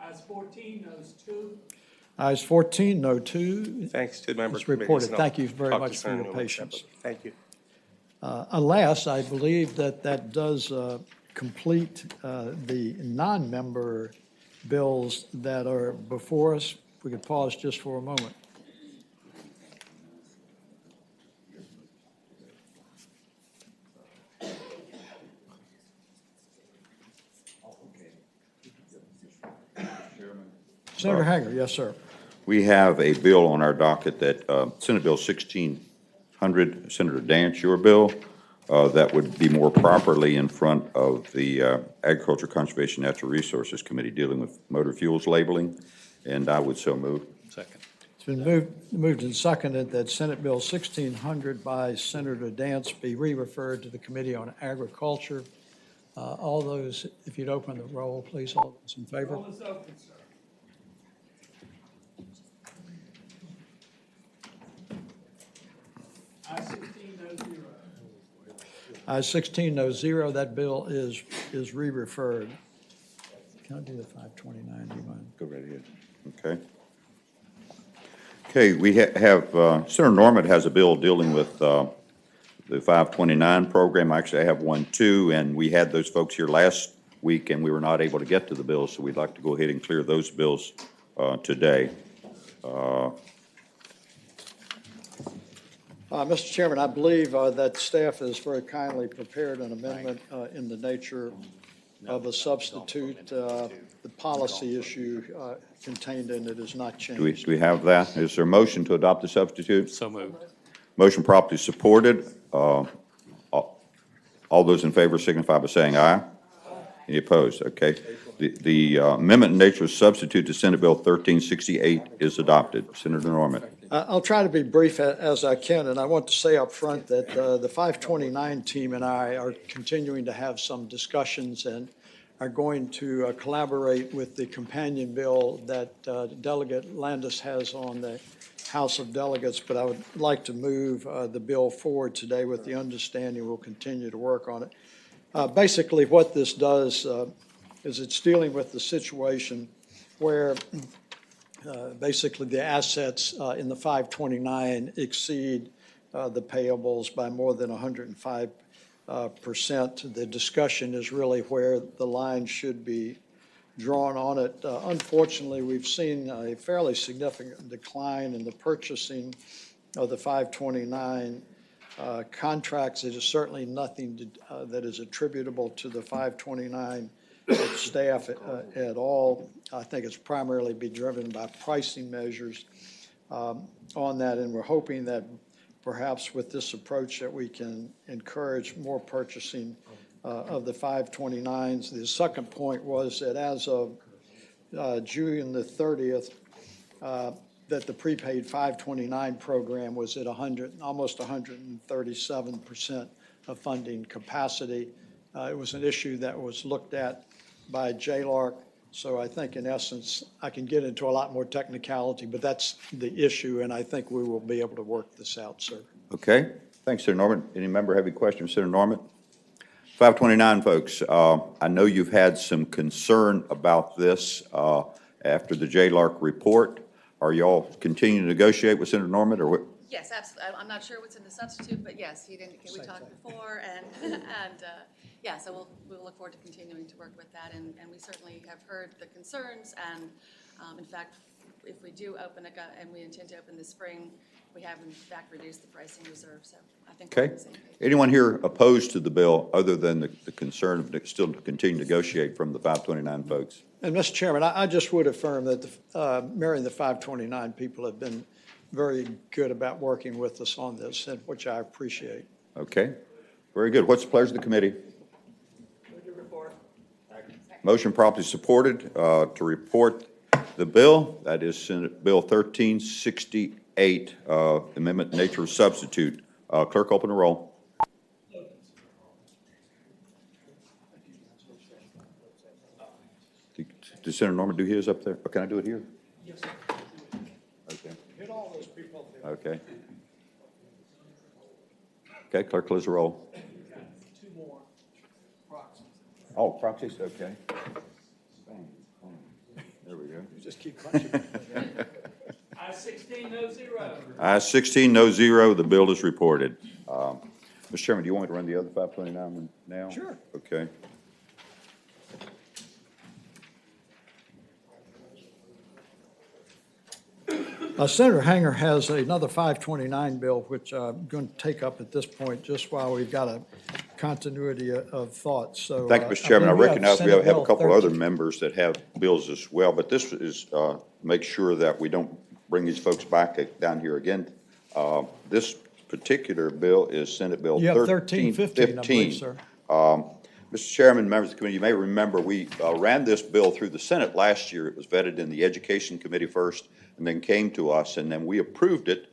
Ayes 14, noes 2. Ayes 14, no 2. Thanks to the member It's committees. reported. and I'll Thank you very talk to much for Senator your Newman patience. separately. Thank you. Unless, I believe that does complete the non-member bills that are before us. If we could pause just for a moment. Senator Hanger, yes, sir. We have a bill on our docket that, Senate Bill 1600, Senator Dance, your bill, that would be more properly in front of the Agriculture, Conservation, Natural Resources Committee dealing with motor fuels labeling, and I would so move. Second. It's been moved and seconded that Senate Bill 1600 by Senator Dance be re-referred to the Committee on Agriculture. All those, if you'd open the roll, please, all those in favor? Roll is open, sir. Ayes 16, noes 0. Ayes 16, no 0. That bill is re-referred. Can I do the 529? Do you mind? Go right ahead. Okay. Okay, we have, Senator Norman has a bill dealing with the 529 program. Actually, I have one too, and we had those folks here last week, and we were not able to get to the bills, so we'd like to go ahead and clear those bills today. Mr. Chairman, I believe that staff has very kindly prepared an amendment in the nature of a substitute. The policy issue contained in it is not changed. Do we have that? Is there a motion to adopt the substitute? So moved. Motion properly supported. All those in favor signify by saying aye. Any opposed? Okay. The amendment in nature of substitute to Senate Bill 1368 is adopted. Senator Norman. I'll try to be brief as I can, and I want to say up front that the 529 team and I are continuing to have some discussions and are going to collaborate with the companion bill that Delegate Landis has on the House of Delegates, but I would like to move the bill forward today with the understanding we'll continue to work on it. Basically, what this does is it's dealing with the situation where basically the assets in the 529 exceed the payables by more than 105%. The discussion is really where the line should be drawn on it. Unfortunately, we've seen a fairly significant decline in the purchasing of the 529 contracts. It is certainly nothing that is attributable to the 529 staff at all. I think it's primarily be driven by pricing measures on that, and we're hoping that perhaps with this approach that we can encourage more purchasing of the 529s. The second point was that as of June the 30th, that the prepaid 529 program was at almost 137% of funding capacity. It was an issue that was looked at by JLARC. So I think in essence, I can get into a lot more technicality, but that's the issue, and I think we will be able to work this out, sir. Okay. Thanks, Senator Norman. Any member have any questions, Senator Norman? 529, folks. I know you've had some concern about this after the JLARC report. Are y'all continuing to negotiate with Senator Norman, or what? Yes, absolutely. I'm not sure what's in the substitute, but yes, he didn't. We talked before, and yeah, so we'll look forward to continuing to work with that, and we certainly have heard the concerns, and in fact, if we do open it, and we intend to open this spring, we have in fact reduced the pricing reserve, so I think we're on Okay. the same page. Anyone here opposed to the bill other than the concern of still continue to negotiate from the 529 folks? And Mr. Chairman, I just would affirm that Mary and the 529 people have been very good about working with us on this, and which I appreciate. Okay, very good. What's the pleasure of the committee? Motion properly supported to report the bill. That is Senate Bill 1368, Amendment Nature of Substitute. Clerk, open the roll. Did Senator Norman do his up there? Or can I do it here? Yes. Okay. Hit all those people up there. Okay. Okay, clerk, close the roll. Two more proxies. Oh, proxies, okay. There we go. You just keep punching. Ayes 16, no zero. Ayes 16, no zero. The bill is reported. Mr. Chairman, do you want me to run the other 529 one now? Sure. Okay. Senator Hanger has another 529 bill, which I'm going to take up at this point, just while we've got a continuity of thoughts. So, Thank you, Mr. Chairman. I believe recognize we Senate have a Bill couple other 13. members that have bills as well, but this is, make sure that we don't bring these folks back down here again. This particular bill is Senate Bill You have 1315. 1315, I believe, sir. Mr. Chairman, members of the committee, you may remember we ran this bill through the Senate last year. It was vetted in the Education Committee first and then came to us, and then we approved it.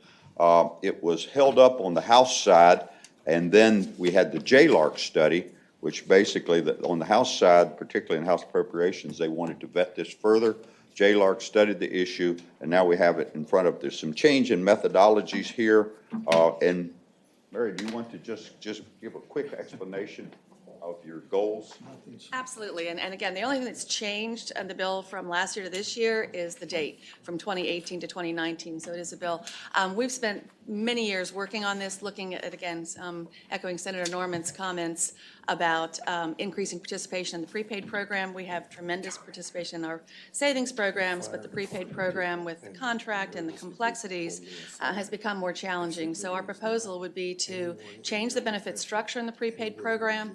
It was held up on the House side, and then we had the JLARC study, which basically, on the House side, particularly in House Appropriations, they wanted to vet this further. JLARC studied the issue, and now we have it in front of, there's some change in methodologies here. And Mary, do you want to just give a quick explanation of your goals? Absolutely, and again, the only thing that's changed in the bill from last year to this year is the date, from 2018 to 2019, so it is a bill. We've spent many years working on this, looking at, again, echoing Senator Norman's comments about increasing participation in the prepaid program. We have tremendous participation in our savings programs, but the prepaid program with the contract and the complexities has become more challenging. So our proposal would be to change the benefit structure in the prepaid program.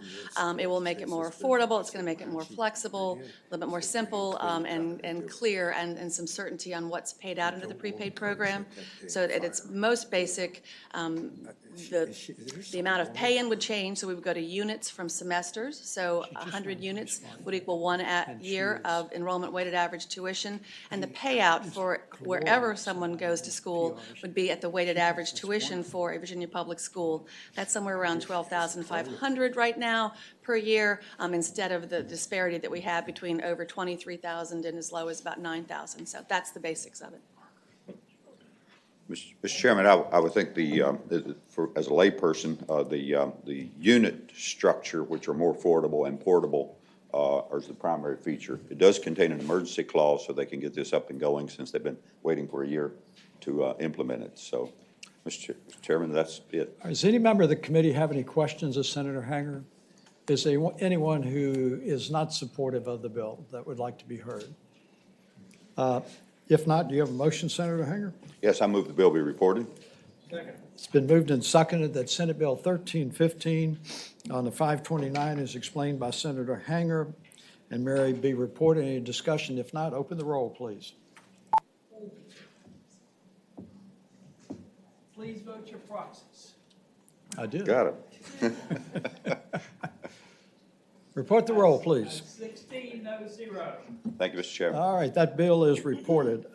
It will make it more affordable. It's going to make it more flexible, a little bit more simple and clear, and some certainty on what's paid out into the prepaid program. So at its most basic, the amount of pay-in would change, so we would go to units from semesters. So 100 units would equal 1 year of enrollment weighted average tuition, and the payout for wherever someone goes to school would be at the weighted average tuition for a Virginia public school. That's somewhere around $12,500 right now per year, instead of the disparity that we have between over $23,000 and as low as about $9,000. So that's the basics of it. Mr. Chairman, I would think as a layperson, the unit structure, which are more affordable and portable, is the primary feature. It does contain an emergency clause, so they can get this up and going since they've been waiting for a year to implement it. So, Mr. Chairman, that's it. Does any member of the committee have any questions of Senator Hanger? Is there anyone who is not supportive of the bill that would like to be heard? If not, do you have a motion, Senator Hanger? Yes, I move the bill be reported. Second. It's been moved and seconded that Senate Bill 1315 on the 529 is explained by Senator Hanger and Mary be reported. Any discussion? If not, open the roll, please. Please vote your proxies. I did. Got it. Report the roll, please. 16, no zero. Thank you, Mr. Chairman. All right, that bill is reported.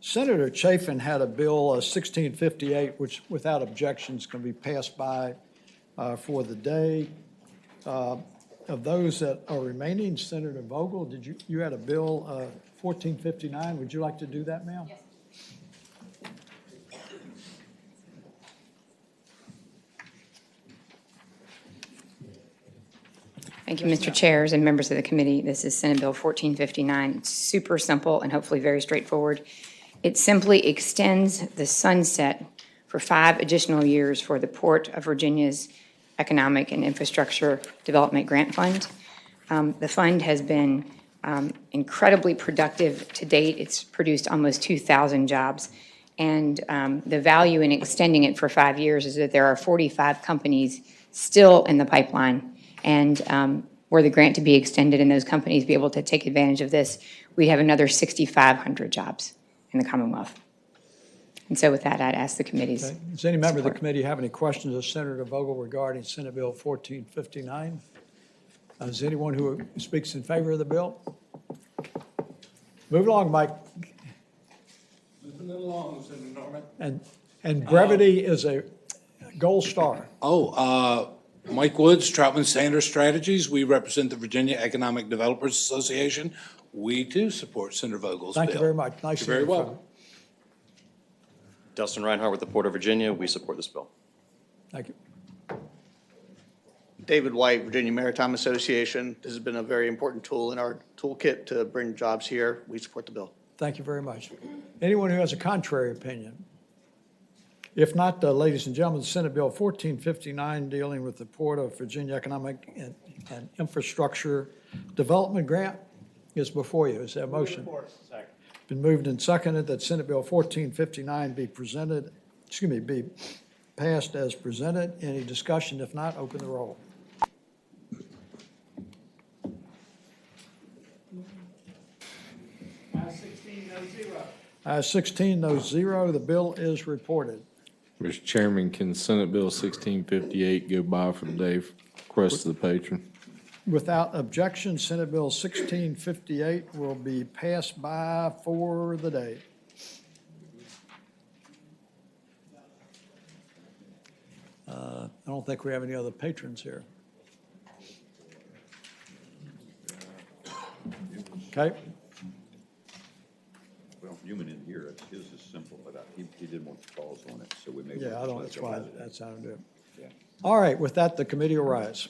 Senator Chafin had a bill, 1658, which without objections can be passed by for the day. Of those that are remaining, Senator Vogel, you had a bill 1459. Would you like to do that, ma'am? Yes. Thank you, Mr. Chairs and members of the committee. This is Senate Bill 1459. It's super simple and hopefully very straightforward. It simply extends the sunset for 5 additional years for the Port of Virginia's Economic and Infrastructure Development Grant Fund. The fund has been incredibly productive to date. It's produced almost 2,000 jobs. And the value in extending it for 5 years is that there are 45 companies still in the pipeline. And were the grant to be extended and those companies be able to take advantage of this, we'd have another 6,500 jobs in the Commonwealth. And so with that, I'd ask the committee's Okay. Does any member of the support. committee have any questions of Senator Vogel regarding Senate Bill 1459? Is anyone who speaks in favor of the bill? Move along, Mike. Moving it along, Senator Norman. And brevity is a gold star. Mike Woods, Troutman Sanders Strategies. We represent the Virginia Economic Developers Association. We too support Senator Vogel's bill. Thank you very much. Nice You're to very hear from welcome. Dustin Reinhardt with the Port of Virginia. We support this bill. Thank you. David White, Virginia Maritime Association. This has been a very important tool in our toolkit to bring jobs here. We support the bill. Thank you very much. Anyone who has a contrary opinion? If not, ladies and gentlemen, Senate Bill 1459 dealing with the Port of Virginia Economic and Infrastructure Development Grant is before you. Is there a motion? Been moved and seconded that Senate Bill 1459 be passed as presented. Any discussion? If not, open the roll. Ayes 16, no zero. Ayes 16, no zero. The bill is reported. Mr. Chairman, can Senate Bill 1658 go by for the day, request of the patron? Without objection, Senate Bill 1658 will be passed by for the day. I don't think we have any other patrons here. Okay. Well, Newman in here, his is simple, but he didn't want to pause on it, so we may. Yeah, I don't, that's why, that's how I do it. Yeah. All right, with that, the committee will rise.